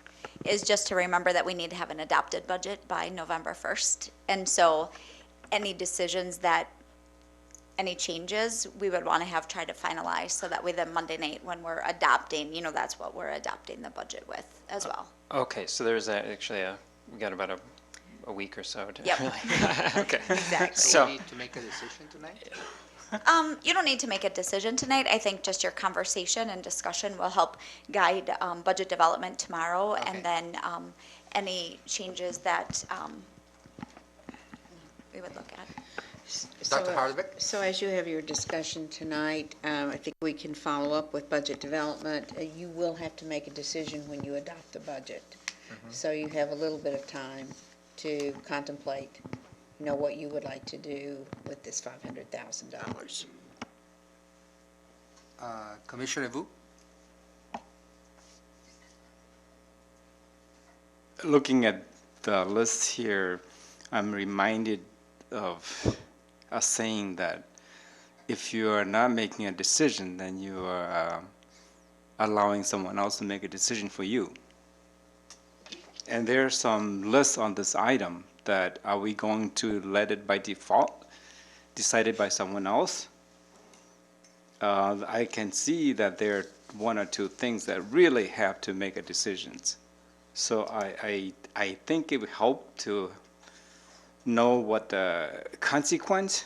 is just to remember that we need to have an adopted budget by November 1st. And so any decisions any changes, we would want to try to finalize so that way then Monday night when we're adopting, that's what we're adopting the budget with as well. Okay, so there's actually we got about a week or so to Yep. really. Okay. Exactly. So we need to make a decision tonight? You don't need to make a decision tonight. I think just your conversation and discussion will help guide budget development tomorrow, Okay. and then any changes that we would look at. Dr. Hardwick? So as you have your discussion tonight, I think we can follow up with budget development. You will have to make a decision when you adopt the budget. So you have a little bit of time to contemplate, what you would like to do with this $500,000. Commissioner Vu? Looking at the list here, I'm reminded of a saying that if you are not making a decision, then you are allowing someone else to make a decision for you. And there are some lists on this item that are we going to let it by default, decided by someone else? I can see that there are one or two things that really have to make a decisions. So I think it would help to know what the consequence.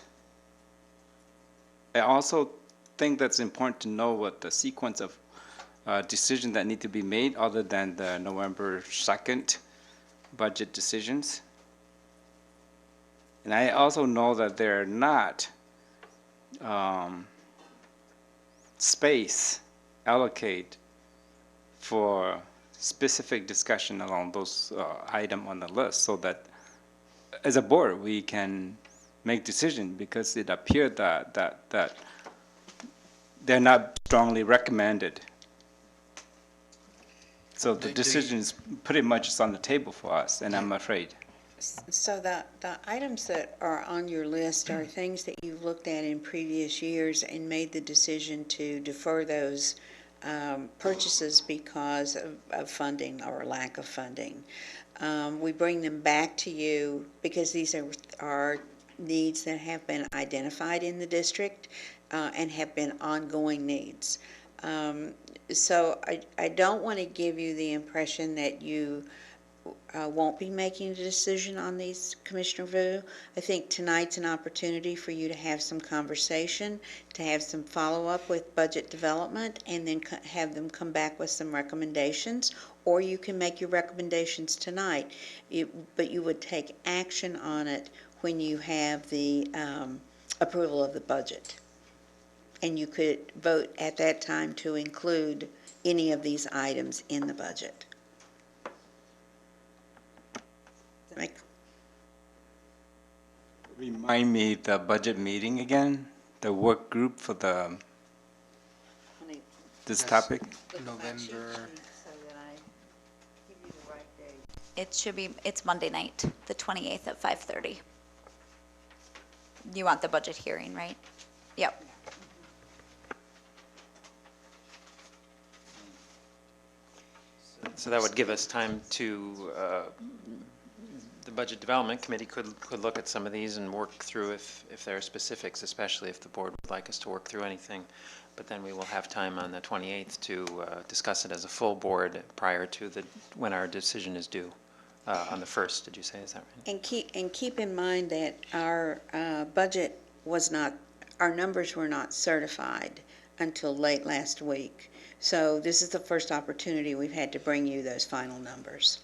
I also think that's important to know what the sequence of decisions that need to be made other than the November 2nd budget decisions. And I also know that there are not space allocate for specific discussion along those items on the list, so that as a board we can make decisions, because it appeared that they're not strongly recommended. So the decision is pretty much on the table for us, and I'm afraid. So the items that are on your list are things that you've looked at in previous years and made the decision to defer those purchases because of funding or lack of funding. We bring them back to you because these are needs that have been identified in the district and have been ongoing needs. So I don't want to give you the impression that you won't be making a decision on these, Commissioner Vu. I think tonight's an opportunity for you to have some conversation, to have some follow-up with budget development, and then have them come back with some recommendations, or you can make your recommendations tonight, but you would take action on it when you have the approval of the budget. And you could vote at that time to include any of these items in the budget. Remind me the budget meeting again, the work group for this topic? November. It's Monday night, the 28th at 5:30. You want the budget hearing, right? Yep. So that would give us time to, the Budget Development Committee could look at some of these and work through if there are specifics, especially if the board would like us to work through anything. But then we will have time on the 28th to discuss it as a full board prior to when our decision is due on the 1st, did you say, is that right? And keep in mind that our budget was not, our numbers were not certified until late last week. So this is the first opportunity we've had to bring you those final numbers.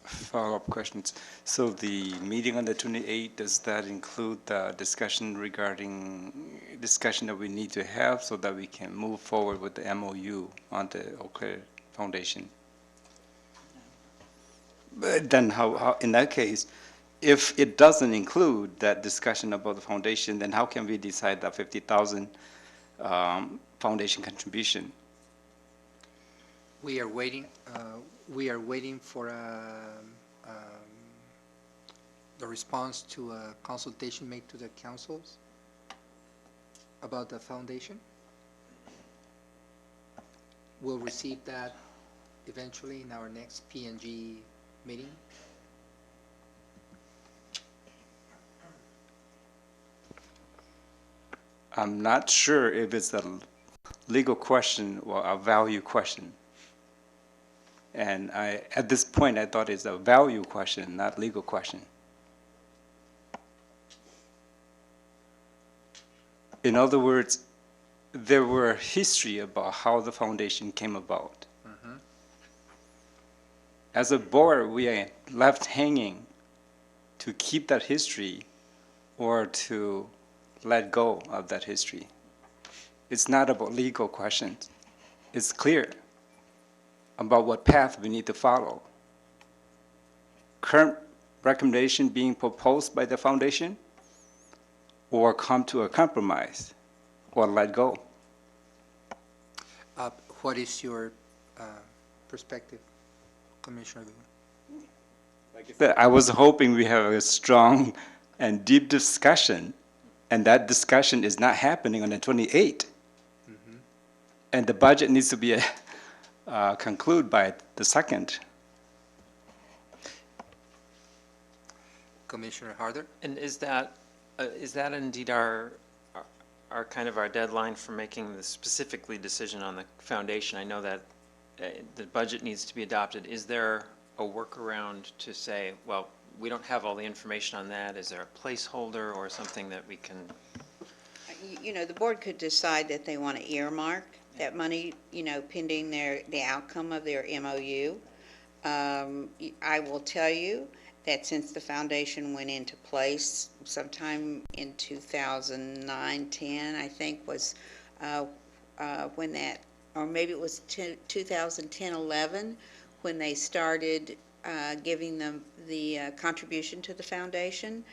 Follow-up questions. So the meeting on the 28th, does that include the discussion that we need to have so that we can move forward with the MOU on the Eau Claire Foundation? But then how, in that case, if it doesn't include that discussion about the foundation, then how can we decide that 50,000 foundation contribution? We are waiting for the response to a consultation made to the councils about the foundation. We'll receive that eventually in our next P&G meeting. I'm not sure if it's a legal question or a value question. And at this point, I thought it's a value question, not legal question. In other words, there were history about how the foundation came about. Mm-hmm. As a board, we are left hanging to keep that history or to let go of that history. It's not about legal questions. It's clear about what path we need to follow. Current recommendation being proposed by the foundation, or come to a compromise, or let go. What is your perspective, Commissioner? Like I said, I was hoping we have a strong and deep discussion, and that discussion is not happening on the 28th. Mm-hmm. And the budget needs to be concluded by the 2nd. Commissioner Harder? And is that indeed our kind of our deadline for making the specifically decision on the foundation? I know that the budget needs to be adopted. Is there a workaround to say, well, we don't have all the information on that? Is there a placeholder or something that we can? You know, the board could decide that they want to earmark that money, you know, pending the outcome of their MOU. I will tell you that since the foundation went into place sometime in 2009-10, I think was when that, or maybe it was 2010-11, when they started giving them the contribution to the foundation.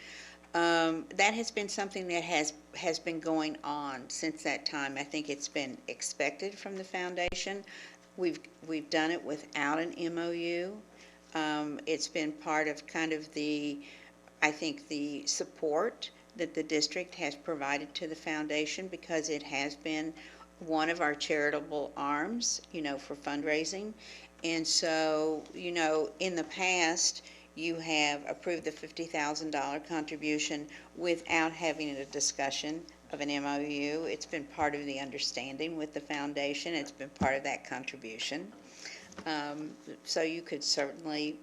That has been something that has been going on since that time. I think it's been expected from the foundation. We've done it without an MOU. It's been part of kind of I think the support that the district has provided to the foundation, because it has been one of our charitable arms, for fundraising. And so, in the past, you have approved the $50,000 contribution without having a discussion of an MOU. It's been part of the understanding with the foundation. It's been part of that contribution. So you could certainly,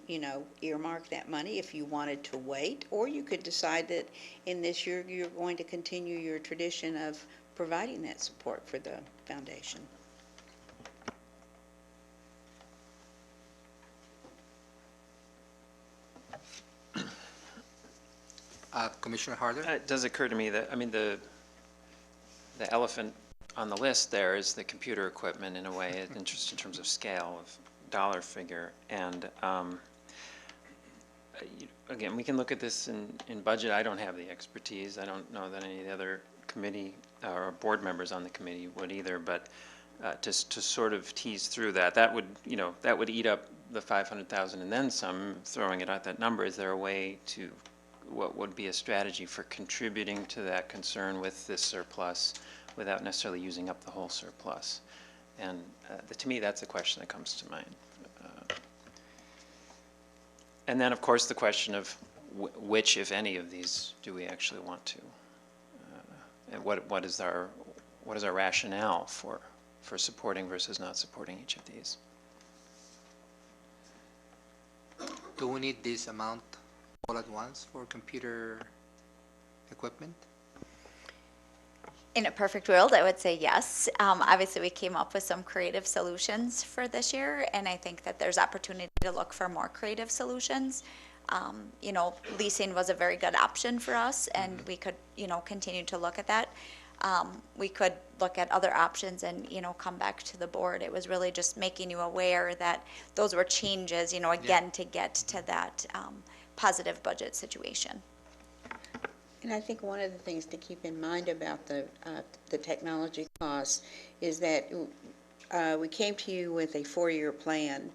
earmark that money if you wanted to wait, or you could decide that in this year, you're going to continue your tradition of providing that support for the foundation. Commissioner Harder? It does occur to me that, the elephant on the list there is the computer equipment in a way, just in terms of scale of dollar figure. And again, we can look at this in budget. I don't have the expertise. I don't know that any of the other committee or board members on the committee would either, but just to sort of tease through that would, that would eat up the 500,000 and then some, throwing it at that number. Is there a way to, what would be a strategy for contributing to that concern with this surplus without necessarily using up the whole surplus? And to me, that's a question that comes to mind. And then, of course, the question of which, if any, of these do we actually want to? And what is our rationale for supporting versus not supporting each of these? Do we need this amount all at once for computer equipment? In a perfect world, I would say yes. Obviously, we came up with some creative solutions for this year, and I think that there's opportunity to look for more creative solutions. Leasing was a very good option for us, and we could, continue to look at that. We could look at other options and, come back to the board. It was really just making you aware that those were changes, again, to get to that positive budget situation. And I think one of the things to keep in mind about the technology costs is that we came to you with a 4-year plan,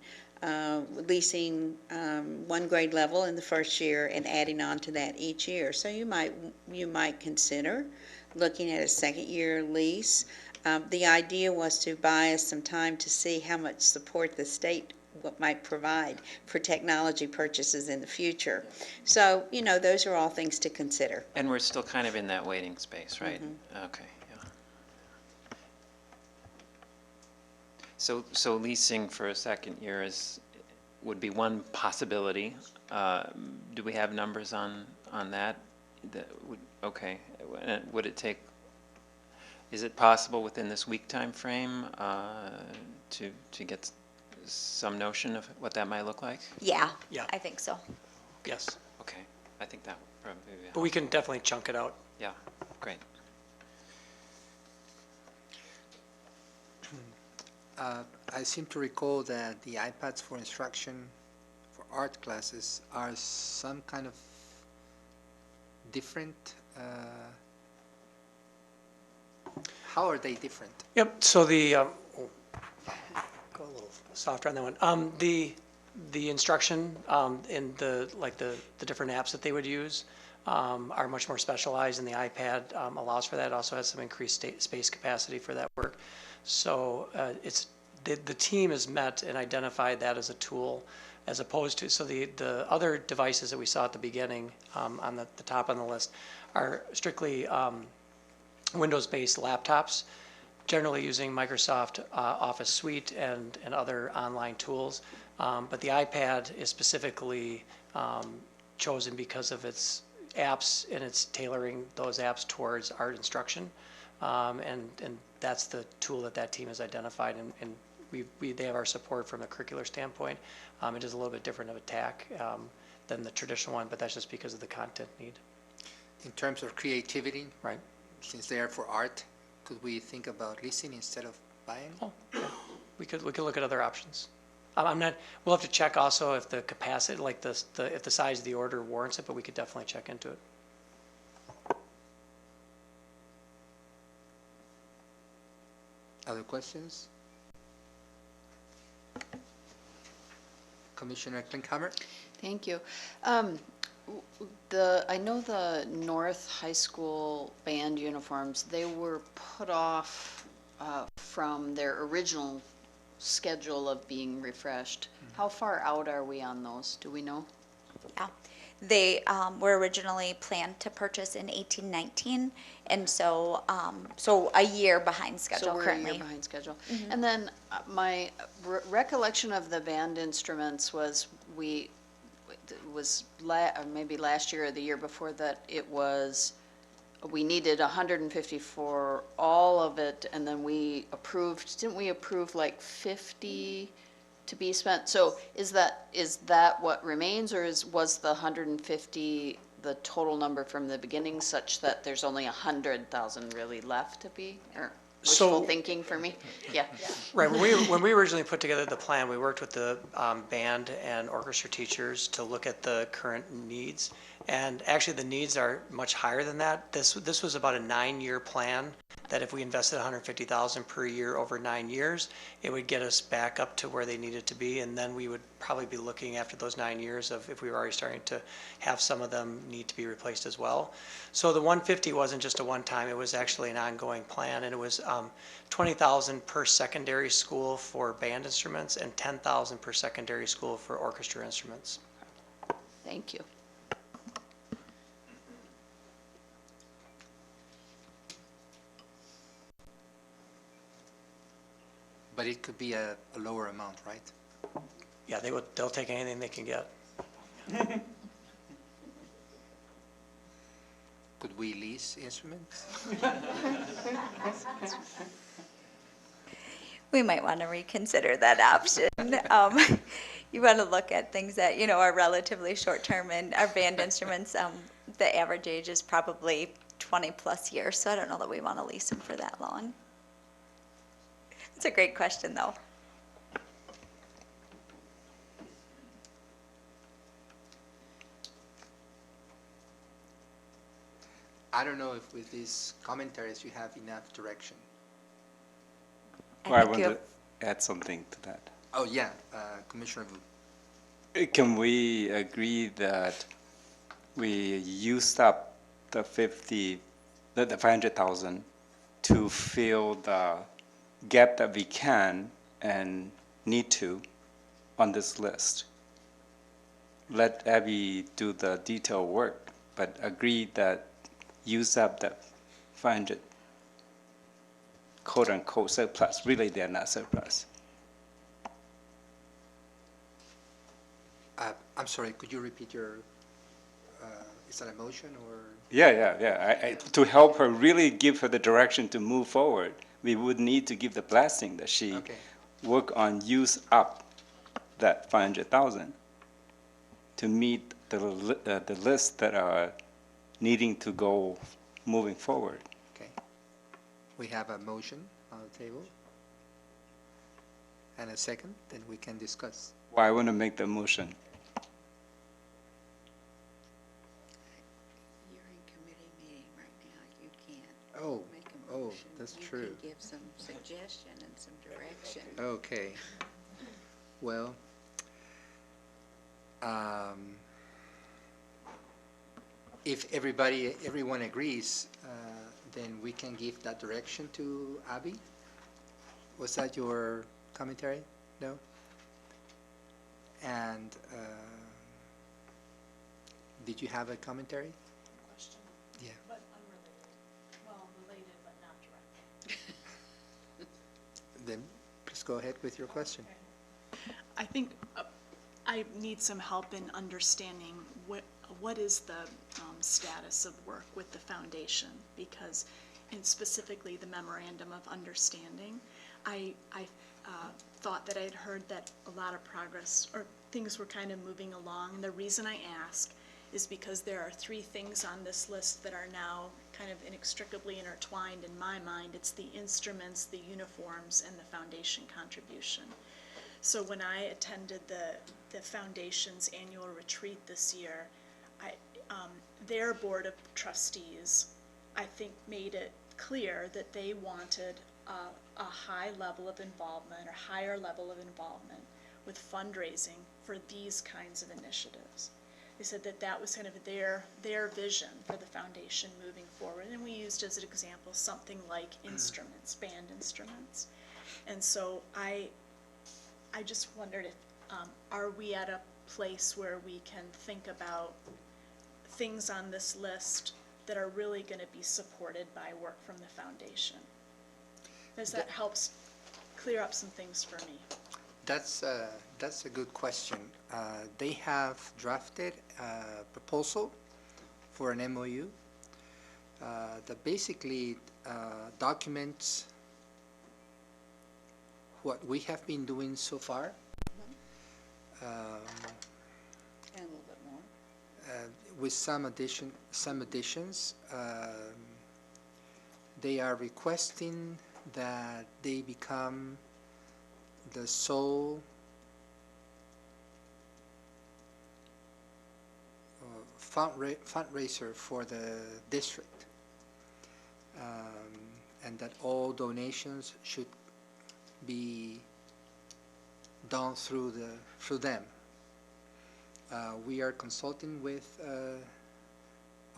leasing one grade level in the first year and adding on to that each year. So you might consider looking at a second-year lease. The idea was to buy us some time to see how much support the state might provide for technology purchases in the future. So, those are all things to consider. And we're still kind of in that waiting space, right? Mm-hmm. Okay, yeah. So leasing for a second year would be one possibility. Do we have numbers on that? Okay. Would it take? Is it possible within this week time frame to get some notion of what that might look like? Yeah. Yeah. I think so. Yes. Okay. I think that would probably be helpful. But we can definitely chunk it out. Yeah. Great. I seem to recall that the iPads for instruction for art classes are some kind of different. How are they different? Yep. So go a little softer on that one. The instruction in the different apps that they would use are much more specialized, and the iPad allows for that. It also has some increased space capacity for that work. So the team has met and identified that as a tool, as opposed to, so the other devices that we saw at the beginning on the top on the list are strictly Windows-based laptops, generally using Microsoft Office Suite and other online tools. But the iPad is specifically chosen because of its apps and its tailoring those apps towards art instruction. And that's the tool that team has identified, and they have our support from a curricular standpoint. It is a little bit different of a tack than the traditional one, but that's just because of the content need. In terms of creativity, right? Since they are for art, could we think about leasing instead of buying? Oh, yeah. We could look at other options. We'll have to check also if the capacity, like if the size of the order warrants it, but we could definitely check into it. Other questions? Commissioner Klinkhammer? Thank you. I know the North High School band uniforms, they were put off from their original schedule of being refreshed. How far out are we on those? Do we know? Yeah. They were originally planned to purchase in 1819, and so a year behind schedule So we're currently. a year behind schedule. And then my recollection of the band instruments was or maybe last year or the year before that, we needed 150 for all of it, and then didn't we approve like 50 to be spent? So is that what remains, or was the 150 the total number from the beginning, such that there's only 100,000 really left to be, or wishful thinking for me? Yeah. Right, when we originally put together the plan, we worked with the band and orchestra teachers to look at the current needs. And actually, the needs are much higher than that. This was about a 9-year plan, that if we invested 150,000 per year over 9 years, it would get us back up to where they needed to be. And then we would probably be looking after those 9 years of if we were already starting to have some of them need to be replaced as well. So the 150 wasn't just a one-time, it was actually an ongoing plan, and it was 20,000 per secondary school for band instruments and 10,000 per secondary school for orchestra instruments. Thank you. But it could be a lower amount, right? Yeah, they'll take anything they can get. Could we lease instruments? We might want to reconsider that option. You want to look at things that, are relatively short-term, and our band instruments, the average age is probably 20-plus years, so I don't know that we want to lease them for that long. It's a great question, though. I don't know if with these commentaries you have enough direction. Well, I want to add something to that. Oh, yeah, Commissioner Vu. Can we agree that we used up the 500,000 to fill the gap that we can and need to on this list? Let Abby do the detailed work, but agree that use up that 500 quote-unquote surplus. Really, they're not surplus. I'm sorry, could you repeat your, is that a motion or? Yeah. To help her really give her the direction to move forward, we would need to give the blessing that she work on use up that 500,000 to meet the list that are needing to go moving forward. Okay. We have a motion on the table and a second, then we can discuss. Well, I want to make the motion. You're in committee meeting right now. You can't Oh, make a motion. that's You true. can give some suggestion and some direction. Okay. Well, if everyone agrees, then we can give that direction to Abby. Was that your commentary? No? And did you have a commentary? Question? Yeah. But unrelated. Well, related, but not directly. Then please go ahead with your question. I think I need some help in understanding what is the status of work with the foundation, because, and specifically the memorandum of understanding, I thought that I had heard that a lot of progress or things were kind of moving along. The reason I ask is because there are 3 things on this list that are now kind of inextricably intertwined in my mind. It's the instruments, the uniforms, and the foundation contribution. So when I attended the foundation's annual retreat this year, their board of trustees, I think, made it clear that they wanted a high level of involvement or higher level of involvement with fundraising for these kinds of initiatives. they said that that was kind of their vision for the foundation moving forward. And we used as an example something like instruments, band instruments. And so I just wondered if, are we at a place where we can think about things on this list that are really going to be supported by work from the foundation? Because that helps clear up some things for me. That's a good question. They have drafted a proposal for an MOU that basically documents what we have been doing so far. And a little bit more. With some additions. They are requesting that they become the sole fundraiser for the district, and that all donations should be done through them. We are consulting with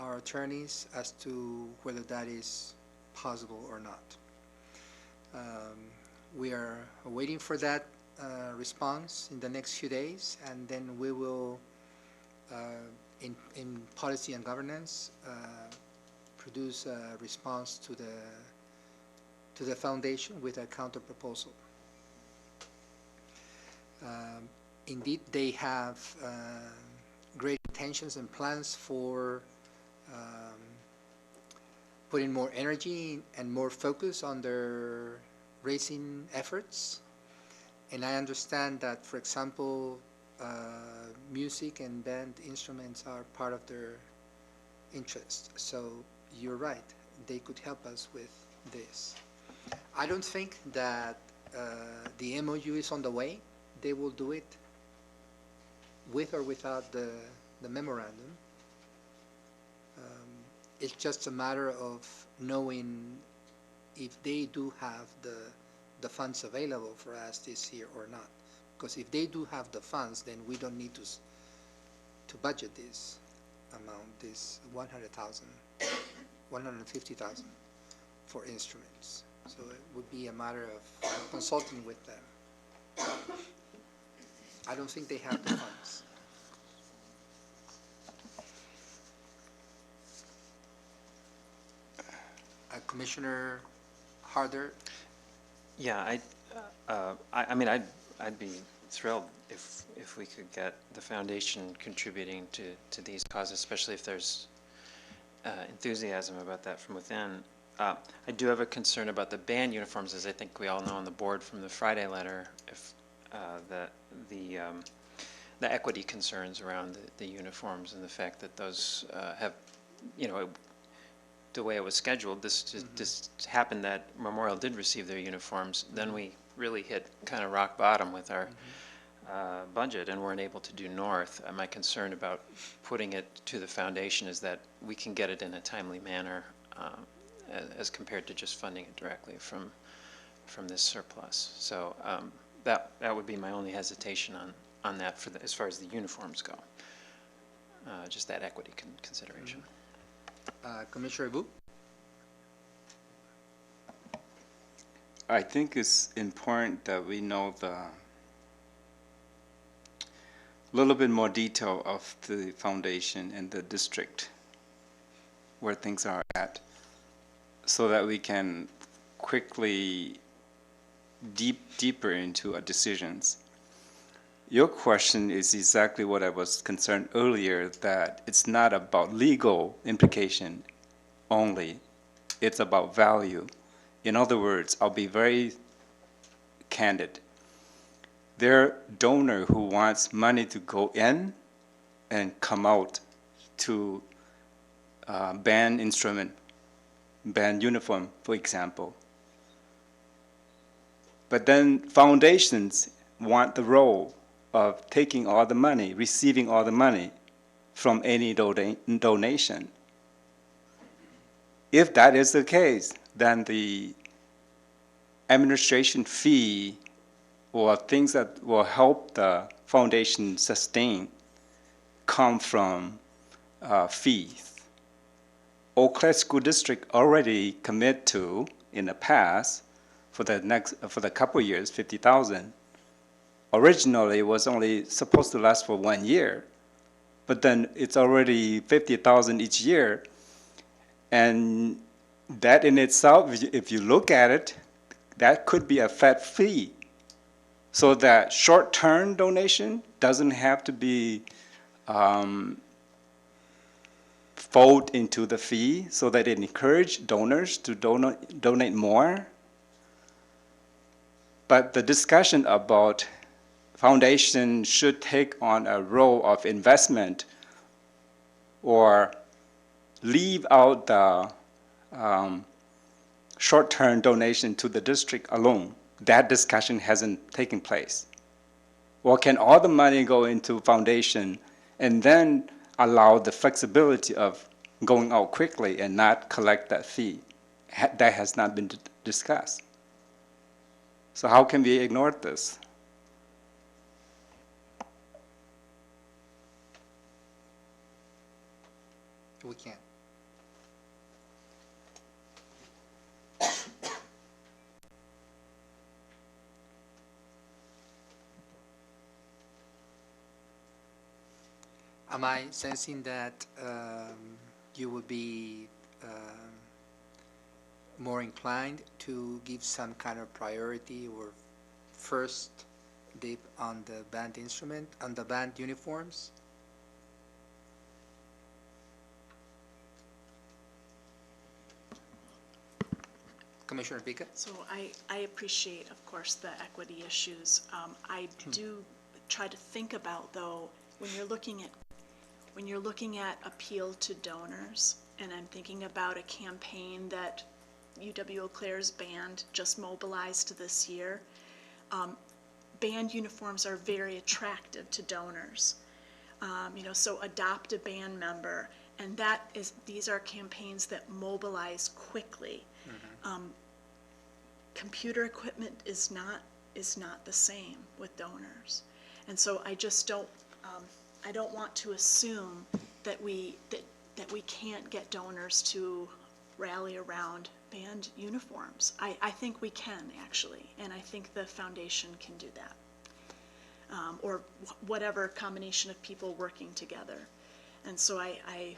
our attorneys as to whether that is possible or not. We are waiting for that response in the next few days, and then we will, in policy and governance, produce a response to the foundation with a counter proposal. Indeed, they have great intentions and plans for putting more energy and more focus on their raising efforts. And I understand that, for example, music and band instruments are part of their interest. So you're right, they could help us with this. I don't think that the MOU is on the way. They will do it with or without the memorandum. It's just a matter of knowing if they do have the funds available for us this year or not. Because if they do have the funds, then we don't need to budget this amount, this 100,000, 150,000 for instruments. So it would be a matter of consulting with them. I don't think they have the funds. Commissioner Harder? Yeah, I mean, I'd be thrilled if we could get the foundation contributing to these causes, especially if there's enthusiasm about that from within. I do have a concern about the band uniforms, as I think we all know on the board from the Friday letter, if the equity concerns around the uniforms and the fact that those have, you know, the way it was scheduled, this happened that Memorial did receive their uniforms. Then we really hit kind of rock bottom with our budget and weren't able to do North. My concern about putting it to the foundation is that we can get it in a timely manner as compared to just funding it directly from this surplus. So that would be my only hesitation on that for as far as the uniforms go. Just that equity consideration. Commissioner Vu? I think it's important that we know the little bit more detail of the foundation and the district, where things are at, so that we can quickly deeper into our decisions. Your question is exactly what I was concerned earlier, that it's not about legal implication only, it's about value. In other words, I'll be very candid. Their donor who wants money to go in and come out to band instrument, band uniform, for example. But then foundations want the role of taking all the money, receiving all the money from any donation. If that is the case, then the administration fee or things that will help the foundation sustain come from fees. Eau Claire School District already commit to, in the past, for the couple years, 50,000. Originally, it was only supposed to last for 1 year, but then it's already 50,000 each year. And that in itself, if you look at it, that could be a flat fee. So that short-term donation doesn't have to be fold into the fee so that it encourages donors to donate more. But the discussion about foundation should take on a role of investment or leave out the short-term donation to the district alone. That discussion hasn't taken place. Or can all the money go into foundation and then allow the flexibility of going out quickly and not collect that fee? That has not been discussed. So how can we ignore this? We can't. Am I sensing that you would be more inclined to give some kind of priority or first dip on the band instrument, on the band uniforms? Commissioner Bica? So I appreciate, of course, the equity issues. I do try to think about, though, when you're looking at appeal to donors, and I'm thinking about a campaign that UW Eau Claire's band just mobilized this year. Band uniforms are very attractive to donors. So adopt a band member, and these are campaigns that mobilize quickly. Computer equipment is not the same with donors, and so I just don't. I don't want to assume that we can't get donors to rally around band uniforms. I think we can, actually, and I think the foundation can do that, or whatever combination of people working together. And so I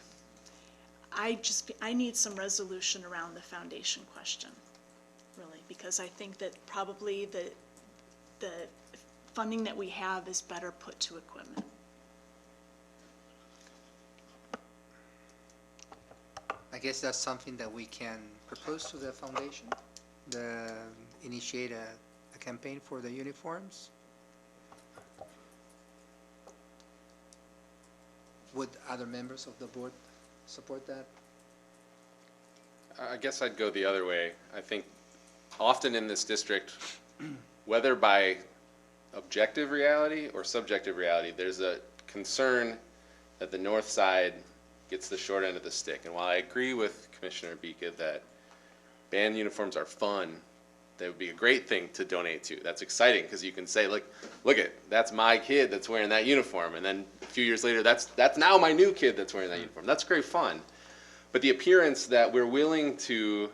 need some resolution around the foundation question, really, because I think that probably the funding that we have is better put to equipment. I guess that's something that we can propose to the foundation, initiate a campaign for the uniforms. Would other members of the board support that? I guess I'd go the other way. I think often in this district, whether by objective reality or subjective reality, there's a concern that the north side gets the short end of the stick. And while I agree with Commissioner Bica that band uniforms are fun, they would be a great thing to donate to. That's exciting because you can say, look that's my kid that's wearing that uniform. And then a few years later, that's now my new kid that's wearing that uniform. That's great fun. But the appearance that we're willing to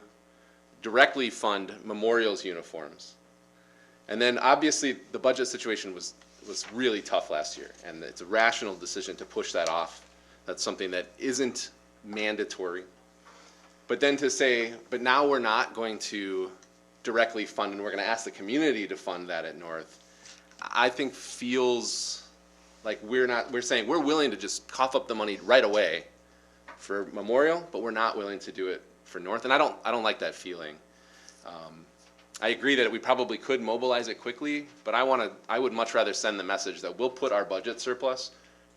directly fund Memorial's uniforms. And then obviously the budget situation was really tough last year. And it's a rational decision to push that off. That's something that isn't mandatory. But then to say, but now we're not going to directly fund and we're going to ask the community to fund that at North, I think feels like we're saying we're willing to just cough up the money right away for Memorial, but we're not willing to do it for North. And I don't like that feeling. I agree that we probably could mobilize it quickly, but I would much rather send the message that we'll put our budget surplus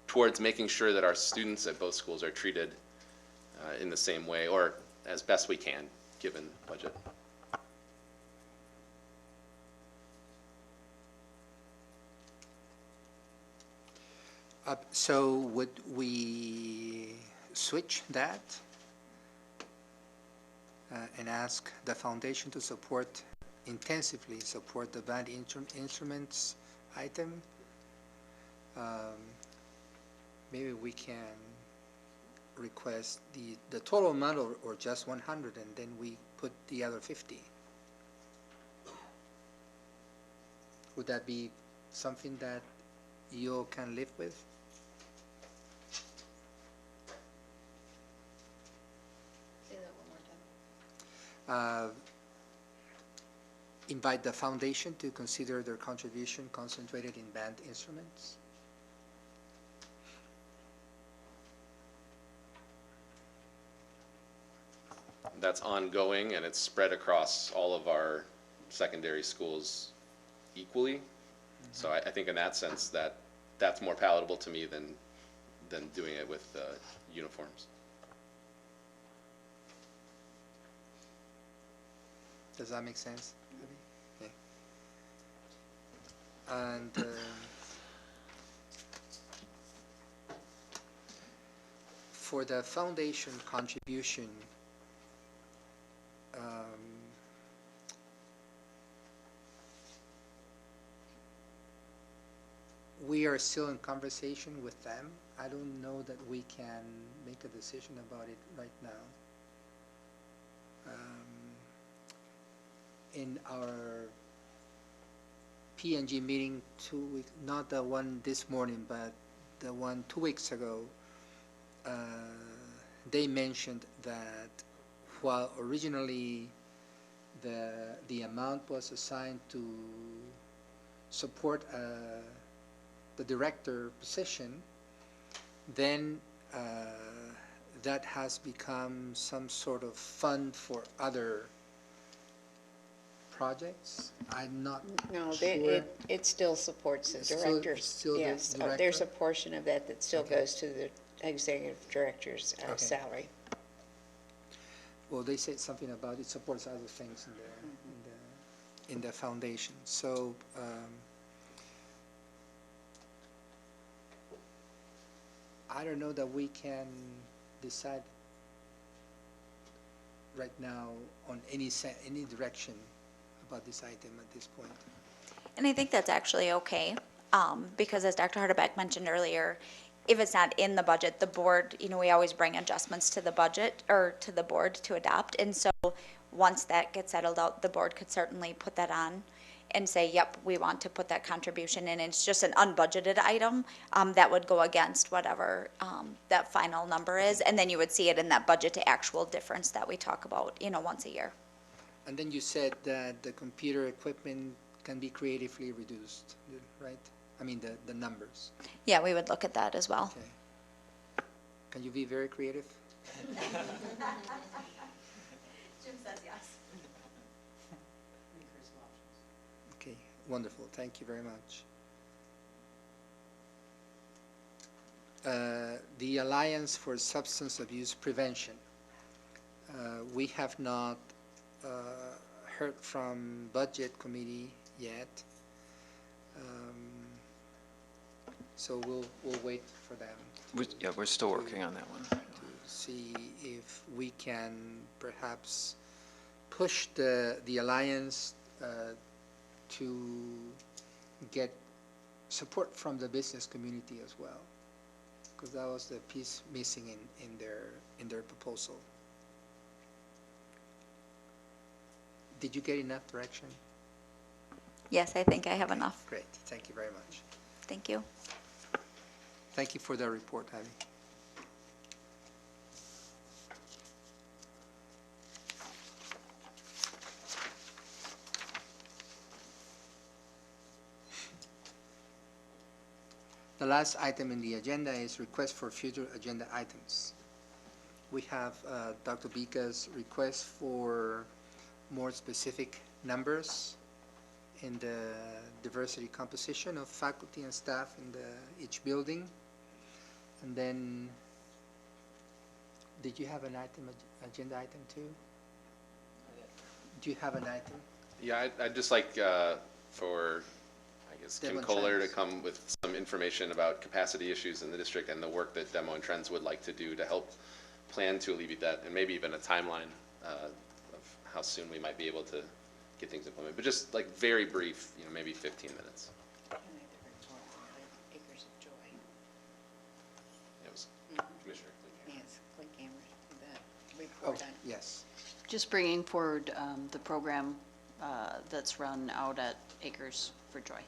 towards making sure that our students at both schools are treated in the same way or as best we can, given budget. So would we switch that and ask the foundation to intensively support the band instruments item? maybe we can request the total amount or just 100 and then we put the other 50. Would that be something that you can live with? Say that one more time. Invite the foundation to consider their contribution concentrated in band instruments. That's ongoing, and it's spread across all of our secondary schools equally. So I think in that sense, that's more palatable to me than doing it with uniforms. Does that make sense? Okay. And for the foundation contribution, we are still in conversation with them. I don't know that we can make a decision about it right now. In our P&G meeting 2 weeks, not the one this morning, but the one 2 weeks ago, they mentioned that while originally the amount was assigned to support the director position, then that has become some sort of fund for other projects. I'm not No, sure. it still supports the It's still- directors. still the Yes, director? there's a portion of that that still Okay. goes to the executive director's Okay. salary. Well, they said something about it supports other things in the foundation. So I don't know that we can decide right now on any direction about this item at this point. And I think that's actually okay, because as Dr. Hardebeck mentioned earlier, if it's not in the budget, the board, we always bring adjustments to the budget or to the board to adopt. And so once that gets settled out, the board could certainly put that on and say, yep, we want to put that contribution in. It's just an unbudgeted item that would go against whatever that final number is. And then you would see it in that budget to actual difference that we talk about, once a year. And then you said that the computer equipment can be creatively reduced, right? I mean, the numbers. Yeah, we would look at that as well. Okay. Can you be very creative? Jim says yes. Okay, wonderful. Thank you very much. The Alliance for Substance Abuse Prevention. We have not heard from Budget Committee yet. So we'll wait for them. Yeah, we're still working on that one. To see if we can perhaps push the Alliance to get support from the business community as well, because that was the piece missing in their proposal. Did you get enough direction? Yes, I think I have enough. Great, thank you very much. Thank you. Thank you for the report, Abby. The last item in the agenda is request for future agenda items. We have Dr. Bika's request for more specific numbers in the diversity composition of faculty and staff in each building. And then, did you have an item, agenda item too? Do you have an item? Yeah, I'd just like for, I guess, Kim Devon Kohler to Trends. come with some information about capacity issues in the district and the work that Demo and Trends would like to do to help plan to alleviate that, and maybe even a timeline of how soon we might be able to get things implemented. But just like very brief, maybe 15 minutes. Acres of Joy. was Commissioner Cleveland. Yes, click camera, the Oh, report on. yes. Just bringing forward the program that's run out at Acres for Joy.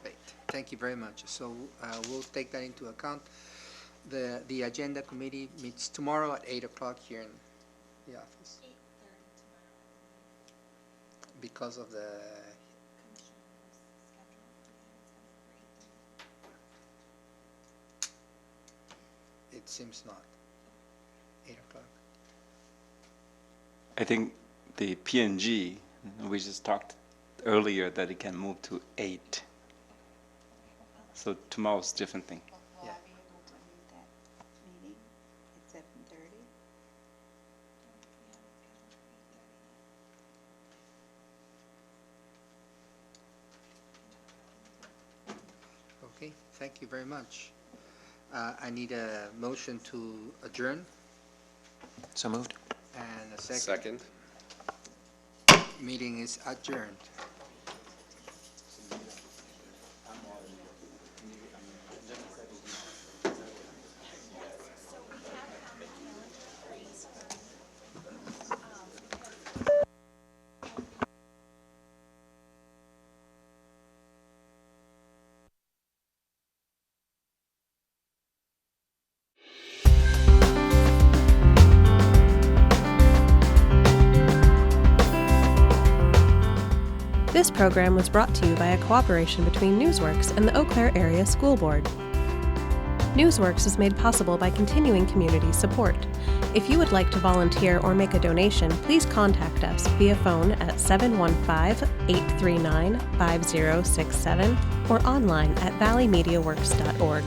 Great, thank you very much. So we'll take that into account. The agenda committee meets tomorrow at 8 o'clock here in the office. 8:30 tomorrow. Because of the... It seems not. 8 o'clock. I think the P&G, we just talked earlier that it can move to 8. So tomorrow's different thing. Yeah. Will I be able to meet that meeting at 7:30? Okay, thank you very much. I need a motion to adjourn So moved. and a second. Second. Meeting is adjourned. This program was brought to you by a cooperation between Newsworks and the Eau Claire Area School Board. Newsworks is made possible by continuing community support. If you would like to volunteer or make a donation, please contact us via phone at 715-839-5067 or online at valleymediaworks.org.